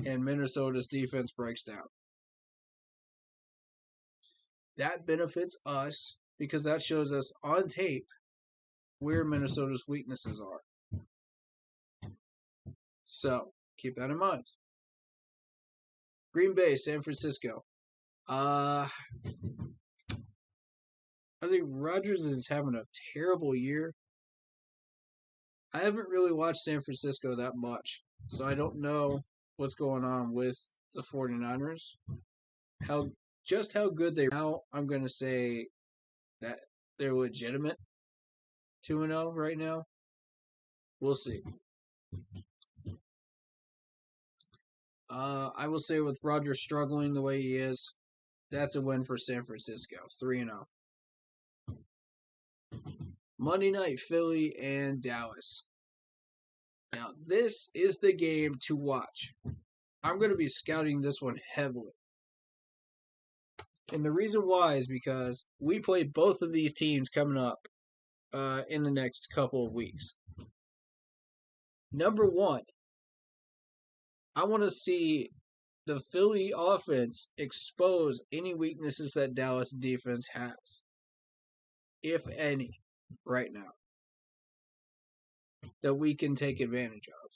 And Minnesota's defense breaks down. That benefits us because that shows us on tape where Minnesota's weaknesses are. So, keep that in mind. Green Bay, San Francisco. I think Rodgers is having a terrible year. I haven't really watched San Francisco that much, so I don't know what's going on with the 49ers. How good they are now, I'm going to say that they're legitimate 2-0 right now. We'll see. I will say with Rodgers struggling the way he is, that's a win for San Francisco, 3-0. Monday night, Philly and Dallas. Now, this is the game to watch. I'm going to be scouting this one heavily. And the reason why is because we play both of these teams coming up in the next couple of weeks. Number one, I want to see the Philly offense expose any weaknesses that Dallas defense has, if any, right now, that we can take advantage of.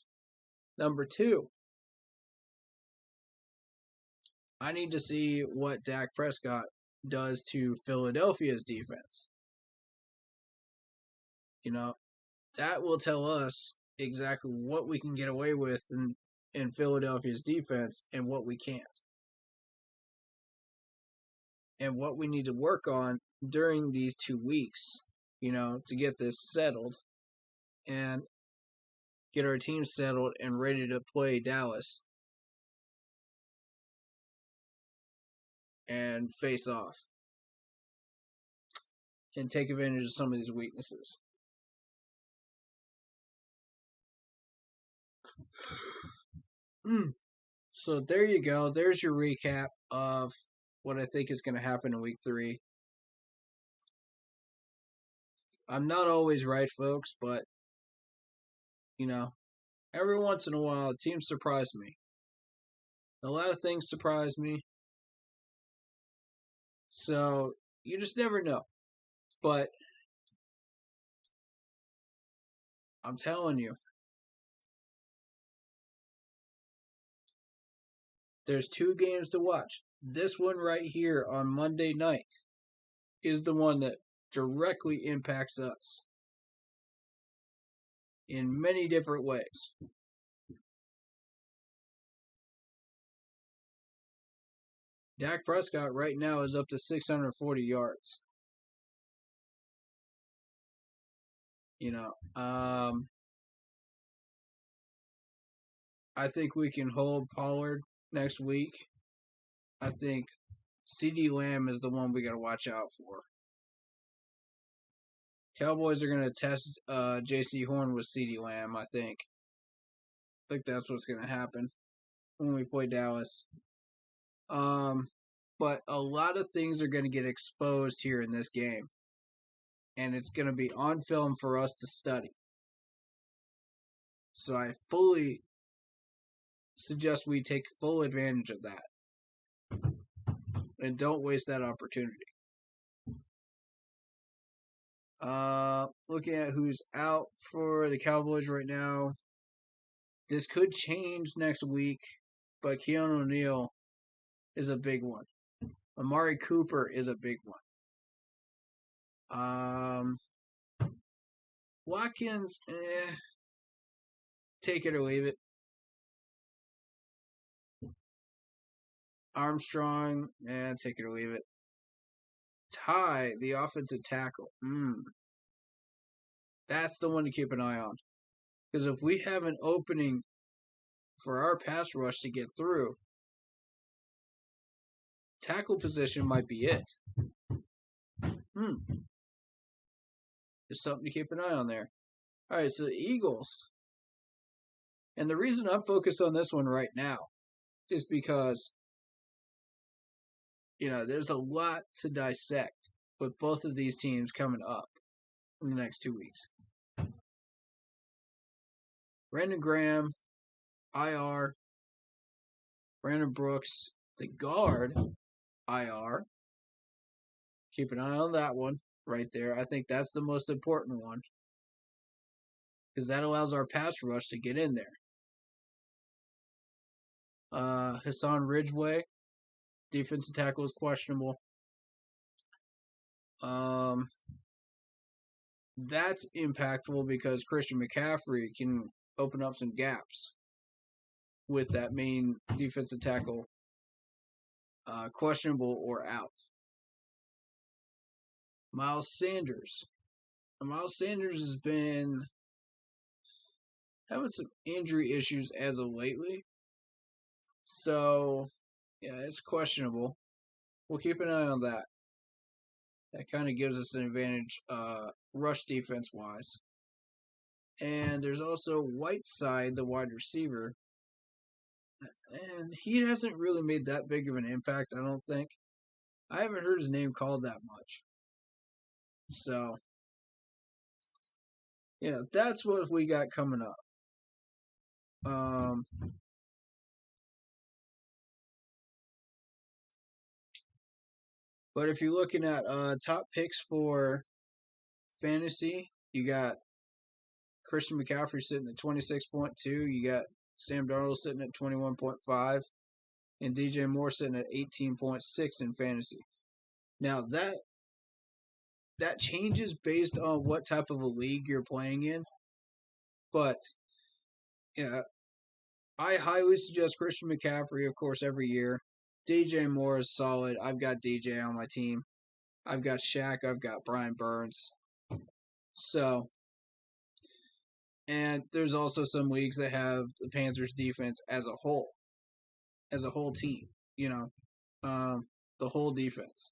Number two, I need to see what Dak Prescott does to Philadelphia's defense. You know, that will tell us exactly what we can get away with in Philadelphia's defense and what we can't. And what we need to work on during these 2 weeks, to get this settled and get our team settled and ready to play Dallas and face off and take advantage of some of these weaknesses. So there you go. There's your recap of what I think is going to happen in week 3. I'm not always right, folks, but, every once in a while, teams surprise me. A lot of things surprise me. So, you just never know. But, I'm telling you, there's 2 games to watch. This one right here on Monday night is the one that directly impacts us in many different ways. Dak Prescott right now is up to 640 yards. I think we can hold Pollard next week. I think CeeDee Lamb is the one we got to watch out for. Cowboys are going to test J.C. Horn with CeeDee Lamb, I think. I think that's what's going to happen when we play Dallas. But a lot of things are going to get exposed here in this game. And it's going to be on film for us to study. So I fully suggest we take full advantage of that. And don't waste that opportunity. Looking at who's out for the Cowboys right now. This could change next week, but Keanu O'Neal is a big one. Amari Cooper is a big one. Watkins, take it or leave it. Armstrong, take it or leave it. Ty, the offensive tackle. That's the one to keep an eye on. Because if we have an opening for our pass rush to get through, tackle position might be it. There's something to keep an eye on there. All right, so the Eagles. And the reason I'm focused on this one right now is because, there's a lot to dissect with both of these teams coming up in the next 2 weeks. Brandon Graham, IR. Brandon Brooks, the guard, IR. Keep an eye on that one right there. I think that's the most important one. Because that allows our pass rush to get in there. Hassan Ridgeway, defensive tackle, is questionable. That's impactful because Christian McCaffrey can open up some gaps with that main defensive tackle questionable or out. Miles Sanders. Miles Sanders has been having some injury issues as of lately. So, yeah, it's questionable. We'll keep an eye on that. That kind of gives us an advantage rush defense-wise. And there's also Whiteside, the wide receiver, And he hasn't really made that big of an impact, I don't think. I haven't heard his name called that much. So, that's what we got coming up. Um, but if you're looking at top picks for fantasy, you got Christian McCaffrey sitting at 26.2. You got Sam Darnold sitting at 21.5. And DJ Moore sitting at 18.6 in fantasy. Now, that changes based on what type of a league you're playing in. But, yeah, I highly suggest Christian McCaffrey, of course, every year. DJ Moore is solid. I've got DJ on my team. I've got Shaq. I've got Brian Burns. So, and there's also some leagues that have the Panthers defense as a whole team, the whole defense.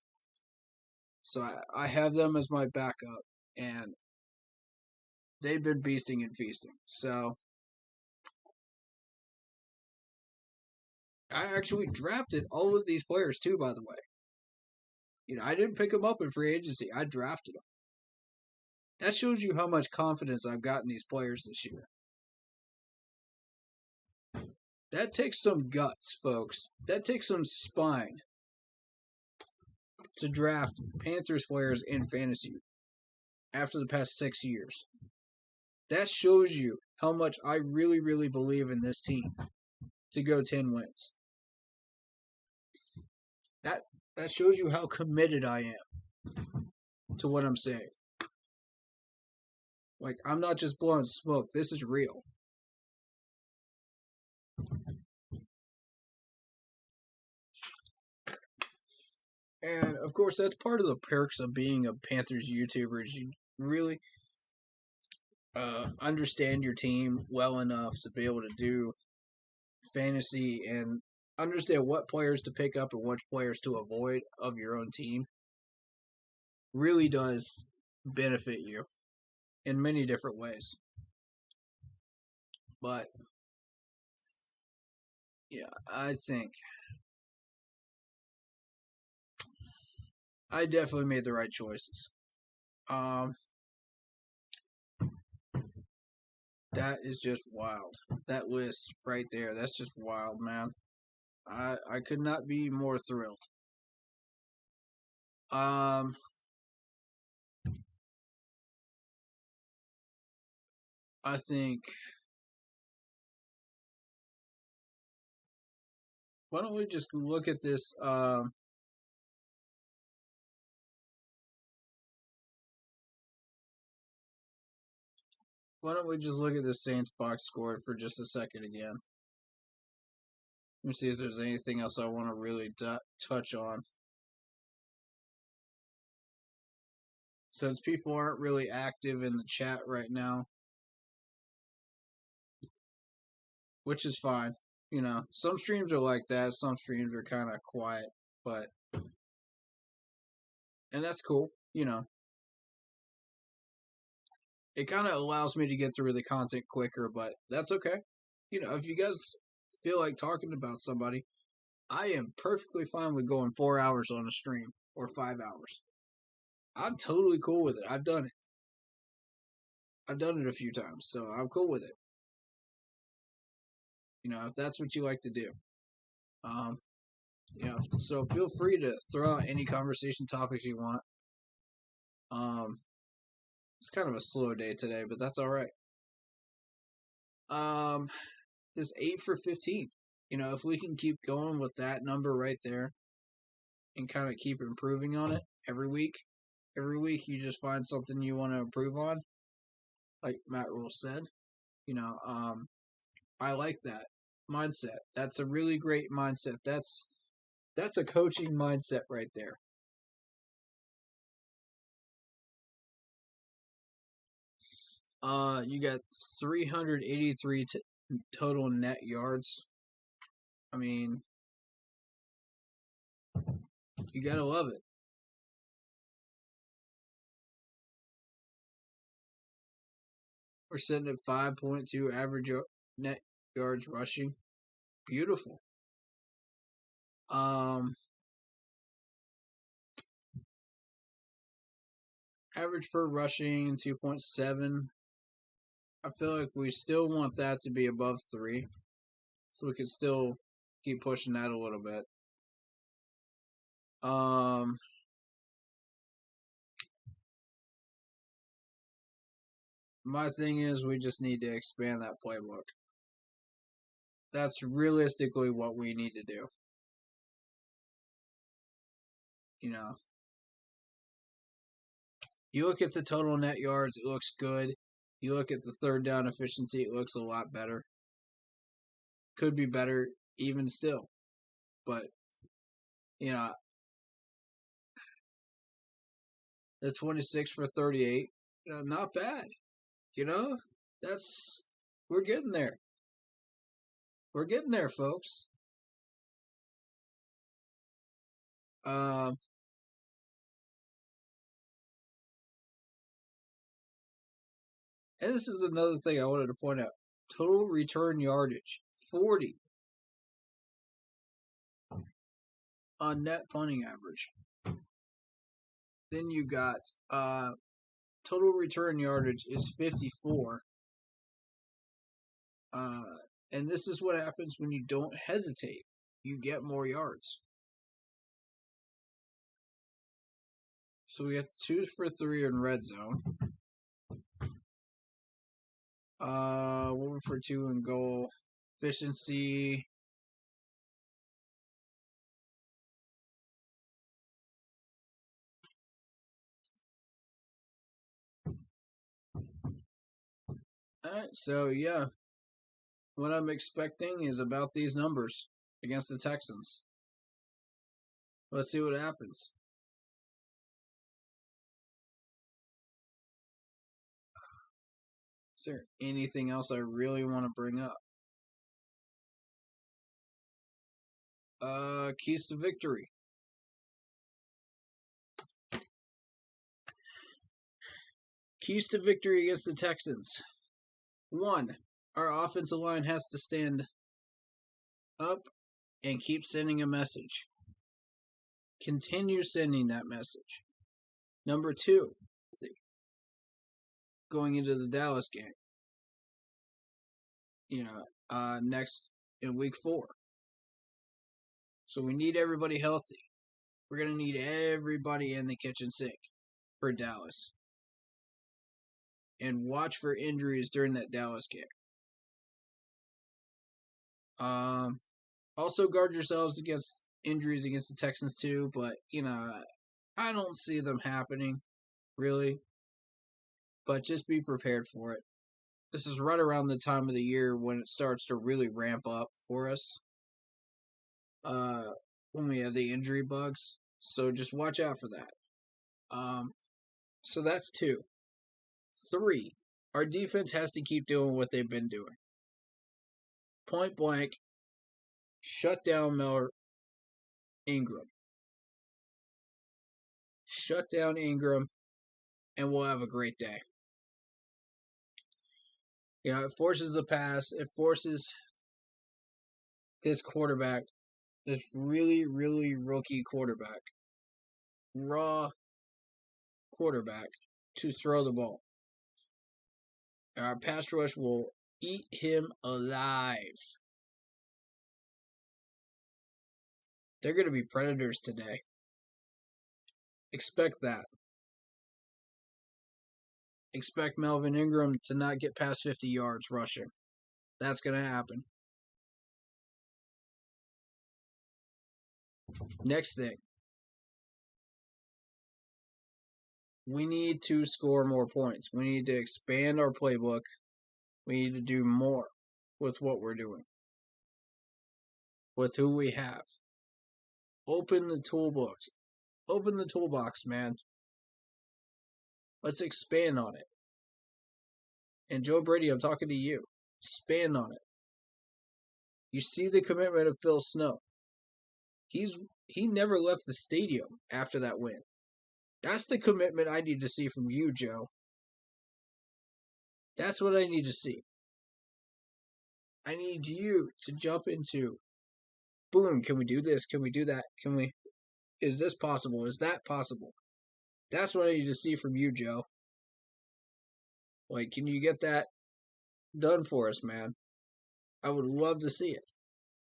So I have them as my backup, and they've been beasting and feasting. So I actually drafted all of these players too, by the way. I didn't pick them up in free agency. I drafted them. That shows you how much confidence I've got in these players this year. That takes some guts, folks. That takes some spine to draft Panthers players in fantasy after the past 6 years. That shows you how much I really, really believe in this team to go 10 wins. That shows you how committed I am to what I'm saying. Like, I'm not just blowing smoke. This is real. And, of course, that's part of the perks of being a Panthers YouTuber is you really understand your team well enough to be able to do fantasy and understand what players to pick up and which players to avoid of your own team. Really does benefit you in many different ways. But, yeah, I think I definitely made the right choices. That is just wild. That list right there, that's just wild, man. I could not be more thrilled. I think why don't we just look at this why don't we just look at the Saints box score for just a second again? Let me see if there's anything else I want to really touch on. Since people aren't really active in the chat right now, which is fine. Some streams are like that. Some streams are kind of quiet, and that's cool. It kind of allows me to get through the content quicker, but that's okay. If you guys feel like talking about somebody, I am perfectly fine with going 4 hours on a stream or 5 hours. I'm totally cool with it. I've done it. I've done it a few times, so I'm cool with it. If that's what you like to do. So feel free to throw out any conversation topics you want. It's kind of a slow day today, but that's all right. This 8 for 15. If we can keep going with that number right there and kind of keep improving on it every week you just find something you want to improve on, like Matt Rule said. I like that mindset. That's a really great mindset. That's a coaching mindset right there. You got 383 total net yards. I mean, you gotta love it. We're sitting at 5.2 average net yards rushing. Beautiful. Average per rushing 2.7. I feel like we still want that to be above 3, so we can still keep pushing that a little bit. My thing is we just need to expand that playbook. That's realistically what we need to do. You know, you look at the total net yards, it looks good. You look at the third down efficiency, it looks a lot better. Could be better even still. But, you know, the 26 for 38, not bad. You know, we're getting there. We're getting there, folks. And this is another thing I wanted to point out. Total return yardage, 40 on net punting average. Then you got total return yardage is 54. And this is what happens when you don't hesitate. You get more yards. So we got 2 for 3 in red zone. 1 for 2 in goal. Efficiency. Alright, so yeah. What I'm expecting is about these numbers against the Texans. Let's see what happens. Is there anything else I really want to bring up? Keys to victory. Keys to victory against the Texans. 1. Our offensive line has to stand up and keep sending a message. Continue sending that message. Number 2. Going into the Dallas game. Next in week 4. So we need everybody healthy. We're going to need everybody in the kitchen sink for Dallas. And watch for injuries during that Dallas game. Also guard yourselves against injuries against the Texans too, but, I don't see them happening, really. But just be prepared for it. This is right around the time of the year when it starts to really ramp up for us. When we have the injury bugs. So just watch out for that. So that's 2. 3, our defense has to keep doing what they've been doing. Point blank, shut down Miller Ingram. Shut down Ingram, and we'll have a great day. It forces the pass. It forces this quarterback, this really, really rookie quarterback, raw quarterback, to throw the ball. And our pass rush will eat him alive. They're going to be predators today. Expect that. Expect Melvin Ingram to not get past 50 yards rushing. That's going to happen. Next thing. We need to score more points. We need to expand our playbook. We need to do more with what we're doing. With who we have. Open the toolbox. Open the toolbox, man. Let's expand on it. And Joe Brady, I'm talking to you. Expand on it. You see the commitment of Phil Snow. He never left the stadium after that win. That's the commitment I need to see from you, Joe. That's what I need to see. I need you to jump into boom, can we do this? Can we do that? Is this possible? Is that possible? That's what I need to see from you, Joe. Like, can you get that done for us, man? I would love to see it.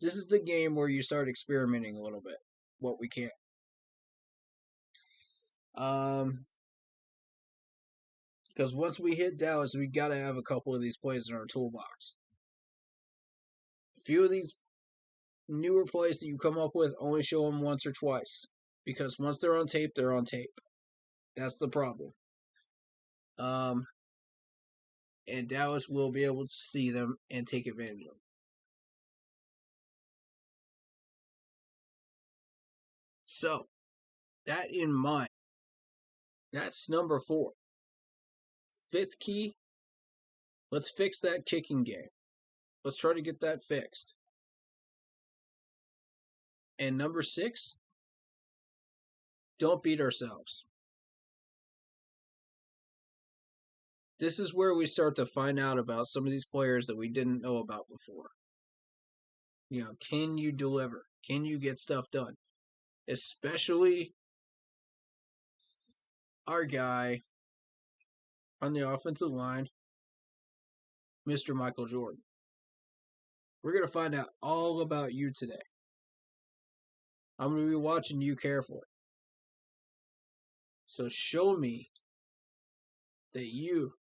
This is the game where you start experimenting a little bit. What we can. Because once we hit Dallas, we got to have a couple of these plays in our toolbox. A few of these newer plays that you come up with, only show them once or twice. Because once they're on tape, they're on tape. That's the problem. And Dallas will be able to see them and take advantage of them. So, that in mind, that's number 4. 5th key, let's fix that kicking game. Let's try to get that fixed. And number 6, don't beat ourselves. This is where we start to find out about some of these players that we didn't know about before. Can you deliver? Can you get stuff done? Especially our guy on the offensive line, Mr. Michael Jordan. We're going to find out all about you today. I'm going to be watching you carefully. So show me that you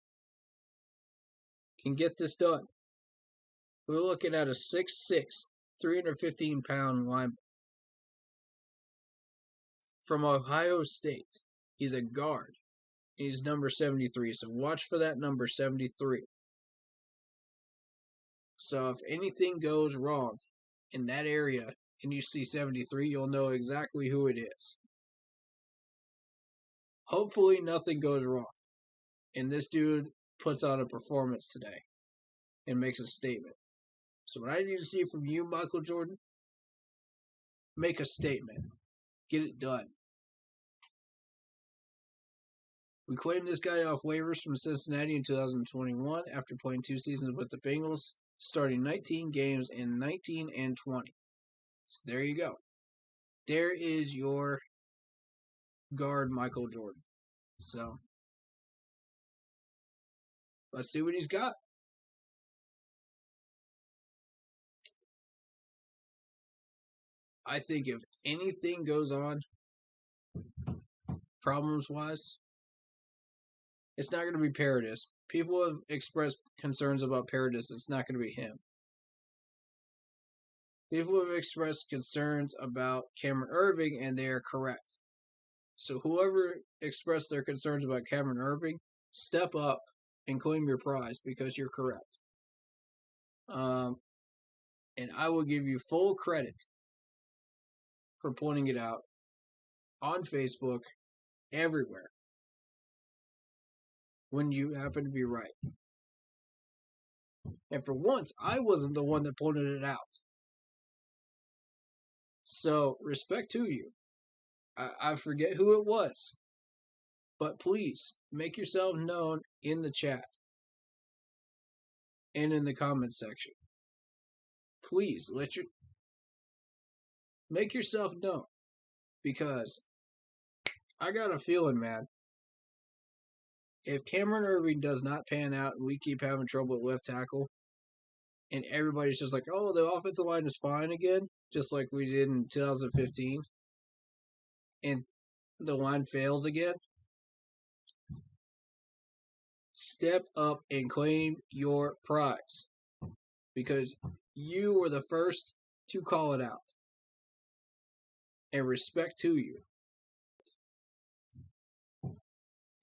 can get this done. We're looking at a 6'6", 315-pound lineman from Ohio State. He's a guard. He's number 73, so watch for that number 73. So if anything goes wrong in that area and you see 73, you'll know exactly who it is. Hopefully nothing goes wrong. And this dude puts on a performance today and makes a statement. So what I need to see from you, Michael Jordan, make a statement. Get it done. We claimed this guy off waivers from Cincinnati in 2021 after playing 2 seasons with the Bengals, starting 19 games in 19 and 20. So there you go. There is your guard, Michael Jordan. So let's see what he's got. I think if anything goes on, problems-wise, it's not going to be Paradis. People have expressed concerns about Paradis. It's not going to be him. People have expressed concerns about Cameron Irving, and they are correct. So whoever expressed their concerns about Cameron Irving, step up and claim your prize because you're correct. And I will give you full credit for pointing it out on Facebook, everywhere, when you happen to be right. And for once, I wasn't the one that pointed it out. So, respect to you. I forget who it was. But please, make yourself known in the chat and in the comments section. Please, make yourself known. Because I got a feeling, man, if Cameron Irving does not pan out and we keep having trouble at left tackle, and everybody's just like, oh, the offensive line is fine again, just like we did in 2015, and the line fails again, step up and claim your prize. Because you were the first to call it out. And respect to you.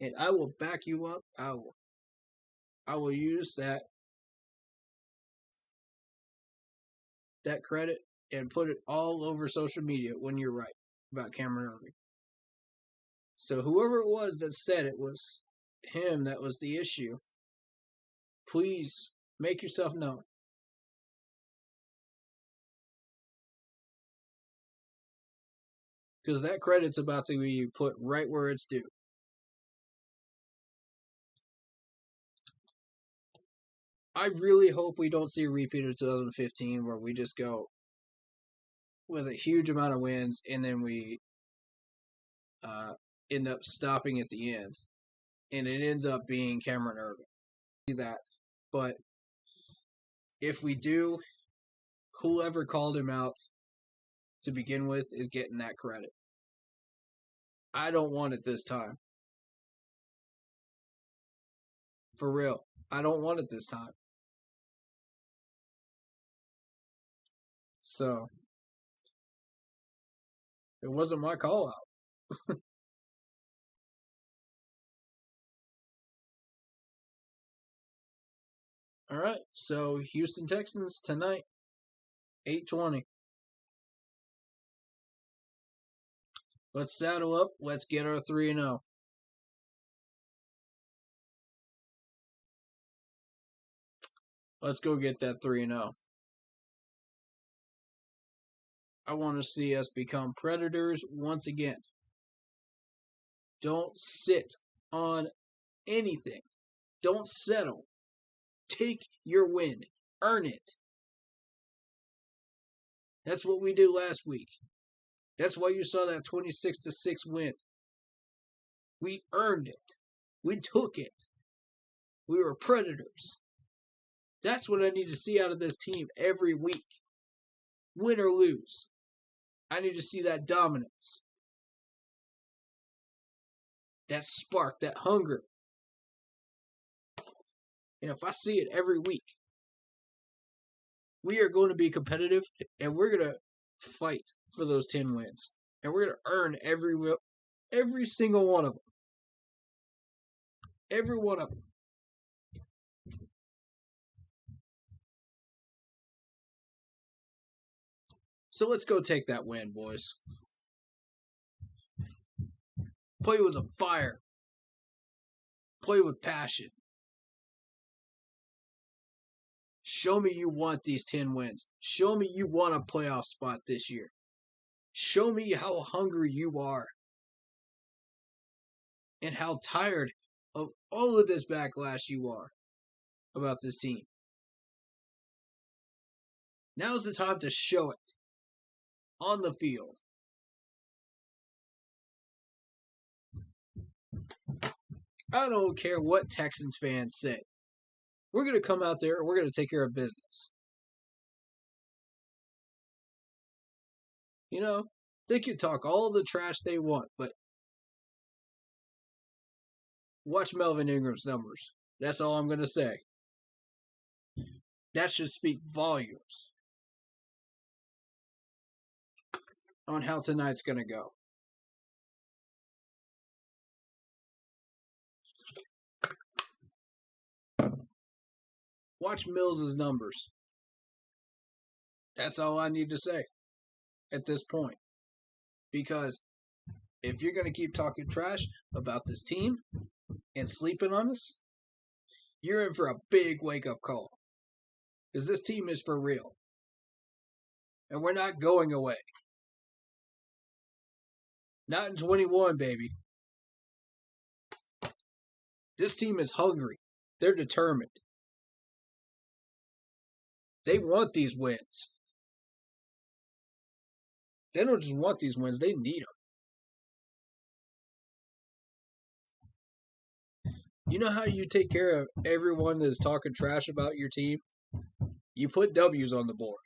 And I will back you up. I will use that credit and put it all over social media when you're right about Cameron Irving. So whoever it was that said it was him that was the issue, please make yourself known. Because that credit's about to be put right where it's due. I really hope we don't see a repeat of 2015 where we just go with a huge amount of wins, and then we end up stopping at the end, and it ends up being Cameron Irving. See that, but if we do, whoever called him out to begin with is getting that credit. I don't want it this time. For real. I don't want it this time. So, it wasn't my call out. All right. So, Houston Texans tonight, 8:20. Let's saddle up. Let's get our 3-0. Let's go get that 3-0. I want to see us become predators once again. Don't sit on anything. Don't settle. Take your win. Earn it. That's what we did last week. That's why you saw that 26-6 win. We earned it. We took it. We were predators. That's what I need to see out of this team every week. Win or lose. I need to see that dominance. That spark, that hunger. And if I see it every week, we are going to be competitive and we're going to fight for those 10 wins. And we're going to earn every single one of them. Every one of them. So let's go take that win, boys. Play with a fire. Play with passion. Show me you want these 10 wins. Show me you want a playoff spot this year. Show me how hungry you are. And how tired of all of this backlash you are about this team. Now's the time to show it. On the field. I don't care what Texans fans say. We're going to come out there and we're going to take care of business. You know, they can talk all the trash they want, but watch Melvin Ingram's numbers. That's all I'm going to say. That should speak volumes on how tonight's going to go. Watch Mills' numbers. That's all I need to say at this point. Because if you're going to keep talking trash about this team and sleeping on us, you're in for a big wake-up call. Because this team is for real. And we're not going away. Not in 21, baby. This team is hungry. They're determined. They want these wins. They don't just want these wins, they need them. You know how you take care of everyone that's talking trash about your team? You put W's on the board.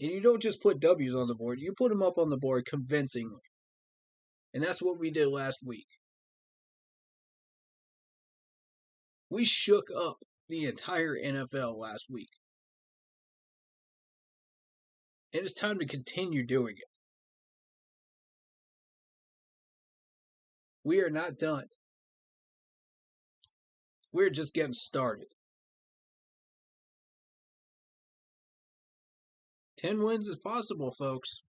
And you don't just put W's on the board, you put them up on the board convincingly. And that's what we did last week. We shook up the entire NFL last week. And it's time to continue doing it. We are not done. We're just getting started. 10 wins is possible, folks.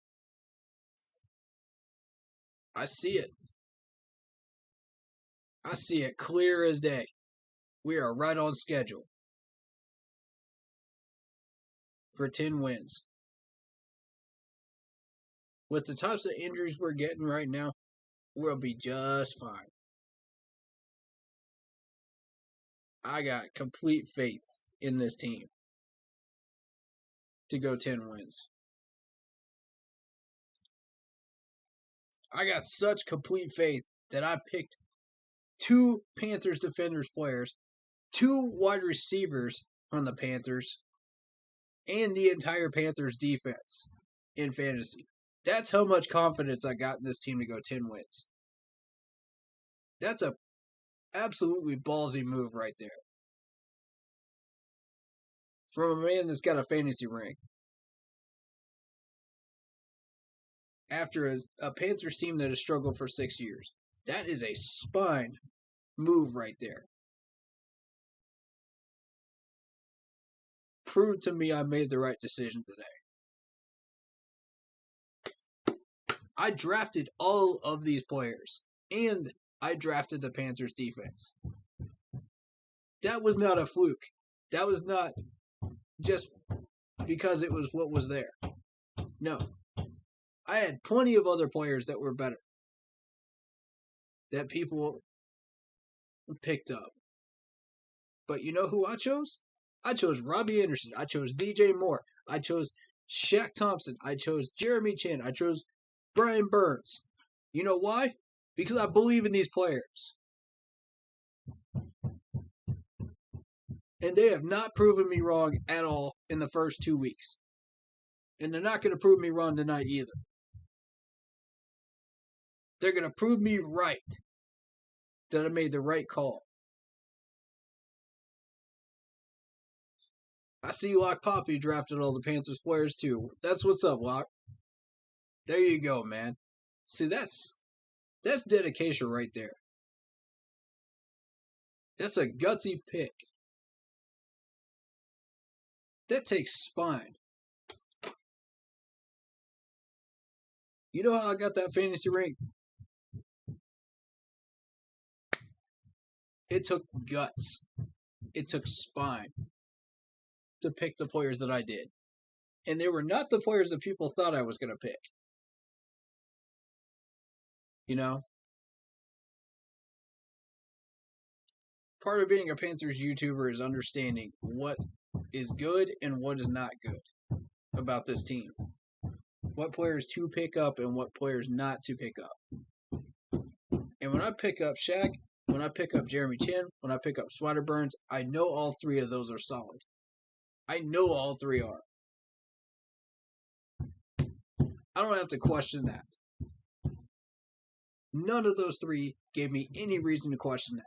I see it. I see it clear as day. We are right on schedule for 10 wins. With the types of injuries we're getting right now, we'll be just fine. I got complete faith in this team to go 10 wins. I got such complete faith that I picked 2 Panthers defenders players, 2 wide receivers from the Panthers, and the entire Panthers defense in fantasy. That's how much confidence I got in this team to go 10 wins. That's a absolutely ballsy move right there. From a man that's got a fantasy ring. After a Panthers team that has struggled for 6 years. That is a spine move right there. Prove to me I made the right decision today. I drafted all of these players, and I drafted the Panthers defense. That was not a fluke. That was not just because it was what was there. No. I had plenty of other players that were better that people picked up. But you know who I chose? I chose Robbie Anderson. I chose DJ Moore. I chose Shaq Thompson. I chose Jeremy Chin. I chose Brian Burns. You know why? Because I believe in these players. And they have not proven me wrong at all in the first 2 weeks. And they're not going to prove me wrong tonight either. They're going to prove me right that I made the right call. I see Lock Poppy drafted all the Panthers players too. That's what's up, Lock. There you go, man. See, that's dedication right there. That's a gutsy pick. That takes spine. You know how I got that fantasy rank? It took guts. It took spine to pick the players that I did. And they were not the players that people thought I was going to pick. You know? Part of being a Panthers YouTuber is understanding what is good and what is not good about this team. What players to pick up and what players not to pick up. And when I pick up Shaq, when I pick up Jeremy Chin, when I pick up Swider Burns, I know all 3 of those are solid. I know all 3 are. I don't have to question that. None of those 3 gave me any reason to question that.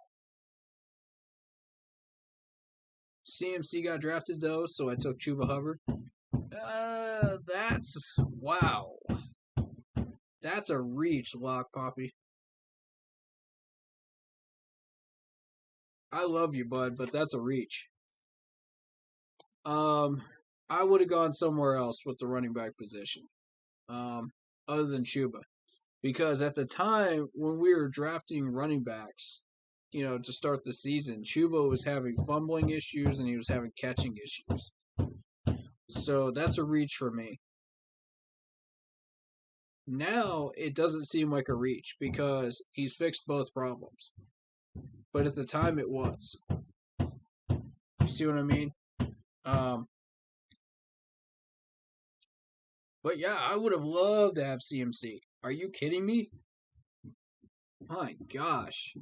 CMC got drafted though, so I took Chuba Hubbard. Wow. That's a reach, Lock Poppy. I love you, bud, but that's a reach. I would have gone somewhere else with the running back position, other than Chuba, because at the time when we were drafting running backs, to start the season, Chuba was having fumbling issues and he was having catching issues. So that's a reach for me. Now it doesn't seem like a reach because he's fixed both problems. But at the time it was. You see what I mean? But yeah, I would have loved to have CMC. Are you kidding me? My gosh.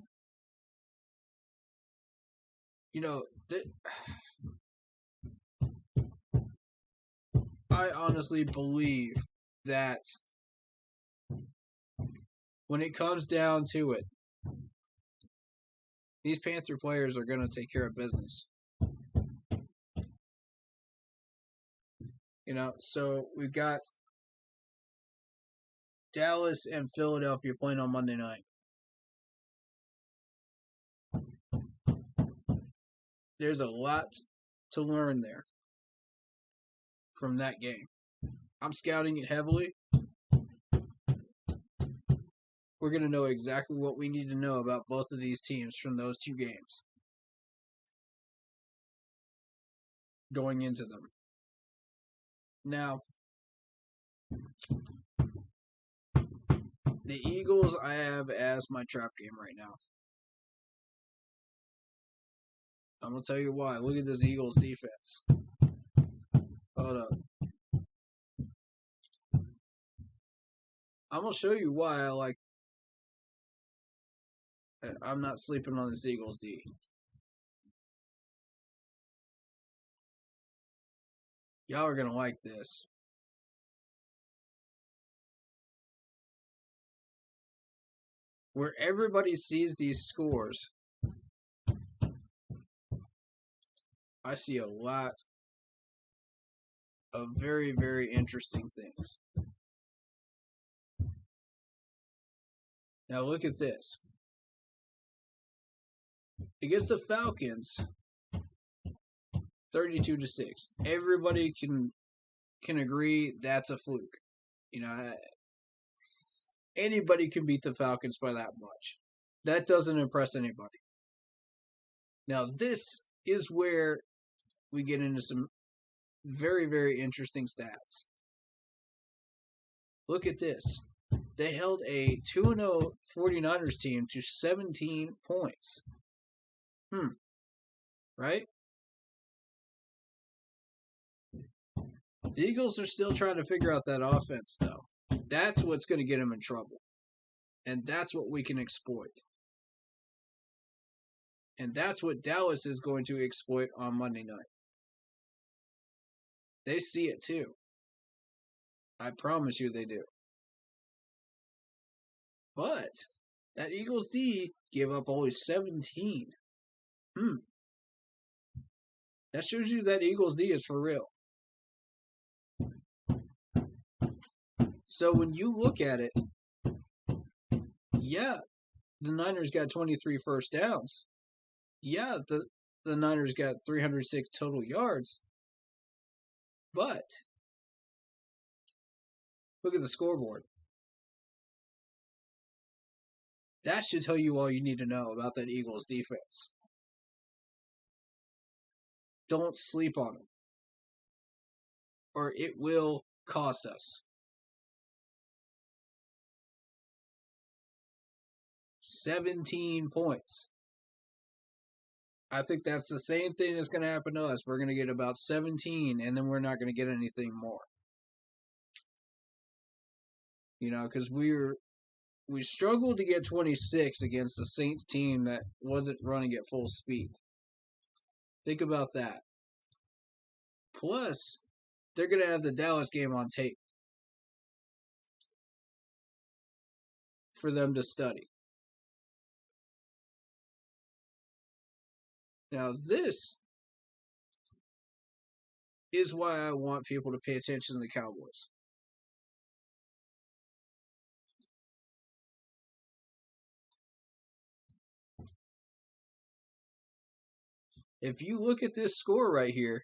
I honestly believe that when it comes down to it, these Panther players are going to take care of business. So we've got Dallas and Philadelphia playing on Monday night. There's a lot to learn there from that game. I'm scouting it heavily. We're going to know exactly what we need to know about both of these teams from those 2 games going into them. Now, the Eagles I have as my trap game right now. I'm going to tell you why. Look at this Eagles defense. Hold up. I'm going to show you why I'm not sleeping on this Eagles D. Y'all are going to like this. Where everybody sees these scores, I see a lot of very, very interesting things. Now look at this. Against the Falcons, 32-6. Everybody can agree that's a fluke. Anybody can beat the Falcons by that much. That doesn't impress anybody. Now this is where we get into some very, very interesting stats. Look at this. They held a 2-0 49ers team to 17 points. Right? The Eagles are still trying to figure out that offense, though. That's what's going to get them in trouble. And that's what we can exploit. And that's what Dallas is going to exploit on Monday night. They see it too. I promise you they do. But that Eagles D gave up only 17. That shows you that Eagles D is for real. So when you look at it, yeah, the Niners got 23 first downs. Yeah, the Niners got 306 total yards. But look at the scoreboard. That should tell you all you need to know about that Eagles defense. Don't sleep on them, or it will cost us. 17 points. I think that's the same thing that's going to happen to us. We're going to get about 17, and then we're not going to get anything more. Because we struggled to get 26 against the Saints team that wasn't running at full speed. Think about that. Plus, they're going to have the Dallas game on tape for them to study. Now, this is why I want people to pay attention to the Cowboys. If you look at this score right here,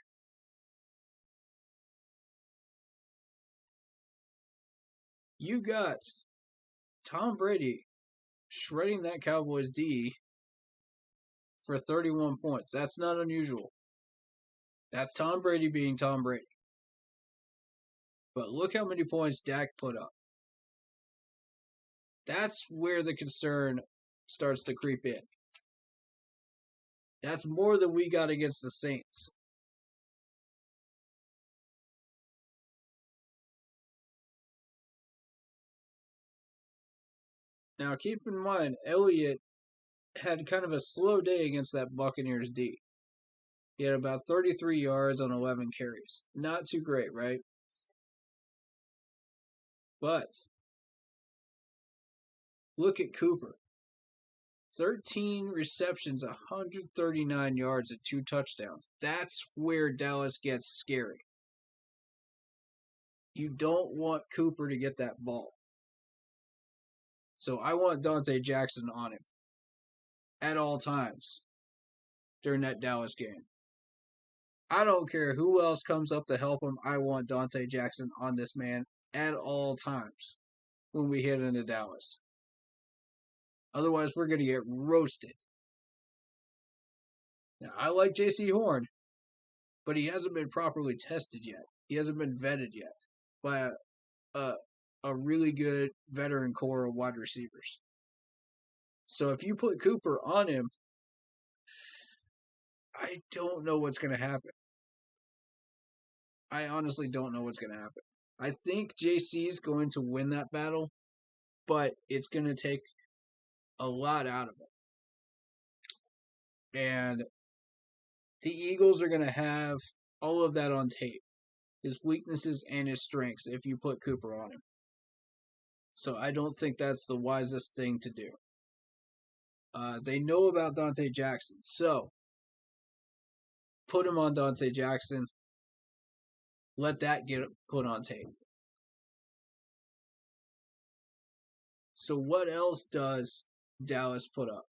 you got Tom Brady shredding that Cowboys D for 31 points. That's not unusual. That's Tom Brady being Tom Brady. But look how many points Dak put up. That's where the concern starts to creep in. That's more than we got against the Saints. Now, keep in mind, Elliott had kind of a slow day against that Buccaneers D. He had about 33 yards on 11 carries. Not too great, right? But look at Cooper. 13 receptions, 139 yards, and 2 touchdowns. That's where Dallas gets scary. You don't want Cooper to get that ball. So I want Dante Jackson on him at all times during that Dallas game. I don't care who else comes up to help him. I want Dante Jackson on this man at all times when we hit into Dallas. Otherwise, we're going to get roasted. Now, I like J.C. Horn, but he hasn't been properly tested yet. He hasn't been vetted yet by a really good veteran core of wide receivers. So if you put Cooper on him, I don't know what's going to happen. I honestly don't know what's going to happen. I think JC is going to win that battle, but it's going to take a lot out of him. And the Eagles are going to have all of that on tape, his weaknesses and his strengths, if you put Cooper on him. So I don't think that's the wisest thing to do. They know about Dante Jackson, so put him on Dante Jackson. Let that get put on tape. So what else does Dallas put up?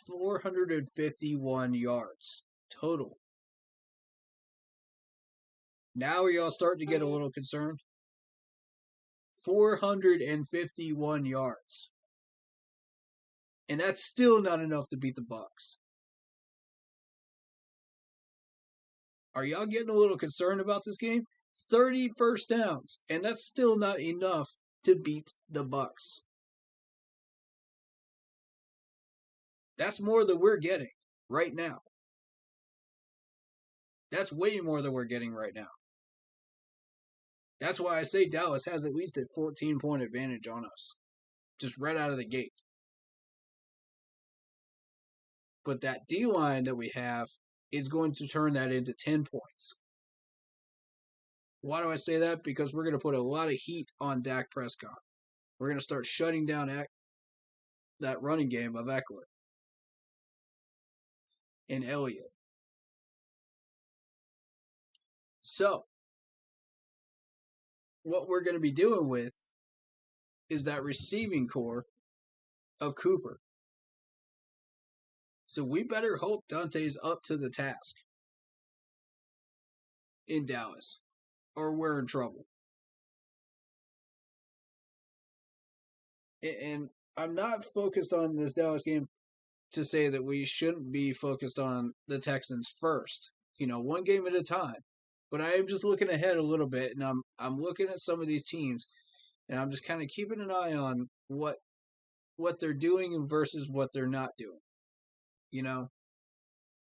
451 yards total. Now are y'all starting to get a little concerned? 451 yards. And that's still not enough to beat the Bucs. Are y'all getting a little concerned about this game? 30 first downs, and that's still not enough to beat the Bucs. That's more than we're getting right now. That's way more than we're getting right now. That's why I say Dallas has at least a 14-point advantage on us. Just right out of the gate. But that D-line that we have is going to turn that into 10 points. Why do I say that? Because we're going to put a lot of heat on Dak Prescott. We're going to start shutting down that running game of Eckler and Elliott. So, what we're going to be doing with is that receiving core of Cooper. So we better hope Dante's up to the task in Dallas, or we're in trouble. And I'm not focused on this Dallas game to say that we shouldn't be focused on the Texans first. One game at a time. But I am just looking ahead a little bit, and I'm looking at some of these teams, and I'm just kind of keeping an eye on what they're doing versus what they're not doing.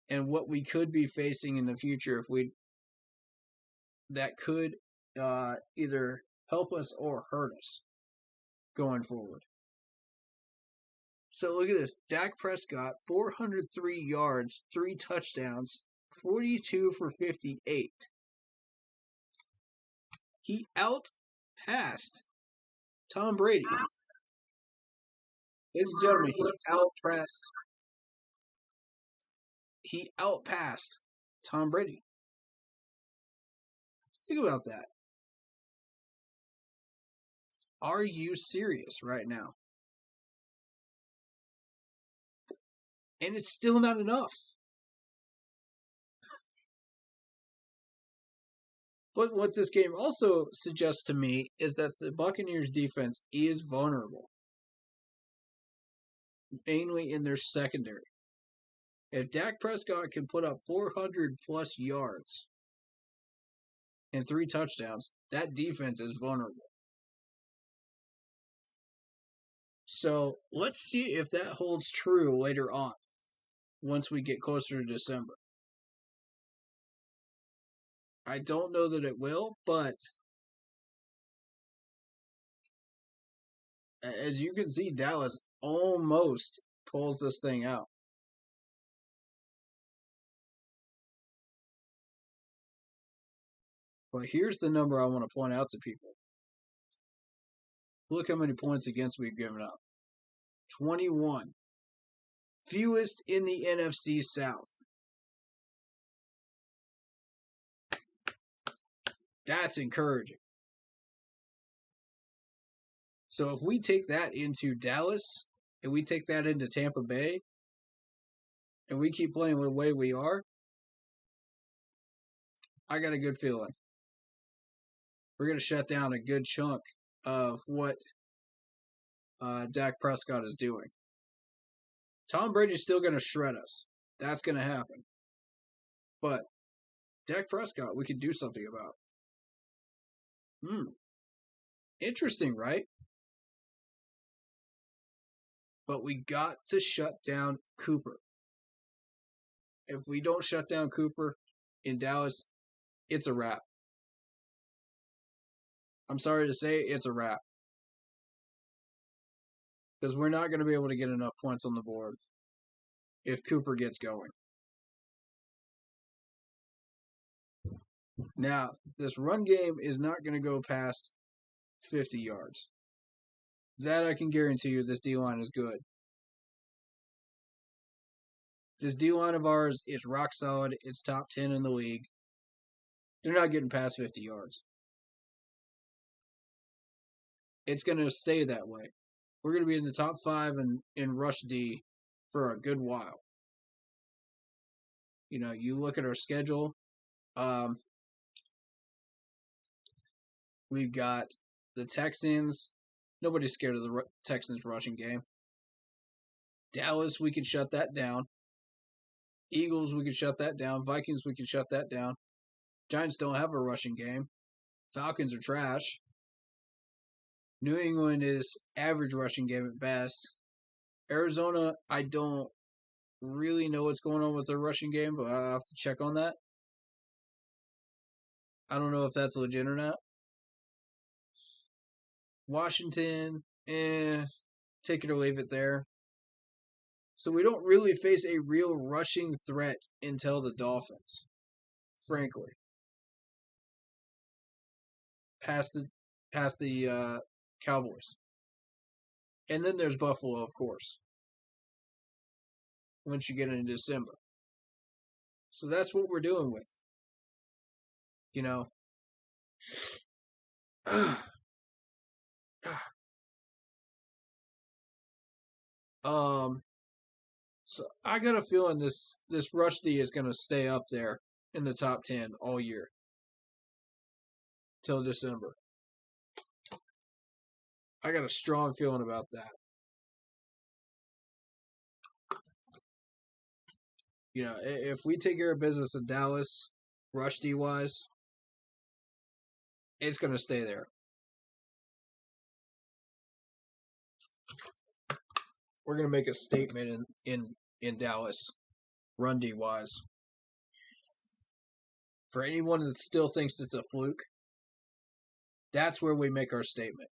And what we could be facing in the future that could either help us or hurt us going forward. So look at this. Dak Prescott, 403 yards, 3 touchdowns, 42 for 58. He outpassed Tom Brady. Ladies and gentlemen, he outpassed Tom Brady. Think about that. Are you serious right now? And it's still not enough. But what this game also suggests to me is that the Buccaneers defense is vulnerable, mainly in their secondary. If Dak Prescott can put up 400 plus yards and 3 touchdowns, that defense is vulnerable. So let's see if that holds true later on, once we get closer to December. I don't know that it will, but as you can see, Dallas almost pulls this thing out. But here's the number I want to point out to people. Look how many points against we've given up. 21. Fewest in the NFC South. That's encouraging. So if we take that into Dallas, and we take that into Tampa Bay, and we keep playing the way we are, I got a good feeling. We're going to shut down a good chunk of what Dak Prescott is doing. Tom Brady's still going to shred us. That's going to happen. But Dak Prescott, we can do something about. Interesting, right? But we got to shut down Cooper. If we don't shut down Cooper in Dallas, it's a wrap. I'm sorry to say, it's a wrap. because we're not going to be able to get enough points on the board if Cooper gets going. Now, this run game is not going to go past 50 yards. That I can guarantee you this D-line is good. This D-line of ours is rock solid. It's top 10 in the league. They're not getting past 50 yards. It's going to stay that way. We're going to be in the top 5 in rush D for a good while. You know, you look at our schedule. We've got the Texans. Nobody's scared of the Texans rushing game. Dallas, we can shut that down. Eagles, we can shut that down. Vikings, we can shut that down. Giants don't have a rushing game. Falcons are trash. New England is average rushing game at best. Arizona, I don't really know what's going on with their rushing game, but I'll have to check on that. I don't know if that's legit or not. Washington, take it or leave it there. So we don't really face a real rushing threat until the Dolphins, frankly. Past the Cowboys. And then there's Buffalo, of course, once you get into December. So that's what we're doing with. You know. So I got a feeling this rush D is going to stay up there in the top 10 all year till December. I got a strong feeling about that. You know, if we take care of business in Dallas, rush D wise, it's going to stay there. We're going to make a statement in Dallas, run D wise. For anyone that still thinks it's a fluke, that's where we make our statement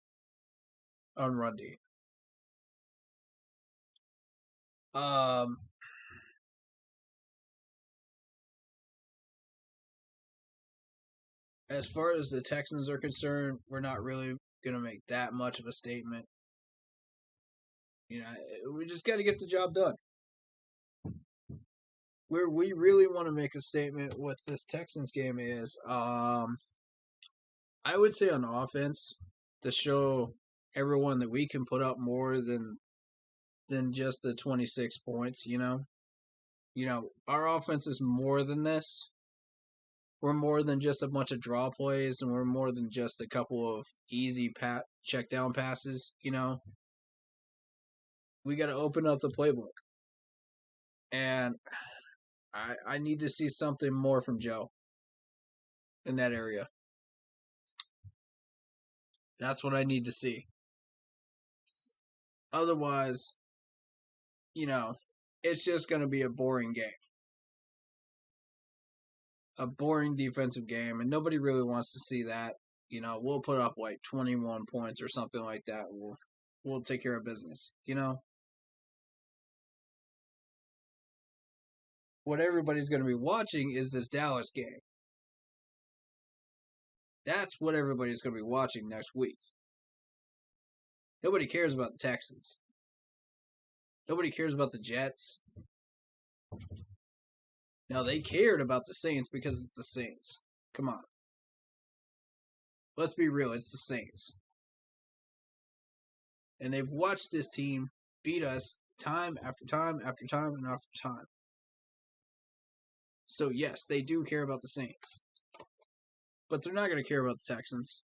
on run D. As far as the Texans are concerned, we're not really going to make that much of a statement. You know, we just got to get the job done. Where we really want to make a statement with this Texans game is, I would say on offense, to show everyone that we can put up more than just the 26 points, you know. You know, our offense is more than this. We're more than just a bunch of draw plays, and we're more than just a couple of easy check down passes, you know. We got to open up the playbook. And I need to see something more from Joe in that area. That's what I need to see. Otherwise, you know, it's just going to be a boring game. A boring defensive game, and nobody really wants to see that. You know, we'll put up like 21 points or something like that. We'll take care of business, you know? What everybody's going to be watching is this Dallas game. That's what everybody's going to be watching next week. Nobody cares about the Texans. Nobody cares about the Jets. Now, they cared about the Saints because it's the Saints. Come on. Let's be real, it's the Saints. And they've watched this team beat us time after time after time and after time. So, yes, they do care about the Saints. But they're not going to care about the Texans.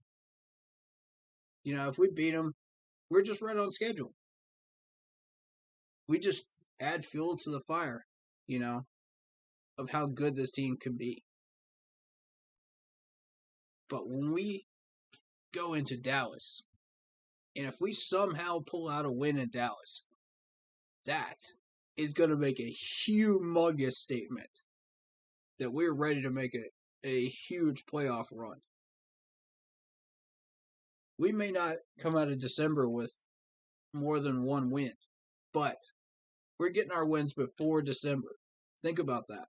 You know, if we beat them, we're just right on schedule. We just add fuel to the fire, you know, of how good this team can be. But when we go into Dallas, and if we somehow pull out a win in Dallas, that is going to make a humongous statement that we're ready to make a huge playoff run. We may not come out of December with more than one win. But we're getting our wins before December. Think about that.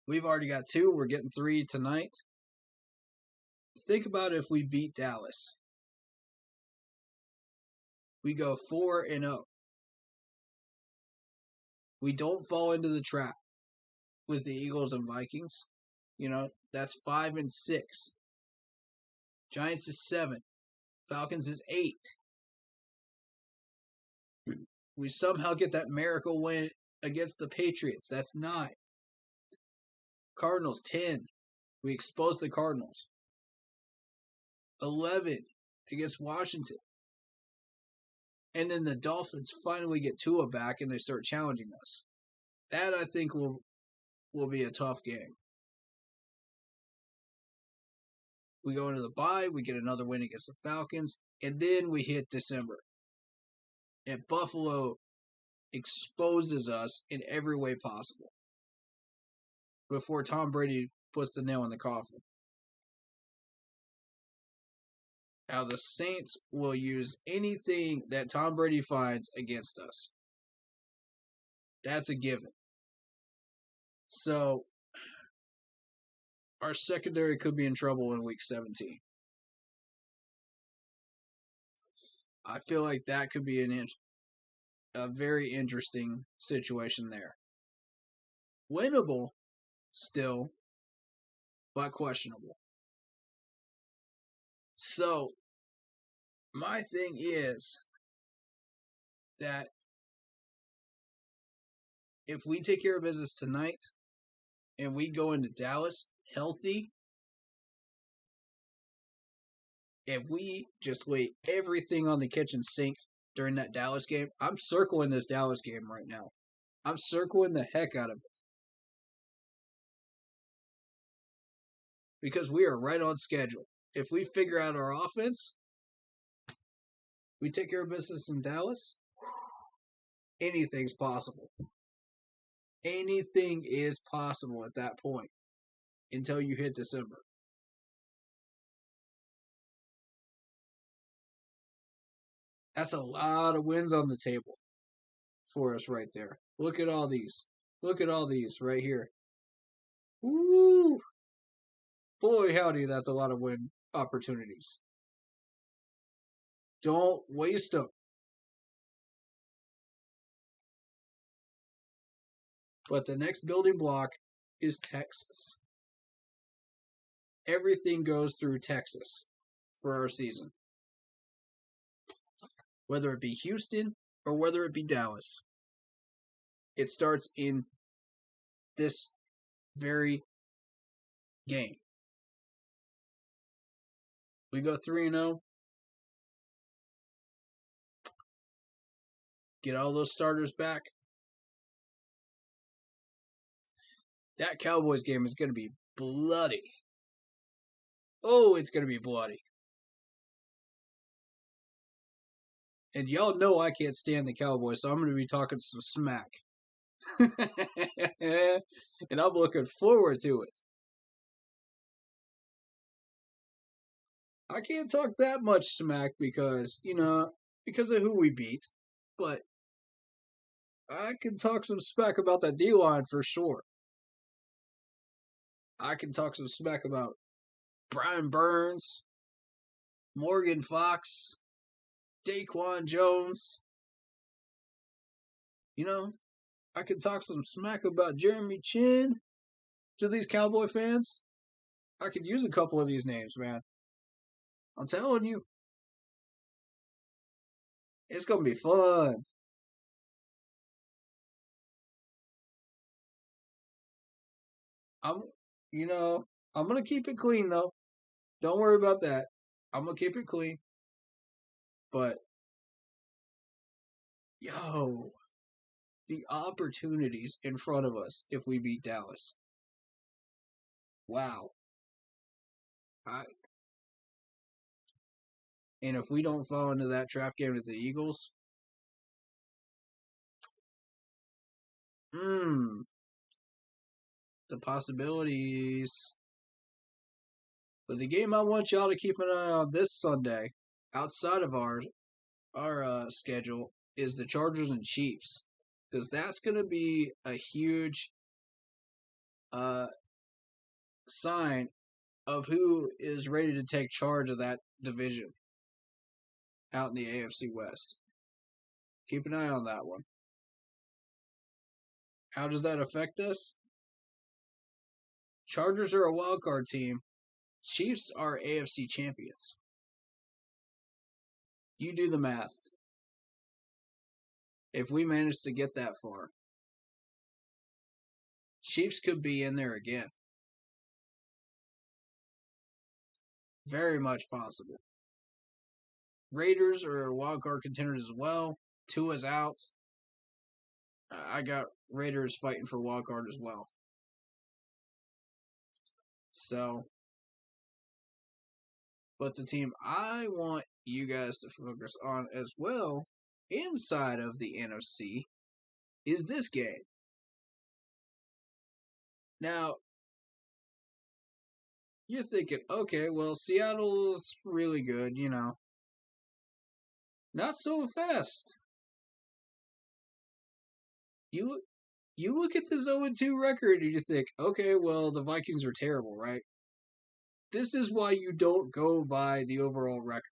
We've already got 2. We're getting 3 tonight. Think about if we beat Dallas. We go 4-0. We don't fall into the trap with the Eagles and Vikings. That's 5-6. Giants is 7. Falcons is 8. We somehow get that miracle win against the Patriots. That's 9. Cardinals 10. We expose the Cardinals. 11 against Washington. And then the Dolphins finally get Tua back and they start challenging us. That I think will be a tough game. We go into the bye, we get another win against the Falcons, and then we hit December. And Buffalo exposes us in every way possible before Tom Brady puts the nail in the coffin. Now, the Saints will use anything that Tom Brady finds against us. That's a given. So, our secondary could be in trouble in Week 17. I feel like that could be a very interesting situation there. Winnable still, but questionable. So, my thing is that if we take care of business tonight and we go into Dallas healthy, if we just lay everything on the kitchen sink during that Dallas game, I'm circling this Dallas game right now. I'm circling the heck out of it. Because we are right on schedule. If we figure out our offense, we take care of business in Dallas, anything's possible. Anything is possible at that point until you hit December. That's a lot of wins on the table for us right there. Look at all these. Look at all these right here. Woo! Boy, howdy, that's a lot of win opportunities. Don't waste them. But the next building block is Texas. Everything goes through Texas for our season. Whether it be Houston or whether it be Dallas. It starts in this very game. We go 3-0. Get all those starters back. That Cowboys game is going to be bloody. Oh, it's going to be bloody. And y'all know I can't stand the Cowboys, so I'm going to be talking some smack. And I'm looking forward to it. I can't talk that much smack because of who we beat. But I can talk some smack about that D-line for sure. I can talk some smack about Brian Burns, Morgan Fox, Daquan Jones. I can talk some smack about Jeremy Chin to these Cowboy fans. I could use a couple of these names, man. I'm telling you. It's going to be fun. I'm going to keep it clean, though. Don't worry about that. I'm going to keep it clean. But, the opportunities in front of us if we beat Dallas. Wow. And if we don't fall into that trap game with the Eagles, the possibilities. But the game I want y'all to keep an eye on this Sunday outside of our schedule is the Chargers and Chiefs, because that's going to be a huge uh, sign of who is ready to take charge of that division out in the AFC West. Keep an eye on that one. How does that affect us? Chargers are a wild card team. Chiefs are AFC champions. You do the math. If we manage to get that far, Chiefs could be in there again. Very much possible. Raiders are wild card contenders as well. Tua's out. I got Raiders fighting for wild card as well. So, but the team I want you guys to focus on as well, inside of the NFC, is this game. Now, you're thinking, okay, well, Seattle's really good, you know. Not so fast. You look at this 0-2 record and you think, okay, well, the Vikings are terrible, right? This is why you don't go by the overall record.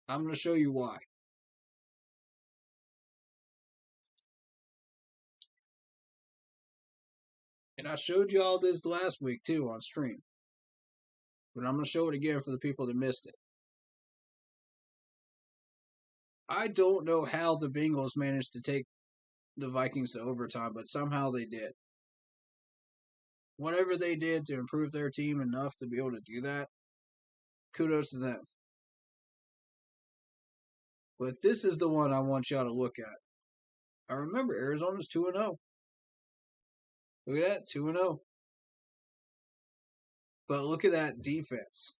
I'm going to show you why. And I showed you all this last week, too, on stream. But I'm going to show it again for the people that missed it. I don't know how the Bengals managed to take the Vikings to overtime, but somehow they did. Whatever they did to improve their team enough to be able to do that, kudos to them. But this is the one I want y'all to look at. I remember Arizona's 2-0. Look at that, 2-0. But look at that defense.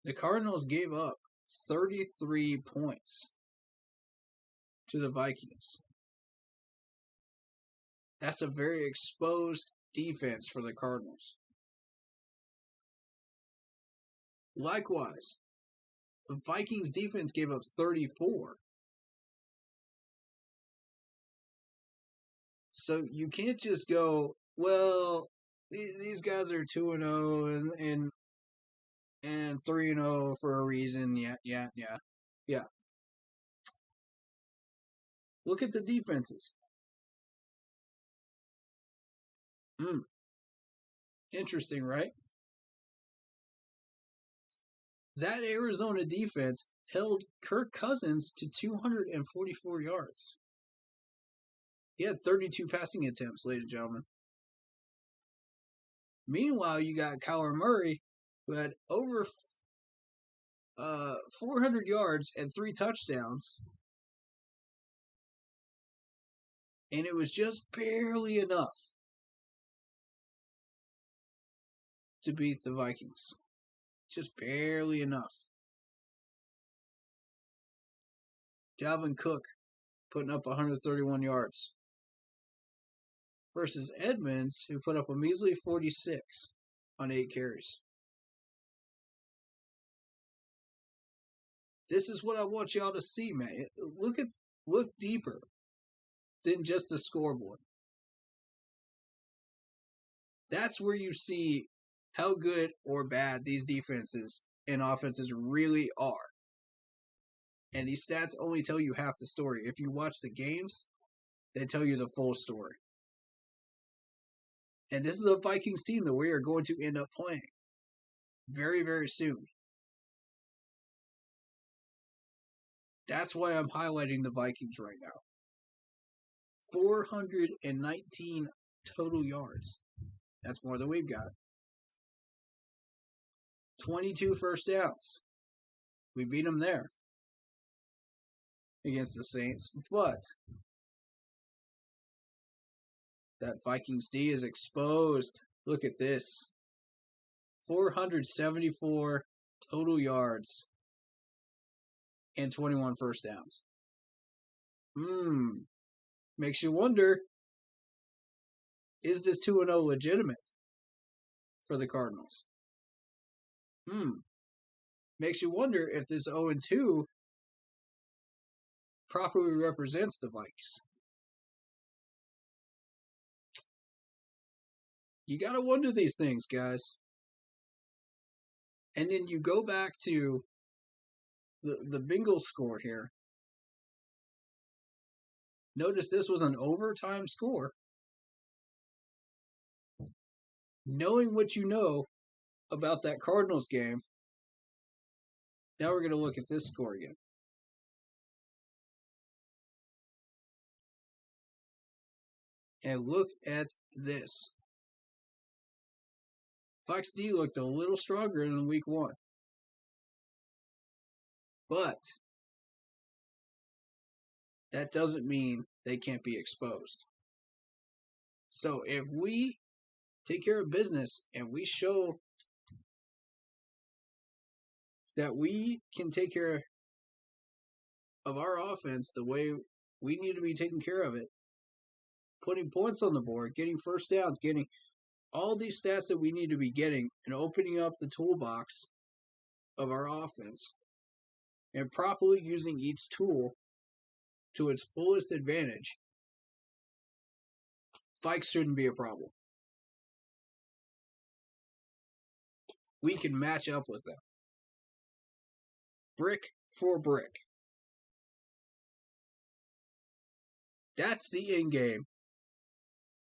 The Cardinals gave up 33 points to the Vikings. That's a very exposed defense for the Cardinals. Likewise, the Vikings defense gave up 34. So you can't just go, well, these guys are 2-0 and 3-0 for a reason. Yeah. Look at the defenses. Interesting, right? That Arizona defense held Kirk Cousins to 244 yards. He had 32 passing attempts, ladies and gentlemen. Meanwhile, you got Kyler Murray, who had over 400 yards and 3 touchdowns. And it was just barely enough to beat the Vikings. Just barely enough. Dalvin Cook putting up 131 yards. Versus Edmonds, who put up a measly 46 on 8 carries. This is what I want y'all to see, man. Look deeper than just the scoreboard. That's where you see how good or bad these defenses and offenses really are. And these stats only tell you half the story. If you watch the games, they tell you the full story. And this is a Vikings team that we are going to end up playing very, very soon. That's why I'm highlighting the Vikings right now. 419 total yards. That's more than we've got. 22 first downs. We beat them there against the Saints. But that Vikings D is exposed. Look at this. 474 total yards and 21 first downs. Makes you wonder, is this 2-0 legitimate for the Cardinals. Makes you wonder if this 0-2 properly represents the Vikes. You got to wonder these things, guys. And then you go back to the Bengals score here. Notice this was an overtime score. Knowing what you know about that Cardinals game, now we're going to look at this score again. And look at this. Fox D looked a little stronger in week 1. But that doesn't mean they can't be exposed. So if we take care of business and we show that we can take care of our offense the way we need to be taking care of it, putting points on the board, getting first downs, getting all these stats that we need to be getting, and opening up the toolbox of our offense, and properly using each tool to its fullest advantage, Vikes shouldn't be a problem. We can match up with them. Brick for brick. That's the end game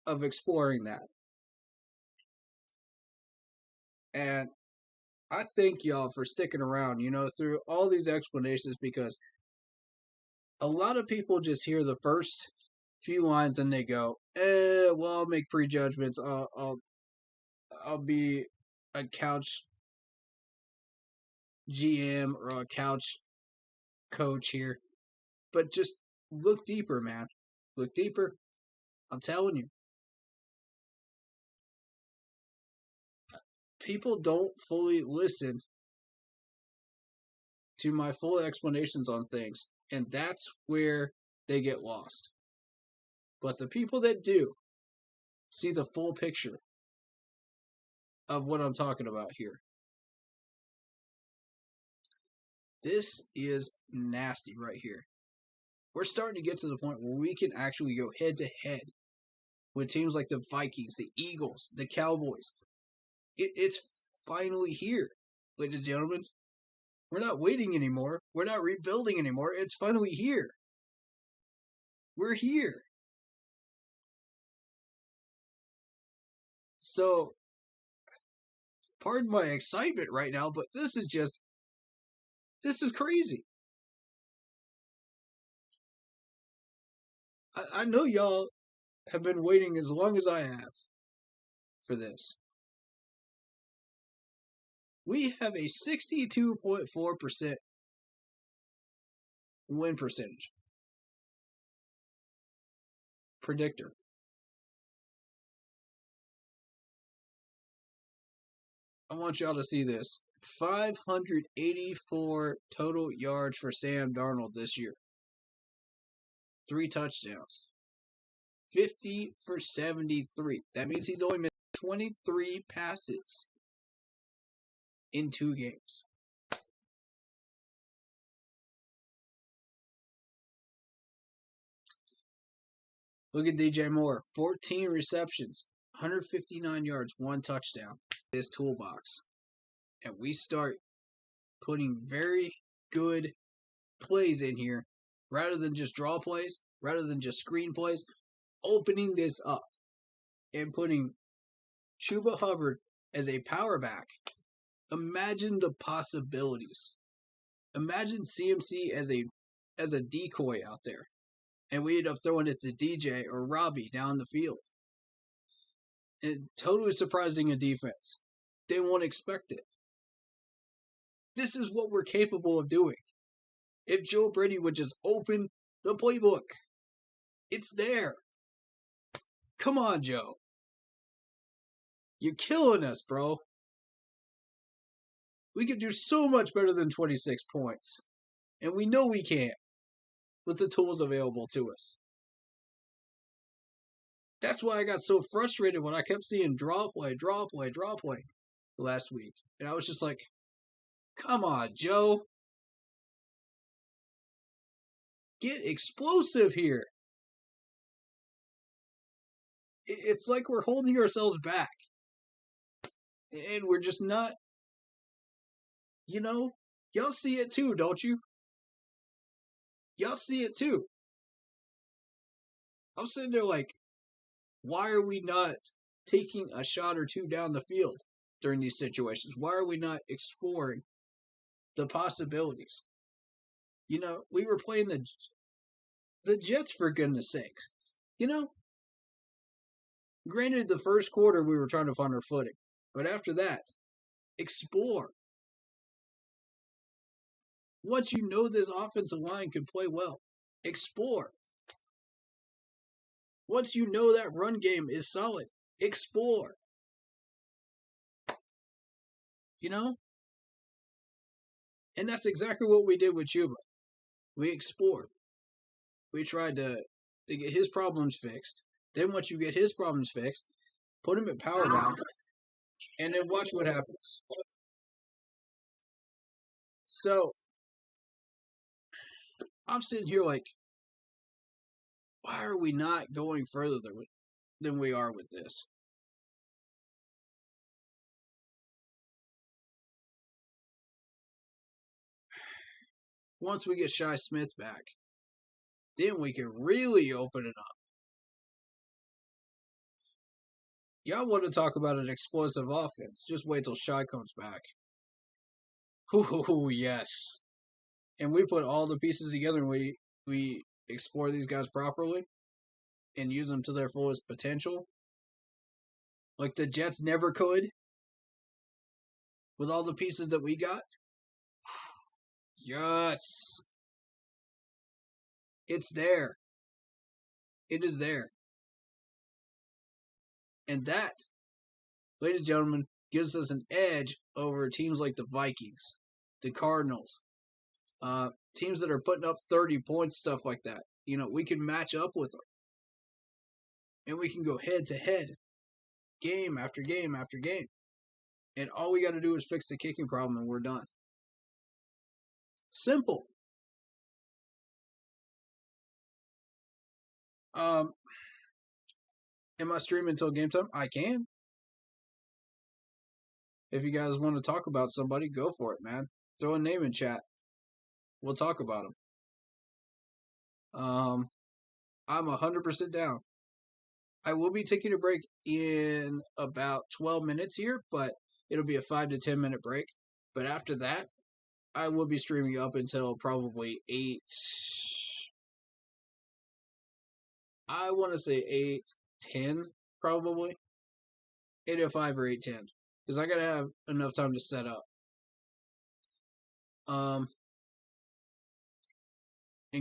of exploring that. And I thank y'all for sticking around, through all these explanations, because a lot of people just hear the first few lines and they go, well, I'll make prejudgments. I'll be a couch GM or a couch coach here. But just look deeper, man. Look deeper. I'm telling you. People don't fully listen to my full explanations on things, and that's where they get lost. But the people that do see the full picture of what I'm talking about here. This is nasty right here. We're starting to get to the point where we can actually go head to head with teams like the Vikings, the Eagles, the Cowboys. It's finally here, ladies and gentlemen. We're not waiting anymore. We're not rebuilding anymore. It's finally here. We're here. So, pardon my excitement right now, but this is crazy. I know y'all have been waiting as long as I have for this. We have a 62.4% win percentage predictor. I want y'all to see this. 584 total yards for Sam Darnold this year. 3 touchdowns. 50 for 73. That means he's only missed 23 passes in 2 games. Look at DJ Moore. 14 receptions, 159 yards, 1 touchdown. This toolbox. And we start putting very good plays in here, rather than just draw plays, rather than just screen plays, opening this up and putting Chuba Hubbard as a power back. Imagine the possibilities. Imagine CMC as a decoy out there, and we end up throwing it to DJ or Robbie down the field. And totally surprising a defense. They won't expect it. This is what we're capable of doing. If Joe Brady would just open the playbook, it's there. Come on, Joe. You're killing us, bro. We could do so much better than 26 points. And we know we can with the tools available to us. That's why I got so frustrated when I kept seeing draw play last week. And I was just like, come on, Joe. Get explosive here. It's like we're holding ourselves back. And we're just not, y'all see it too, don't you? Y'all see it too. I'm sitting there like, why are we not taking a shot or two down the field during these situations? Why are we not exploring the possibilities? We were playing the Jets, for goodness sakes. Granted, the first quarter we were trying to find our footing, but after that, explore. Once you know this offensive line can play well, explore. Once you know that run game is solid, explore. And that's exactly what we did with Chuba. We explored. We tried to get his problems fixed. Then once you get his problems fixed, put him at power down, and then watch what happens. So I'm sitting here like, why are we not going further than we are with this? Once we get Shi Smith back, then we can really open it up. Y'all want to talk about an explosive offense? Just wait till Shi comes back. Ooh, yes. And we put all the pieces together and we explore these guys properly and use them to their fullest potential. Like the Jets never could. With all the pieces that we got. Yes. It's there. It is there. And that, ladies and gentlemen, gives us an edge over teams like the Vikings, the Cardinals, teams that are putting up 30 points, stuff like that. We can match up with them. And we can go head to head, game after game after game. And all we got to do is fix the kicking problem and we're done. Simple. Am I streaming until game time? I can. If you guys want to talk about somebody, go for it, man. Throw a name in chat. We'll talk about them. I'm 100% down. I will be taking a break in about 12 minutes here, but it'll be a 5 to 10 minute break. But after that, I will be streaming up until probably 8. I want to say 8:10, probably. 8:05 or 8:10. Because I got to have enough time to set up. And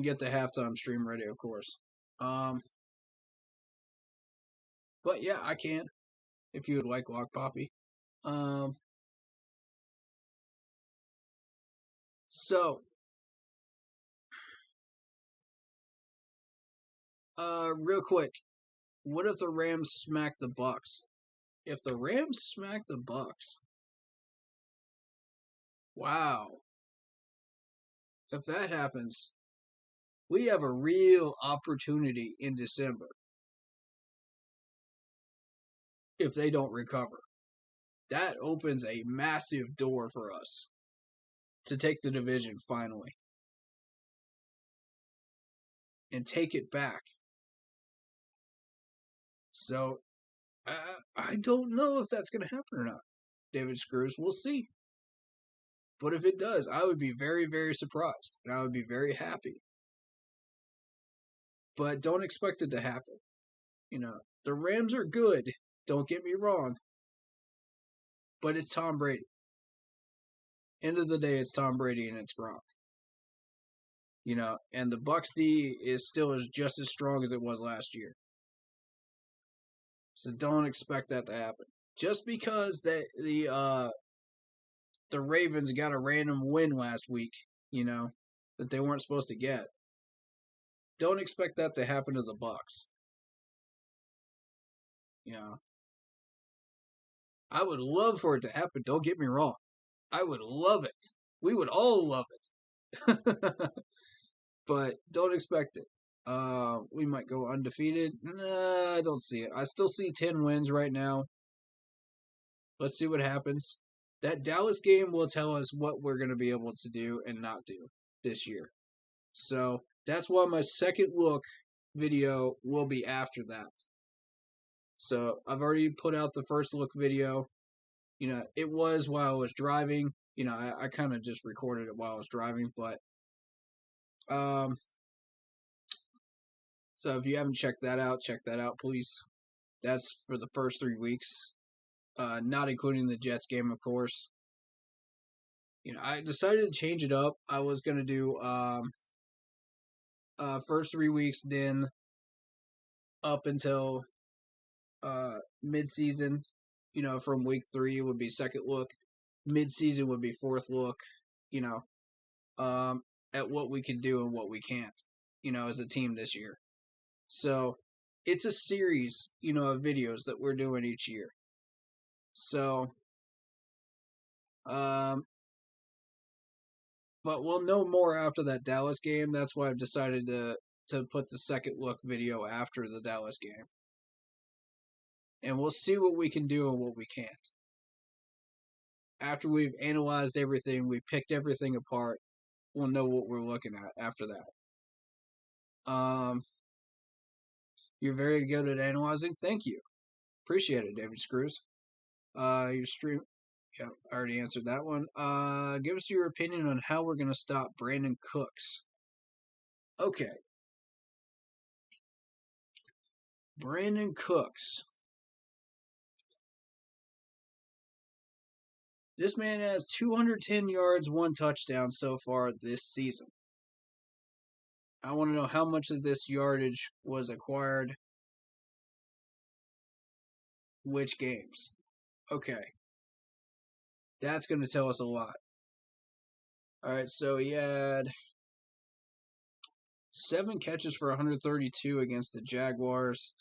get the halftime stream ready, of course. But yeah, I can. If you would like, Lock Poppy. So, real quick, what if the Rams smack the Bucks? If the Rams smack the Bucks, wow. If that happens, we have a real opportunity in December. If they don't recover, that opens a massive door for us to take the division finally and take it back. So, I don't know if that's going to happen or not. David Screws, we'll see. But if it does, I would be very, very surprised. And I would be very happy. But don't expect it to happen. The Rams are good. Don't get me wrong. But it's Tom Brady. End of the day, it's Tom Brady and it's Gronk. And the Bucs D is still just as strong as it was last year. So don't expect that to happen. Just because the Ravens got a random win last week, that they weren't supposed to get. Don't expect that to happen to the Bucs. You know, I would love for it to happen. Don't get me wrong. I would love it. We would all love it. But don't expect it. We might go undefeated. Nah, I don't see it. I still see 10 wins right now. Let's see what happens. That Dallas game will tell us what we're going to be able to do and not do this year. So that's why my second look video will be after that. So I've already put out the first look video. You know, it was while I was driving. You know, I kind of just recorded it while I was driving, but so if you haven't checked that out, check that out, please. That's for the first 3 weeks, not including the Jets game, of course. You know, I decided to change it up. I was gonna do first 3 weeks, then up until mid-season. You know, from week 3 would be second look, mid-season would be fourth look. You know, at what we can do and what we can't. You know, as a team this year. So it's a series, you know, of videos that we're doing each year. So, but we'll know more after that Dallas game. That's why I've decided to put the second look video after the Dallas game. And we'll see what we can do and what we can't. After we've analyzed everything, we picked everything apart, we'll know what we're looking at after that. You're very good at analyzing. Thank you. Appreciate it, David Screws. Your stream. Yeah, I already answered that one. Give us your opinion on how we're gonna stop Brandon Cooks. Okay. Brandon Cooks. This man has 210 yards, 1 touchdown so far this season. I want to know how much of this yardage was acquired, which games. Okay. That's going to tell us a lot. Alright, so he had 7 catches for 132 against the Jaguars.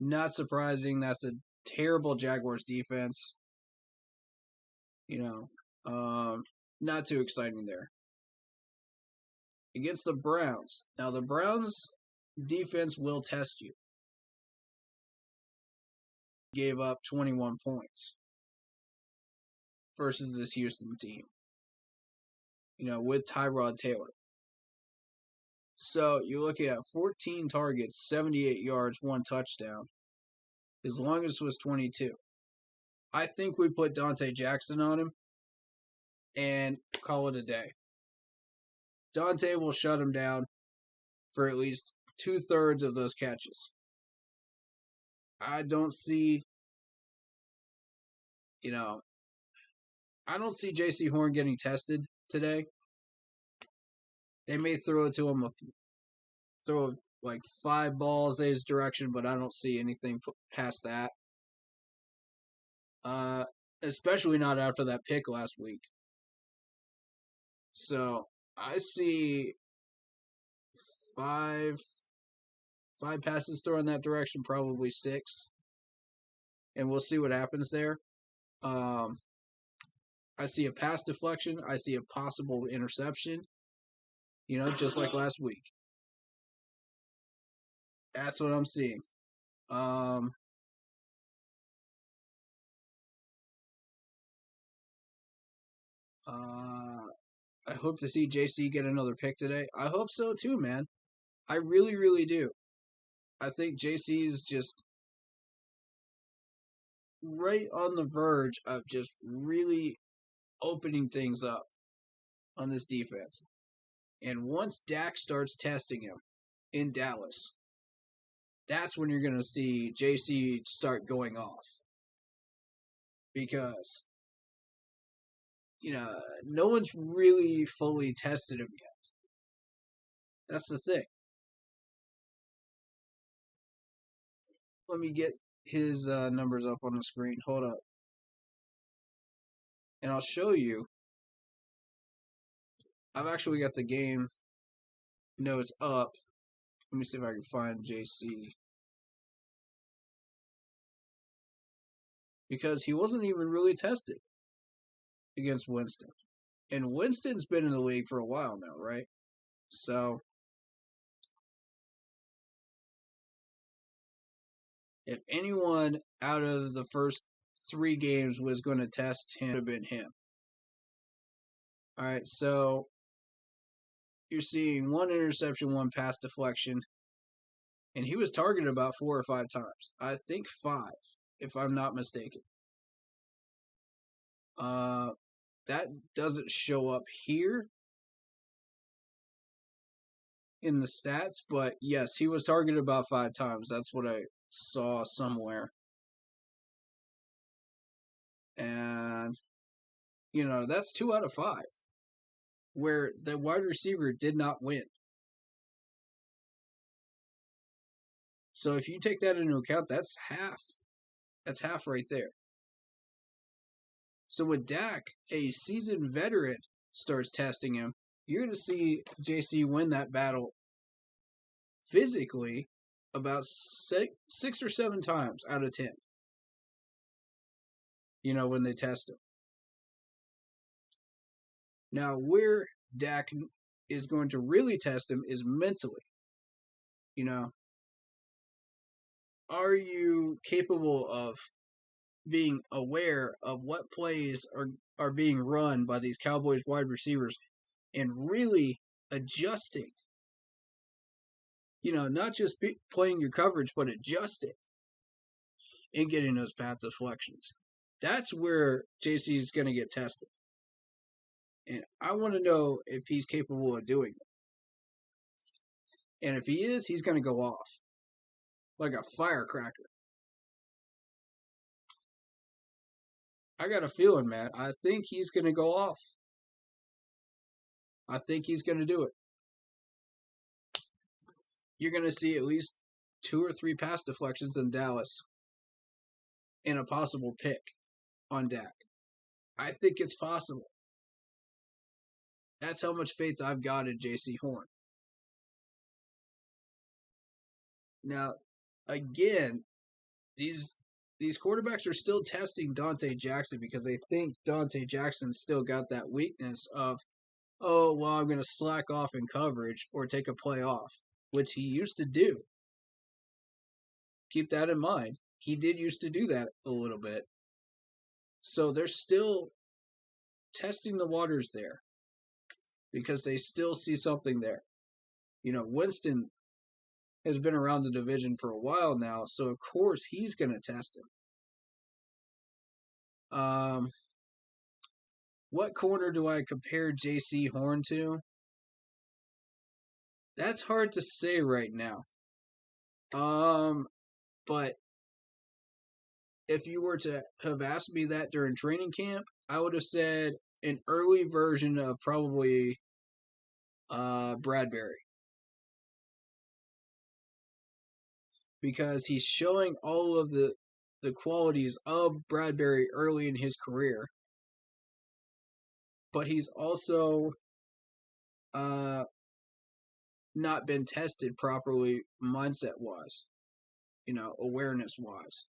Not surprising. That's a terrible Jaguars defense. You know, not too exciting there. Against the Browns. Now, the Browns defense will test you. Gave up 21 points versus this Houston team. You know, with Tyrod Taylor. So you're looking at 14 targets, 78 yards, 1 touchdown. His longest was 22. I think we put Dante Jackson on him and call it a day. Dante will shut him down for at least 2/3 of those catches. I don't see, you know, I don't see J.C. Horn getting tested today. They may throw it to him, throw like 5 balls his direction, but I don't see anything past that. Especially not after that pick last week. So I see five passes thrown in that direction, probably 6, and we'll see what happens there. I see a pass deflection. I see a possible interception. You know, just like last week. That's what I'm seeing. I hope to see JC get another pick today. I hope so too, man. I really, really do. I think JC is just right on the verge of just really opening things up on this defense. And once Dak starts testing him in Dallas, that's when you're going to see JC start going off. Because, you know, no one's really fully tested him yet. That's the thing. Let me get his numbers up on the screen. Hold up. And I'll show you. I've actually got the game notes up. Let me see if I can find JC. because he wasn't even really tested against Winston. And Winston's been in the league for a while now, right? So if anyone out of the first 3 games was going to test him, it would have been him. All right, so you're seeing 1 interception, 1 pass deflection, and he was targeted about 4 or 5 times. I think 5, if I'm not mistaken. That doesn't show up here in the stats, but yes, he was targeted about 5 times. That's what I saw somewhere. And, that's 2 out of 5, where the wide receiver did not win. So if you take that into account, that's half. That's half right there. So when Dak, a seasoned veteran, starts testing him, you're going to see JC win that battle physically about 6 or 7 times out of 10. When they test him. Now, where Dak is going to really test him is mentally. Are you capable of being aware of what plays are being run by these Cowboys wide receivers and really adjusting? Not just playing your coverage, but adjusting and getting those pass deflections. That's where JC is going to get tested. And I want to know if he's capable of doing it. And if he is, he's going to go off like a firecracker. I got a feeling, man. I think he's going to go off. I think he's going to do it. You're going to see at least 2 or 3 pass deflections in Dallas and a possible pick on Dak. I think it's possible. That's how much faith I've got in J.C. Horn. Now, again, these quarterbacks are still testing Dante Jackson because they think Dante Jackson's still got that weakness of, I'm going to slack off in coverage or take a play off, which he used to do. Keep that in mind. He did used to do that a little bit. So they're still testing the waters there because they still see something there. Winston has been around the division for a while now, so of course he's going to test him. What corner do I compare J.C. Horn to? That's hard to say right now. But if you were to have asked me that during training camp, I would have said an early version of probably Bradbury. Because he's showing all of the qualities of Bradbury early in his career. But he's also not been tested properly mindset-wise, awareness-wise.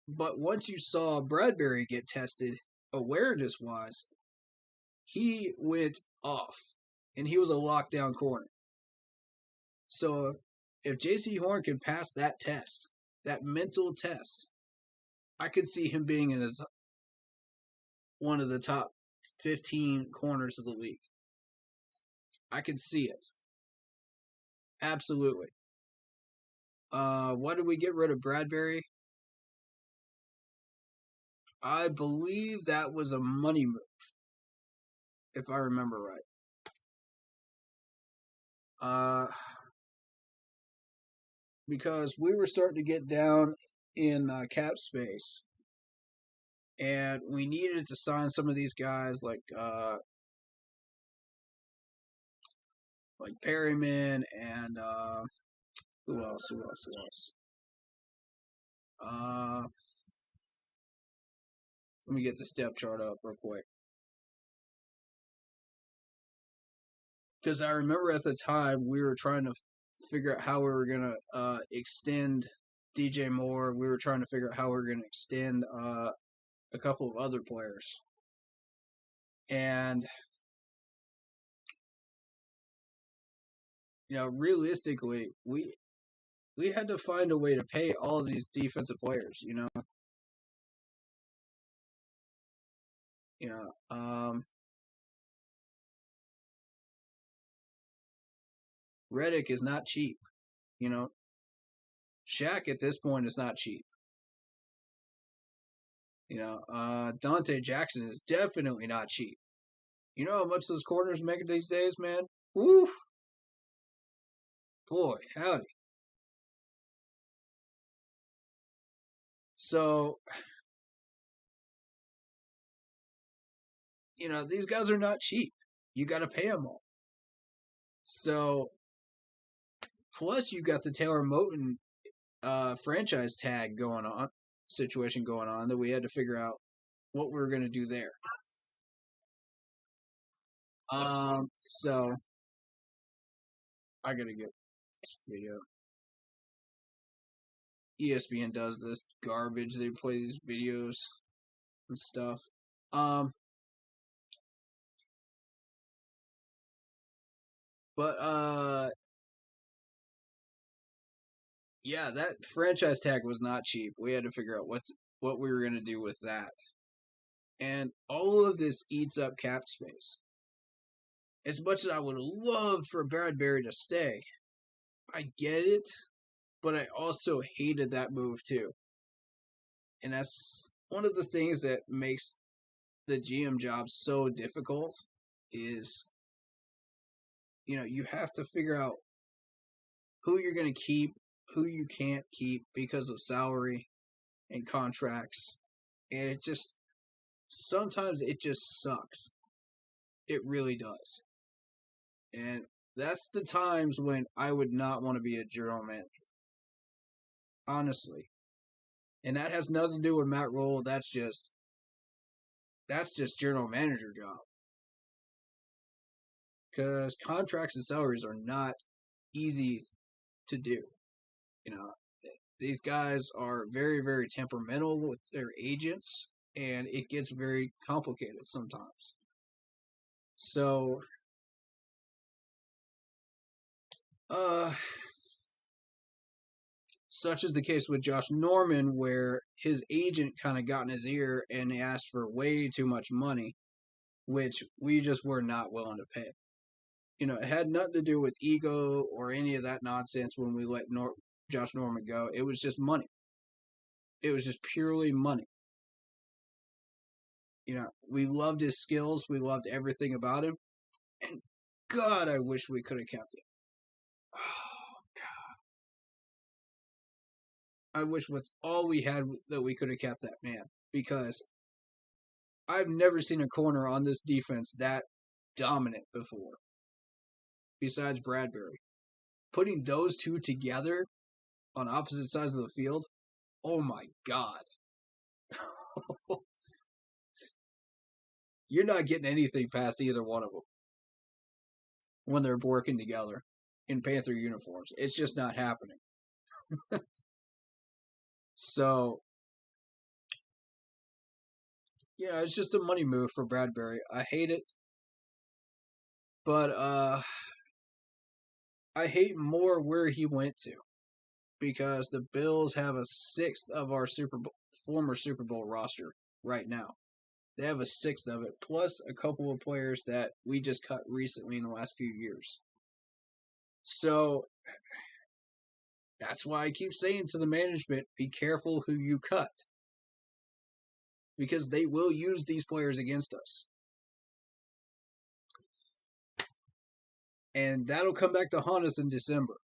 But once you saw Bradbury get tested awareness-wise, he went off, and he was a lockdown corner. So if J.C. Horn can pass that test, that mental test, I could see him being in one of the top 15 corners of the league. I can see it. Absolutely. Why did we get rid of Bradbury? I believe that was a money move, if I remember right. Because we were starting to get down in cap space, and we needed to sign some of these guys like Perryman and who else? Let me get the step chart up real quick. Because I remember at the time we were trying to figure out how we were going to extend DJ Moore. We were trying to figure out how we were going to extend a couple of other players. And, realistically, we had to find a way to pay all these defensive players, Reddick is not cheap, Shaq at this point is not cheap. Dante Jackson is definitely not cheap. You know how much those corners make these days, man? Woo! Boy, howdy. So, these guys are not cheap. You got to pay them all. So, plus you got the Taylor Moton franchise tag situation going on that we had to figure out what we were going to do there. So I gotta get this video. ESPN does this garbage. They play these videos and stuff. Yeah, that franchise tag was not cheap. We had to figure out what we were gonna do with that. And all of this eats up cap space. As much as I would love for Bradbury to stay, I get it, but I also hated that move too. And that's one of the things that makes the GM job so difficult is, you have to figure out who you're going to keep, who you can't keep because of salary and contracts. And sometimes it just sucks. It really does. And that's the times when I would not want to be a general manager. Honestly. And that has nothing to do with Matt Rule. That's just general manager job. Because contracts and salaries are not easy to do. These guys are very, very temperamental with their agents, and it gets very complicated sometimes. So, such is the case with Josh Norman, where his agent kind of got in his ear and he asked for way too much money, which we just were not willing to pay. It had nothing to do with ego or any of that nonsense when we let Josh Norman go. It was just money. It was just purely money. We loved his skills. We loved everything about him. And God, I wish we could have kept him. Oh, God. I wish with all we had that we could have kept that man. Because I've never seen a corner on this defense that dominant before. Besides Bradbury. Putting those two together on opposite sides of the field, oh my God. You're not getting anything past either one of them when they're working together in Panther uniforms. It's just not happening. So, it's just a money move for Bradbury. I hate it. But I hate more where he went to. Because the Bills have a sixth of our former Super Bowl roster right now. They have a sixth of it, plus a couple of players that we just cut recently in the last few years. So, that's why I keep saying to the management, be careful who you cut. Because they will use these players against us. And that'll come back to haunt us in December.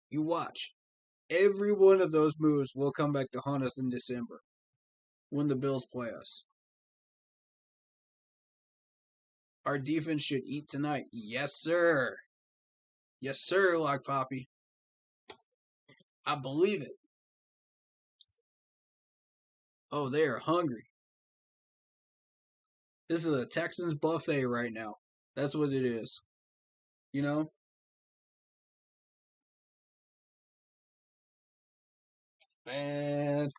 You watch. Every one of those moves will come back to haunt us in December when the Bills play us. Our defense should eat tonight. Yes, sir. Yes, sir, Lock Poppy. I believe it. Oh, they are hungry. This is a Texans buffet right now. That's what it is. Man,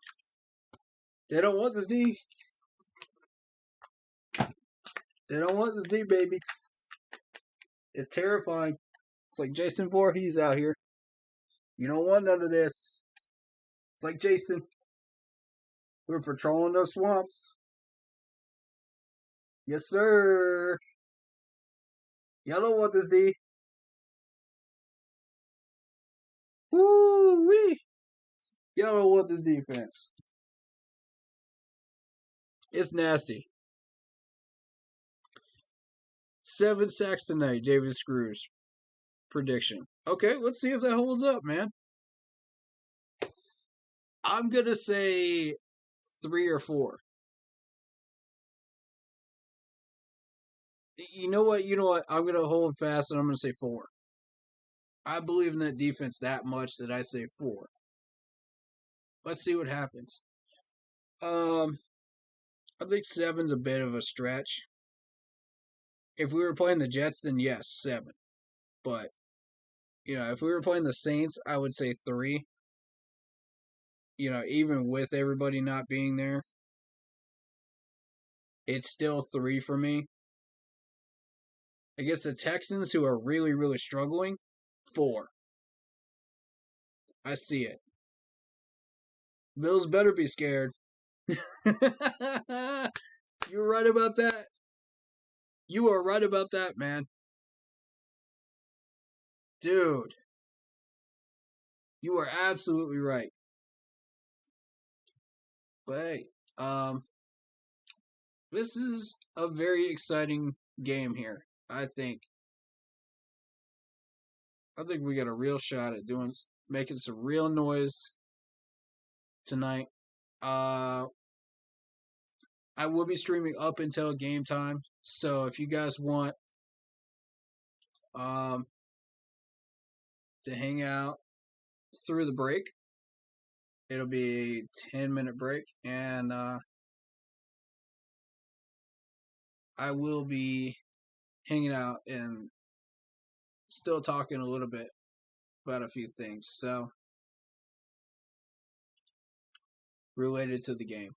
they don't want this D. They don't want this D, baby. It's terrifying. It's like Jason Voorhees out here. You don't want none of this. It's like Jason. We're patrolling those swamps. Yes, sir. Y'all don't want this D. Woo-wee. Y'all don't want this defense. It's nasty. 7 sacks tonight, David Screws. Prediction. Okay, let's see if that holds up, man. I'm going to say 3 or 4. You know what? I'm going to hold fast and I'm going to say 4. I believe in that defense that much that I say 4. Let's see what happens. I think 7's a bit of a stretch. If we were playing the Jets, then yes, 7. But, if we were playing the Saints, I would say 3. Even with everybody not being there, it's still 3 for me. Against the Texans, who are really, really struggling, 4. I see it. Bills better be scared. You're right about that. You are right about that, man. Dude. You are absolutely right. But hey, this is a very exciting game here, I think. I think we got a real shot at making some real noise tonight. I will be streaming up until game time. So if you guys want to hang out through the break, it'll be a 10-minute break, and I will be hanging out and still talking a little bit about a few things. So related to the game.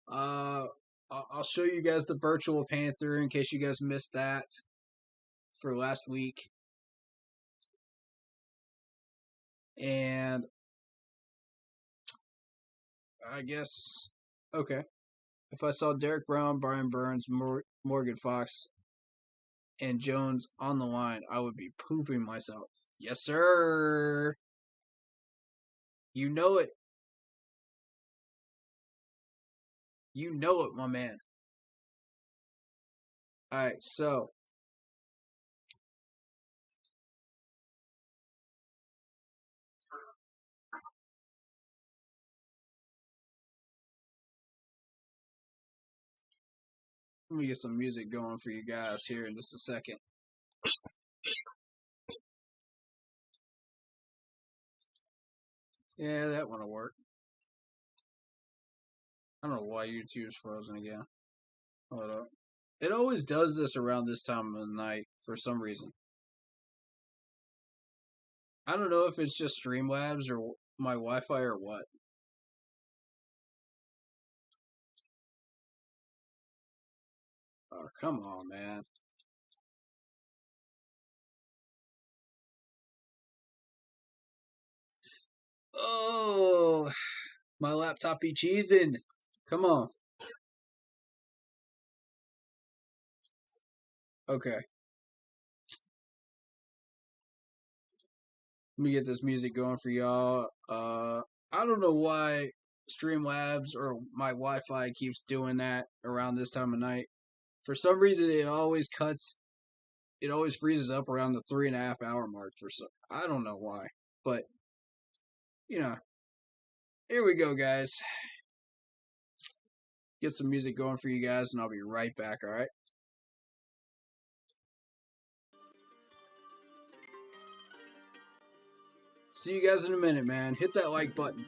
I'll show you guys the virtual Panther in case you guys missed that for last week. And I guess, okay. If I saw Derek Brown, Brian Burns, Morgan Fox, and Jones on the line, I would be pooping myself. Yes, sir. You know it. You know it, my man. All right, so let me get some music going for you guys here in just a second. Yeah, that one will work. I don't know why YouTube's frozen again. Hold up. It always does this around this time of the night for some reason. I don't know if it's just Streamlabs or my Wi-Fi or what. Oh, come on, man. Oh, my laptop be cheesing. Come on. Okay. Let me get this music going for y'all. I don't know why Streamlabs or my Wi-Fi keeps doing that around this time of night. For some reason, it always freezes up around the 3.5 hour mark I don't know why. But, here we go, guys. Get some music going for you guys, and I'll be right back, alright? See you guys in a minute, man. Hit that like button.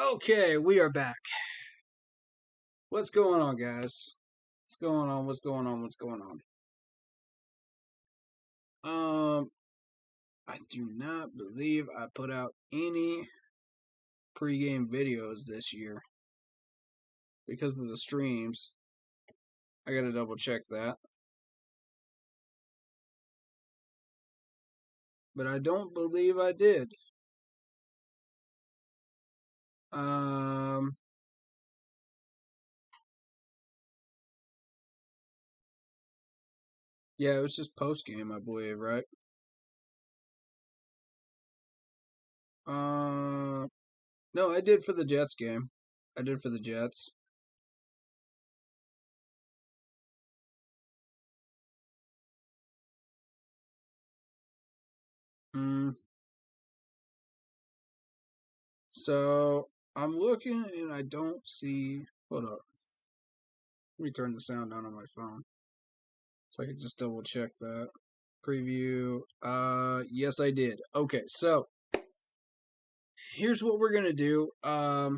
Okay, we are back. What's going on, guys? What's going on? What's going on? What's going on? I do not believe I put out any pregame videos this year because of the streams. I gotta double check that. But I don't believe I did. Yeah, it was just post game, I believe, right? No, I did for the Jets game. I did for the Jets. So I'm looking and I don't see. Hold up. Let me turn the sound down on my phone so I can just double check that. Preview. Yes, I did. Okay, so here's what we're gonna do. I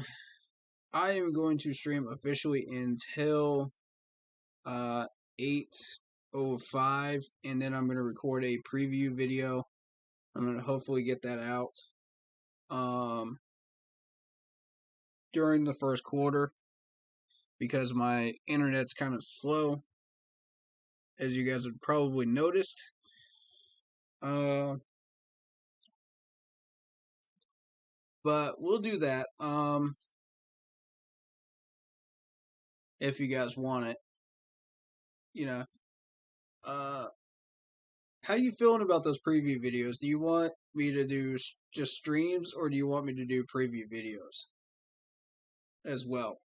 am going to stream officially until 8:05, and then I'm gonna record a preview video. I'm gonna hopefully get that out during the first quarter because my internet's kind of slow, as you guys have probably noticed. But we'll do that. If you guys want it, you know. How you feeling about those preview videos? Do you want me to do just streams, or do you want me to do preview videos as well?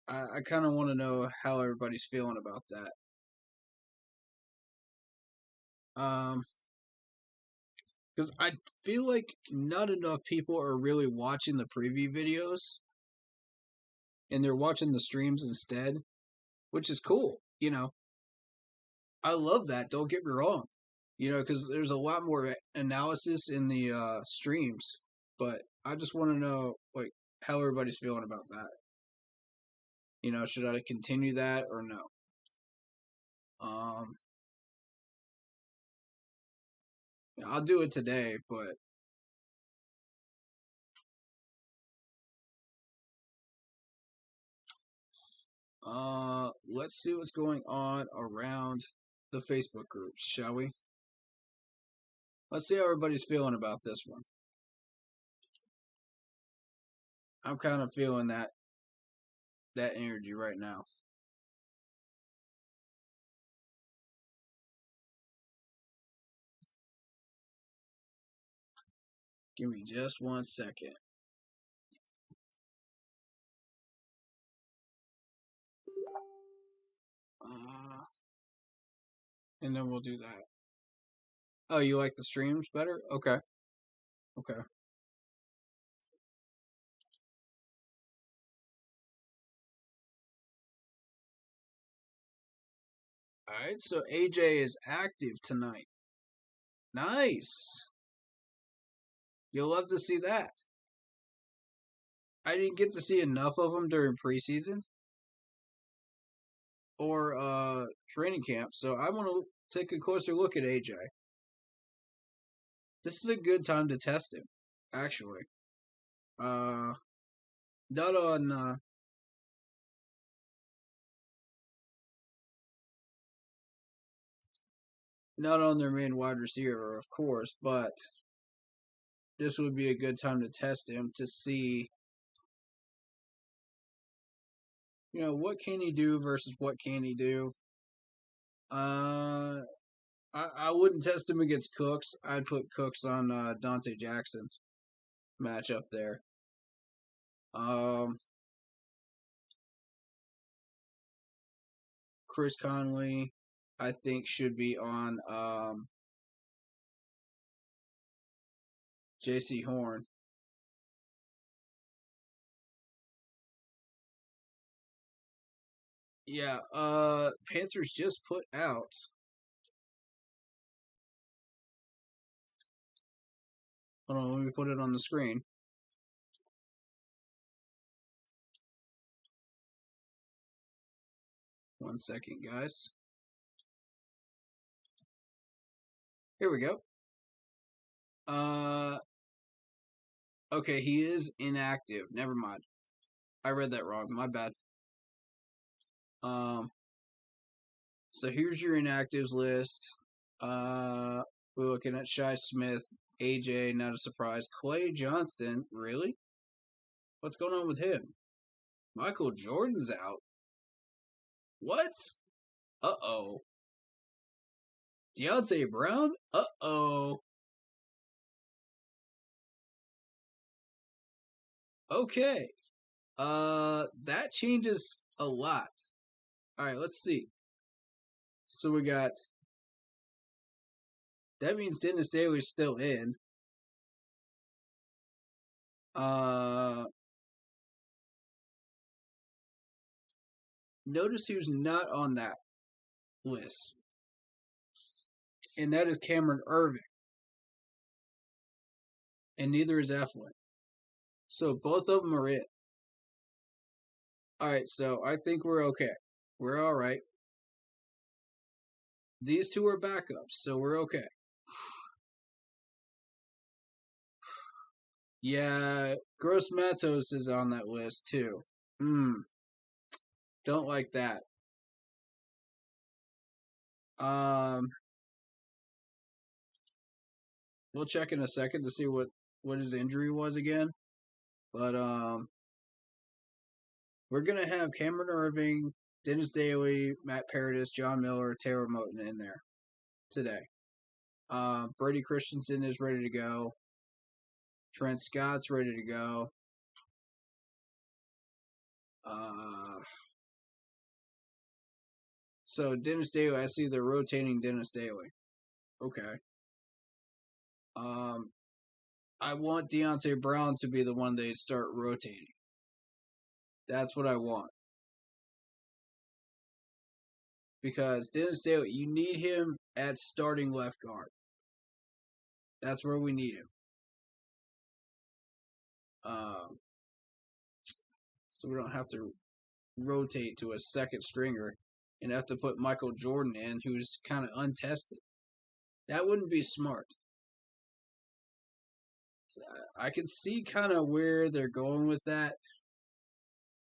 I kind of want to know how everybody's feeling about that. Because I feel like not enough people are really watching the preview videos, and they're watching the streams instead, which is cool. I love that. Don't get me wrong. Because there's a lot more analysis in the streams, but I just want to know like how everybody's feeling about that. Should I continue that or no? Um, I'll do it today, but let's see what's going on around the Facebook groups, shall we? Let's see how everybody's feeling about this one. I'm kind of feeling that energy right now. Give me just 1 second. And then we'll do that. Oh, you like the streams better? Okay. Okay. All right, so AJ is active tonight. Nice. You'll love to see that. I didn't get to see enough of him during preseason or training camp, so I want to take a closer look at AJ. This is a good time to test him, actually. Not on not on their main wide receiver, of course, but this would be a good time to test him to see, what can he do versus what can he do. I wouldn't test him against Cooks. I'd put Cooks on Dante Jackson matchup there. Chris Conley, I think, should be on J.C. Horn. Yeah, Panthers just put out. Hold on, let me put it on the screen. 1 second, guys. Here we go. Okay, he is inactive. Never mind. I read that wrong. My bad. So here's your inactives list. We're looking at Shy Smith, AJ, not a surprise. Clay Johnston, really? What's going on with him? Michael Jordan's out. What? Uh-oh. Deontay Brown? Uh-oh. Okay. That changes a lot. All right, let's see. So we got. That means Dennis Daly's still in. Notice who's not on that list, and that is Cameron Irving, and neither is Eflin. So both of them are in. All right, so I think we're okay. We're all right. These two are backups, so we're okay. Yeah, Gross Matos is on that list too. Don't like that. We'll check in a second to see what his injury was again. But we're gonna have Cameron Irving, Dennis Daly, Matt Paradis, John Miller, Taylor Moton in there today. Brady Christensen is ready to go. Trent Scott's ready to go. So Dennis Daly, I see they're rotating Dennis Daly. Okay. I want Deontay Brown to be the one they start rotating. That's what I want. Because Dennis Daly, you need him at starting left guard. That's where we need him. So we don't have to rotate to a second stringer and have to put Michael Jordan in, who's kind of untested. That wouldn't be smart. I can see kind of where they're going with that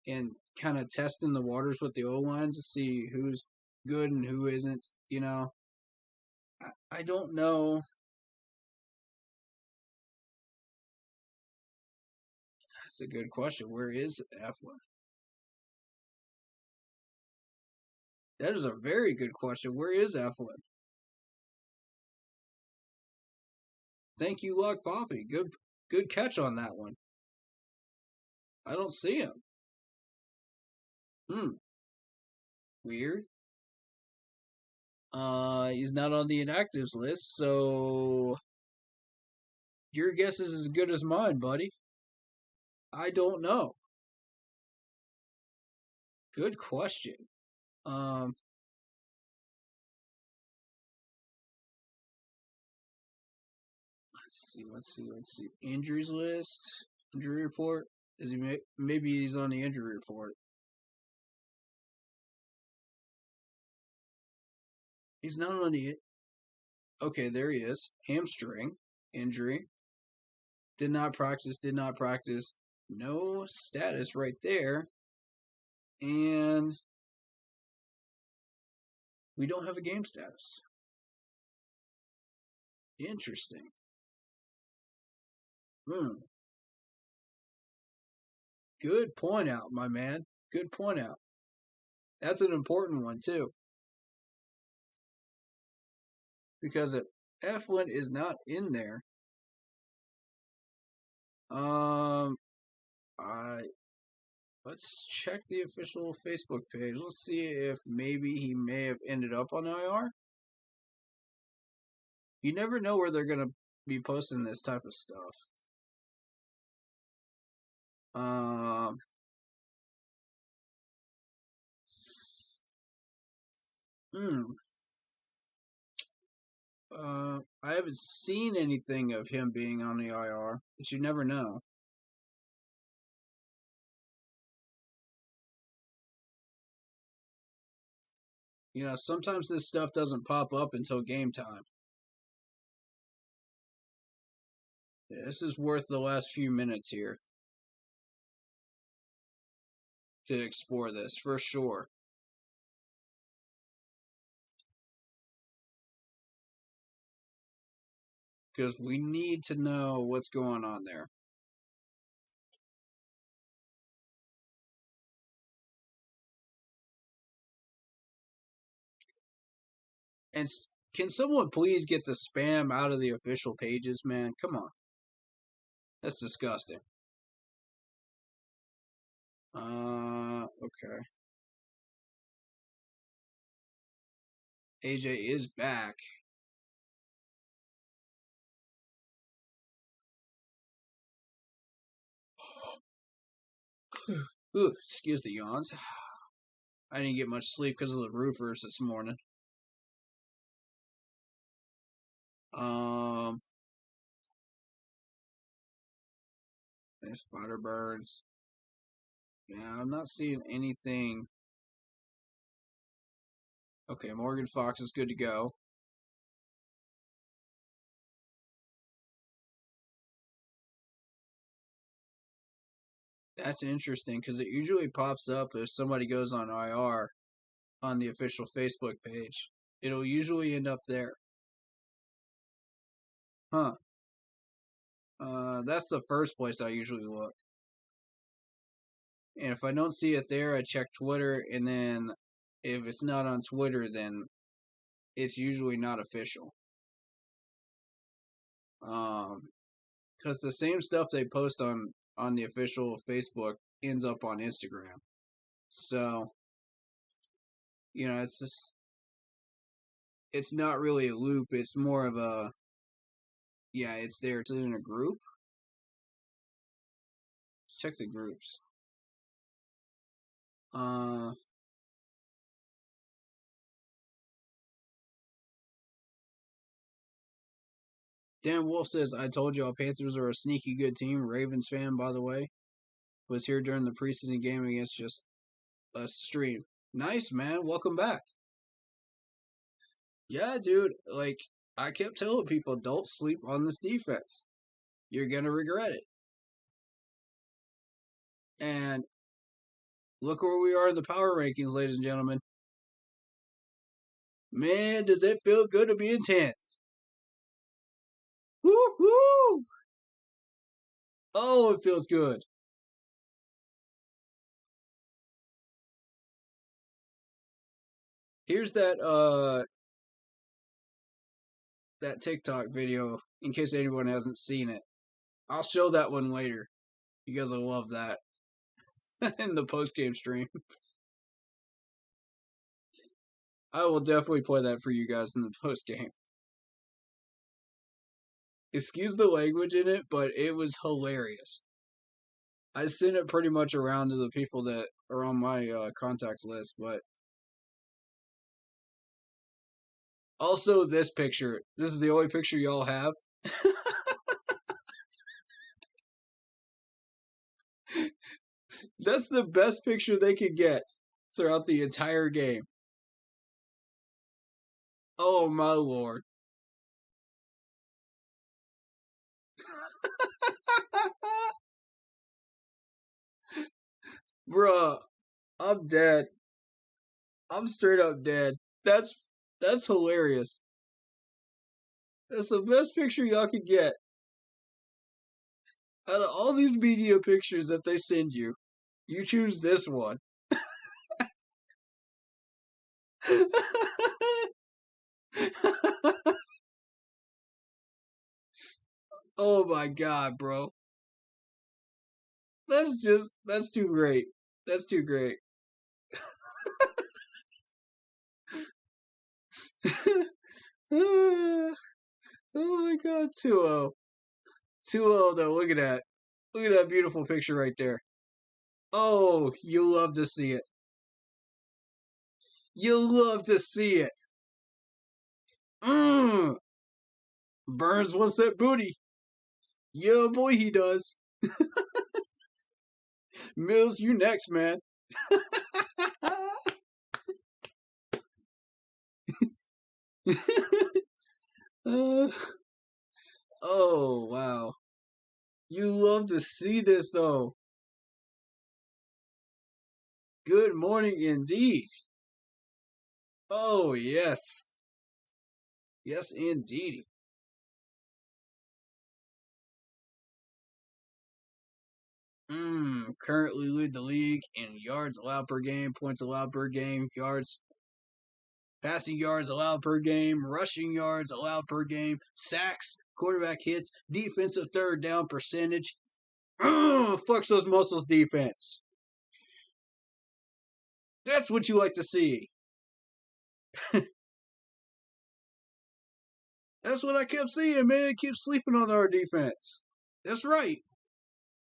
and kind of testing the waters with the O-line to see who's good and who isn't, you know. I don't know. That's a good question. Where is Eflin? That is a very good question. Where is Eflin? Thank you, Luck Poppy. Good catch on that one. I don't see him. Weird. He's not on the inactives list, so your guess is as good as mine, buddy. I don't know. Good question. Let's see. Injuries list, injury report. Is he maybe he's on the injury report? He's not on the. Okay, there he is. Hamstring injury. Did not practice. No status right there. And we don't have a game status. Interesting. Good point out, my man. Good point out. That's an important one, too. Because if Eflin is not in there, let's check the official Facebook page. Let's see if maybe he may have ended up on IR. You never know where they're gonna be posting this type of stuff. I haven't seen anything of him being on the IR, but you never know. Sometimes this stuff doesn't pop up until game time. Yeah, this is worth the last few minutes here to explore this, for sure. Because we need to know what's going on there. And can someone please get the spam out of the official pages, man? Come on. That's disgusting. Okay. AJ is back. Ooh, excuse the yawns. I didn't get much sleep because of the roofers this morning. There's spider birds. Yeah, I'm not seeing anything. Okay, Morgan Fox is good to go. That's interesting because it usually pops up if somebody goes on IR on the official Facebook page. It'll usually end up there. Huh. That's the first place I usually look. And if I don't see it there, I check Twitter, and then if it's not on Twitter, then it's usually not official. Because the same stuff they post on the official Facebook ends up on Instagram. So, it's just, it's not really a loop. It's more of a, yeah, it's there. It's in a group. Let's check the groups. Dan Wolf says, I told y'all Panthers are a sneaky good team. Ravens fan, by the way. Was here during the preseason game against just a stream. Nice, man. Welcome back. Yeah, dude. Like, I kept telling people, don't sleep on this defense. You're going to regret it. And look where we are in the power rankings, ladies and gentlemen. Man, does it feel good to be in 10th. Woo-hoo! Oh, it feels good. Here's that TikTok video in case anyone hasn't seen it. I'll show that one later. You guys will love that in the post-game stream. I will definitely play that for you guys in the post-game. Excuse the language in it, but it was hilarious. I sent it pretty much around to the people that are on my contacts list, but also this picture. This is the only picture y'all have. That's the best picture they could get throughout the entire game. Oh my lord. Bruh, I'm dead. I'm straight up dead. That's hilarious. That's the best picture y'all could get. Out of all these media pictures that they send you, you choose this one. Oh my god, bro. That's too great. That's too great. Oh my god, 2-0. 2-0 though, look at that. Look at that beautiful picture right there. Oh, you love to see it. You love to see it. Burns wants that booty. Yeah, boy, he does. Mills, you next, man. uh, oh, wow. You love to see this, though. Good morning indeed. Oh, yes. Yes, indeed. Currently lead the league in yards allowed per game, points allowed per game, yards, passing yards allowed per game, rushing yards allowed per game, sacks, quarterback hits, defensive third down percentage. Flex those muscles defense. That's what you like to see. That's what I kept seeing, man. Keep sleeping on our defense. That's right.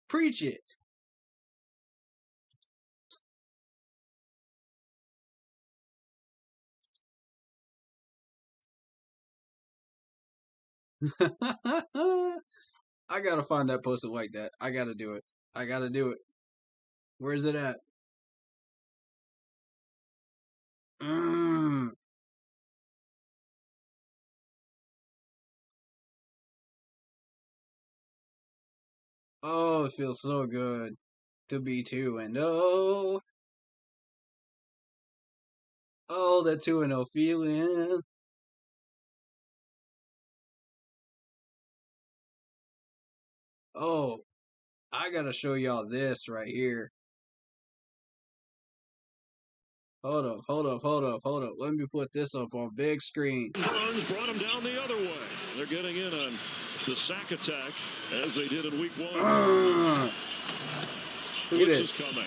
Preach it. I gotta find that post-it like that. I gotta do it. I gotta do it. Where's it at? Mmm. Oh, it feels so good to be 2-0. Oh, that 2-0 feeling. Oh, I gotta show y'all this right here. Hold up, hold up, hold up, hold up. Let me put this up on big screen. Runs brought him down the other way. They're getting in on the sack attack as they did in week 1. Look at Woods this. is coming.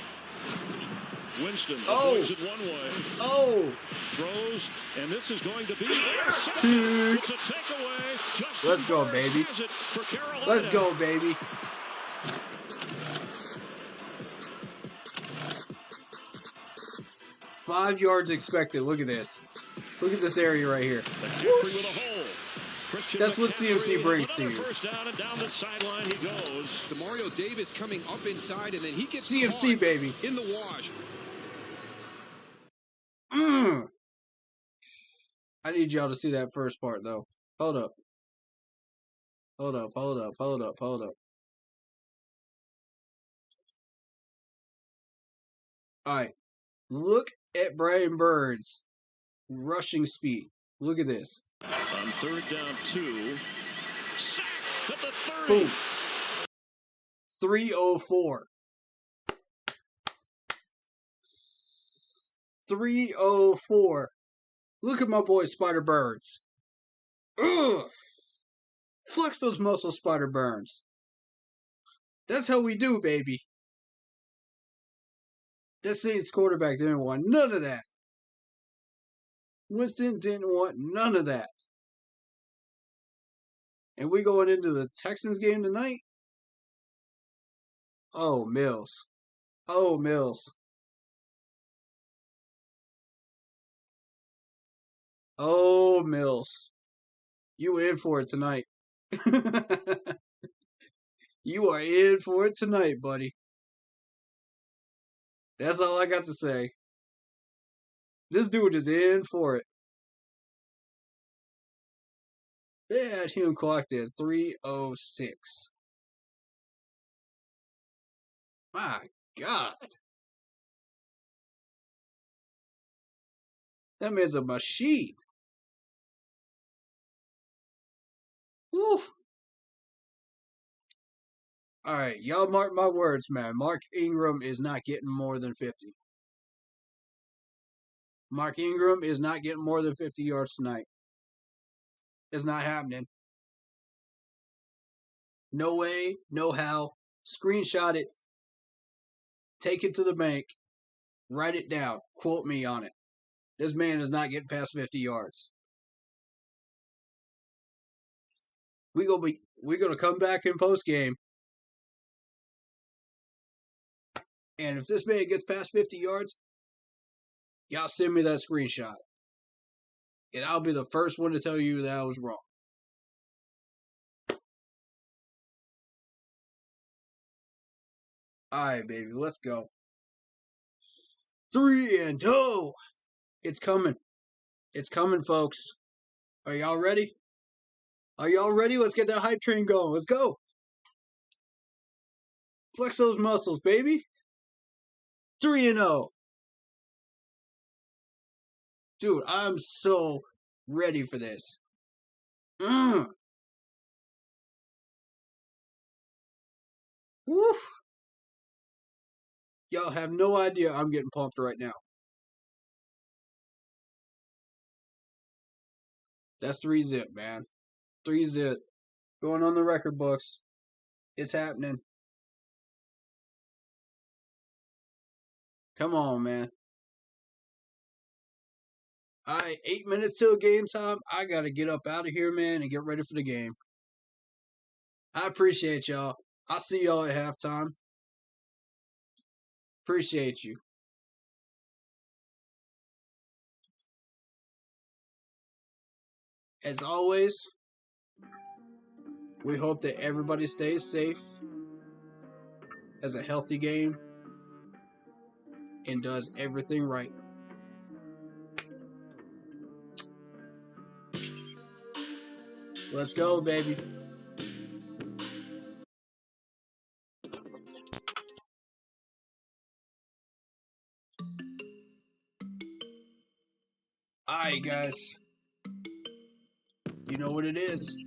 Winston Oh. avoids it one way. Oh. Throws, and this is going to be intercepted. It's a takeaway. Justin Let's go, Burris baby. has it for Carolina. Let's go, baby. Five yards expected. Look at this. Look at this area right here. With a hole. Christian That's what McCaffrey CMC brings to another you. First down and down the sideline he goes. Demario Davis coming up inside, and then he gets CMC, caught baby. in the wash. I need y'all to see that first part, though. Hold up. Hold up, hold up, hold up, hold up. All right. Look at Brian Burns' rushing speed. Look at this. On third down 2. Sack at the 30. Boom. 304. 304. Look at my boy Spider Burns. Ugh. Flex those muscles, Spider Burns. That's how we do, baby. That Saints quarterback didn't want none of that. Winston didn't want none of that. And we going into the Texans game tonight? Oh, Mills. Oh, Mills. Oh, Mills. You in for it tonight. You are in for it tonight, buddy. That's all I got to say. This dude is in for it. They had him clocked at 306. My God. That man's a machine. Woo. All right, y'all mark my words, man. Mark Ingram is not getting more than 50. Mark Ingram is not getting more than 50 yards tonight. It's not happening. No way, no how. Screenshot it. Take it to the bank. Write it down. Quote me on it. This man is not getting past 50 yards. We're gonna come back in post game. And if this man gets past 50 yards, y'all send me that screenshot. And I'll be the first one to tell you that I was wrong. Alright, baby, let's go. 3-2. It's coming. It's coming, folks. Are y'all ready? Are y'all ready? Let's get that hype train going. Let's go. Flex those muscles, baby. 3-0. Dude, I'm so ready for this. Woo. Y'all have no idea I'm getting pumped right now. That's 3-zip, man. 3-zip. Going on the record books. It's happening. Come on, man. All right, 8 minutes till game time. I got to get up out of here, man, and get ready for the game. I appreciate y'all. I'll see y'all at halftime. Appreciate you. As always, we hope that everybody stays safe, has a healthy game, and does everything right. Let's go, baby. Alright, guys. You know what it is.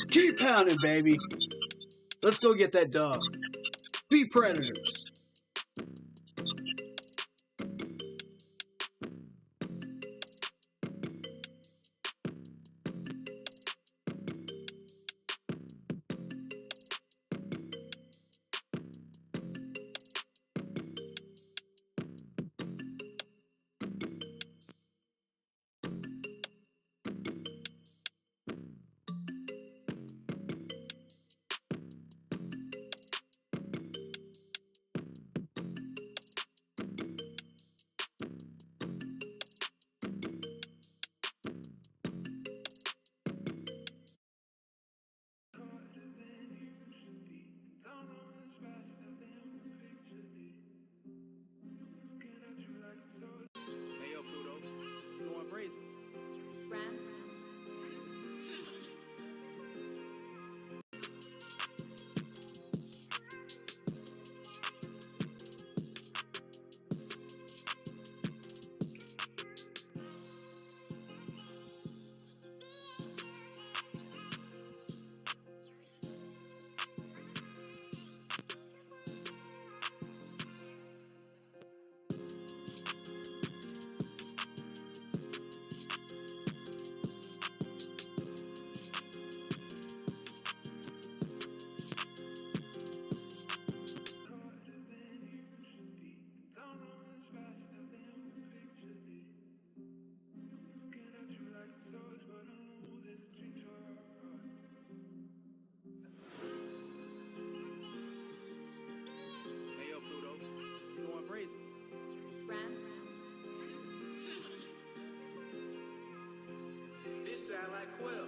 Keep pounding, baby. Let's go get that dub. Be Predators. Hey, yo, Pluto. You going crazy? Hey, yo, Pluto. You going crazy? This sound like Quill.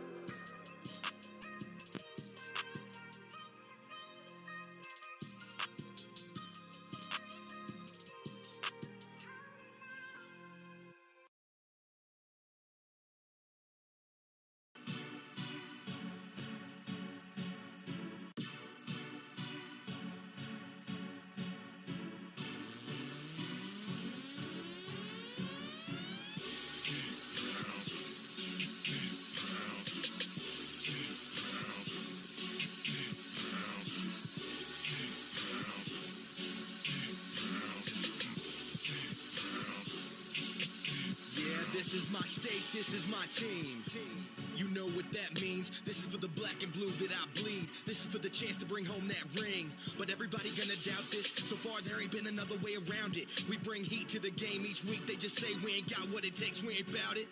This is my state, this is my team. You know what that means. This is for the black and blue that I bleed. This is for the chance to bring home that ring. But everybody gonna doubt this. So far there ain't been another way around it. We bring heat to the game each week. They just say we ain't got what it takes, we ain't bout it.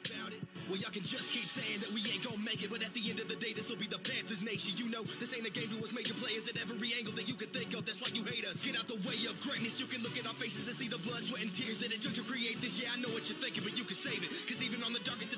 Well, y'all can just keep saying that we ain't gonna make it, but at the end of the day, this will be the Panthers nation. You know, this ain't a game to us major players at every angle that you can think of. That's why you hate us. Get out the way of greatness. You can look at our faces and see the blood, sweat, and tears that it took to create this. Yeah, I know what you're thinking, but you can save it. Cause even on the darkest of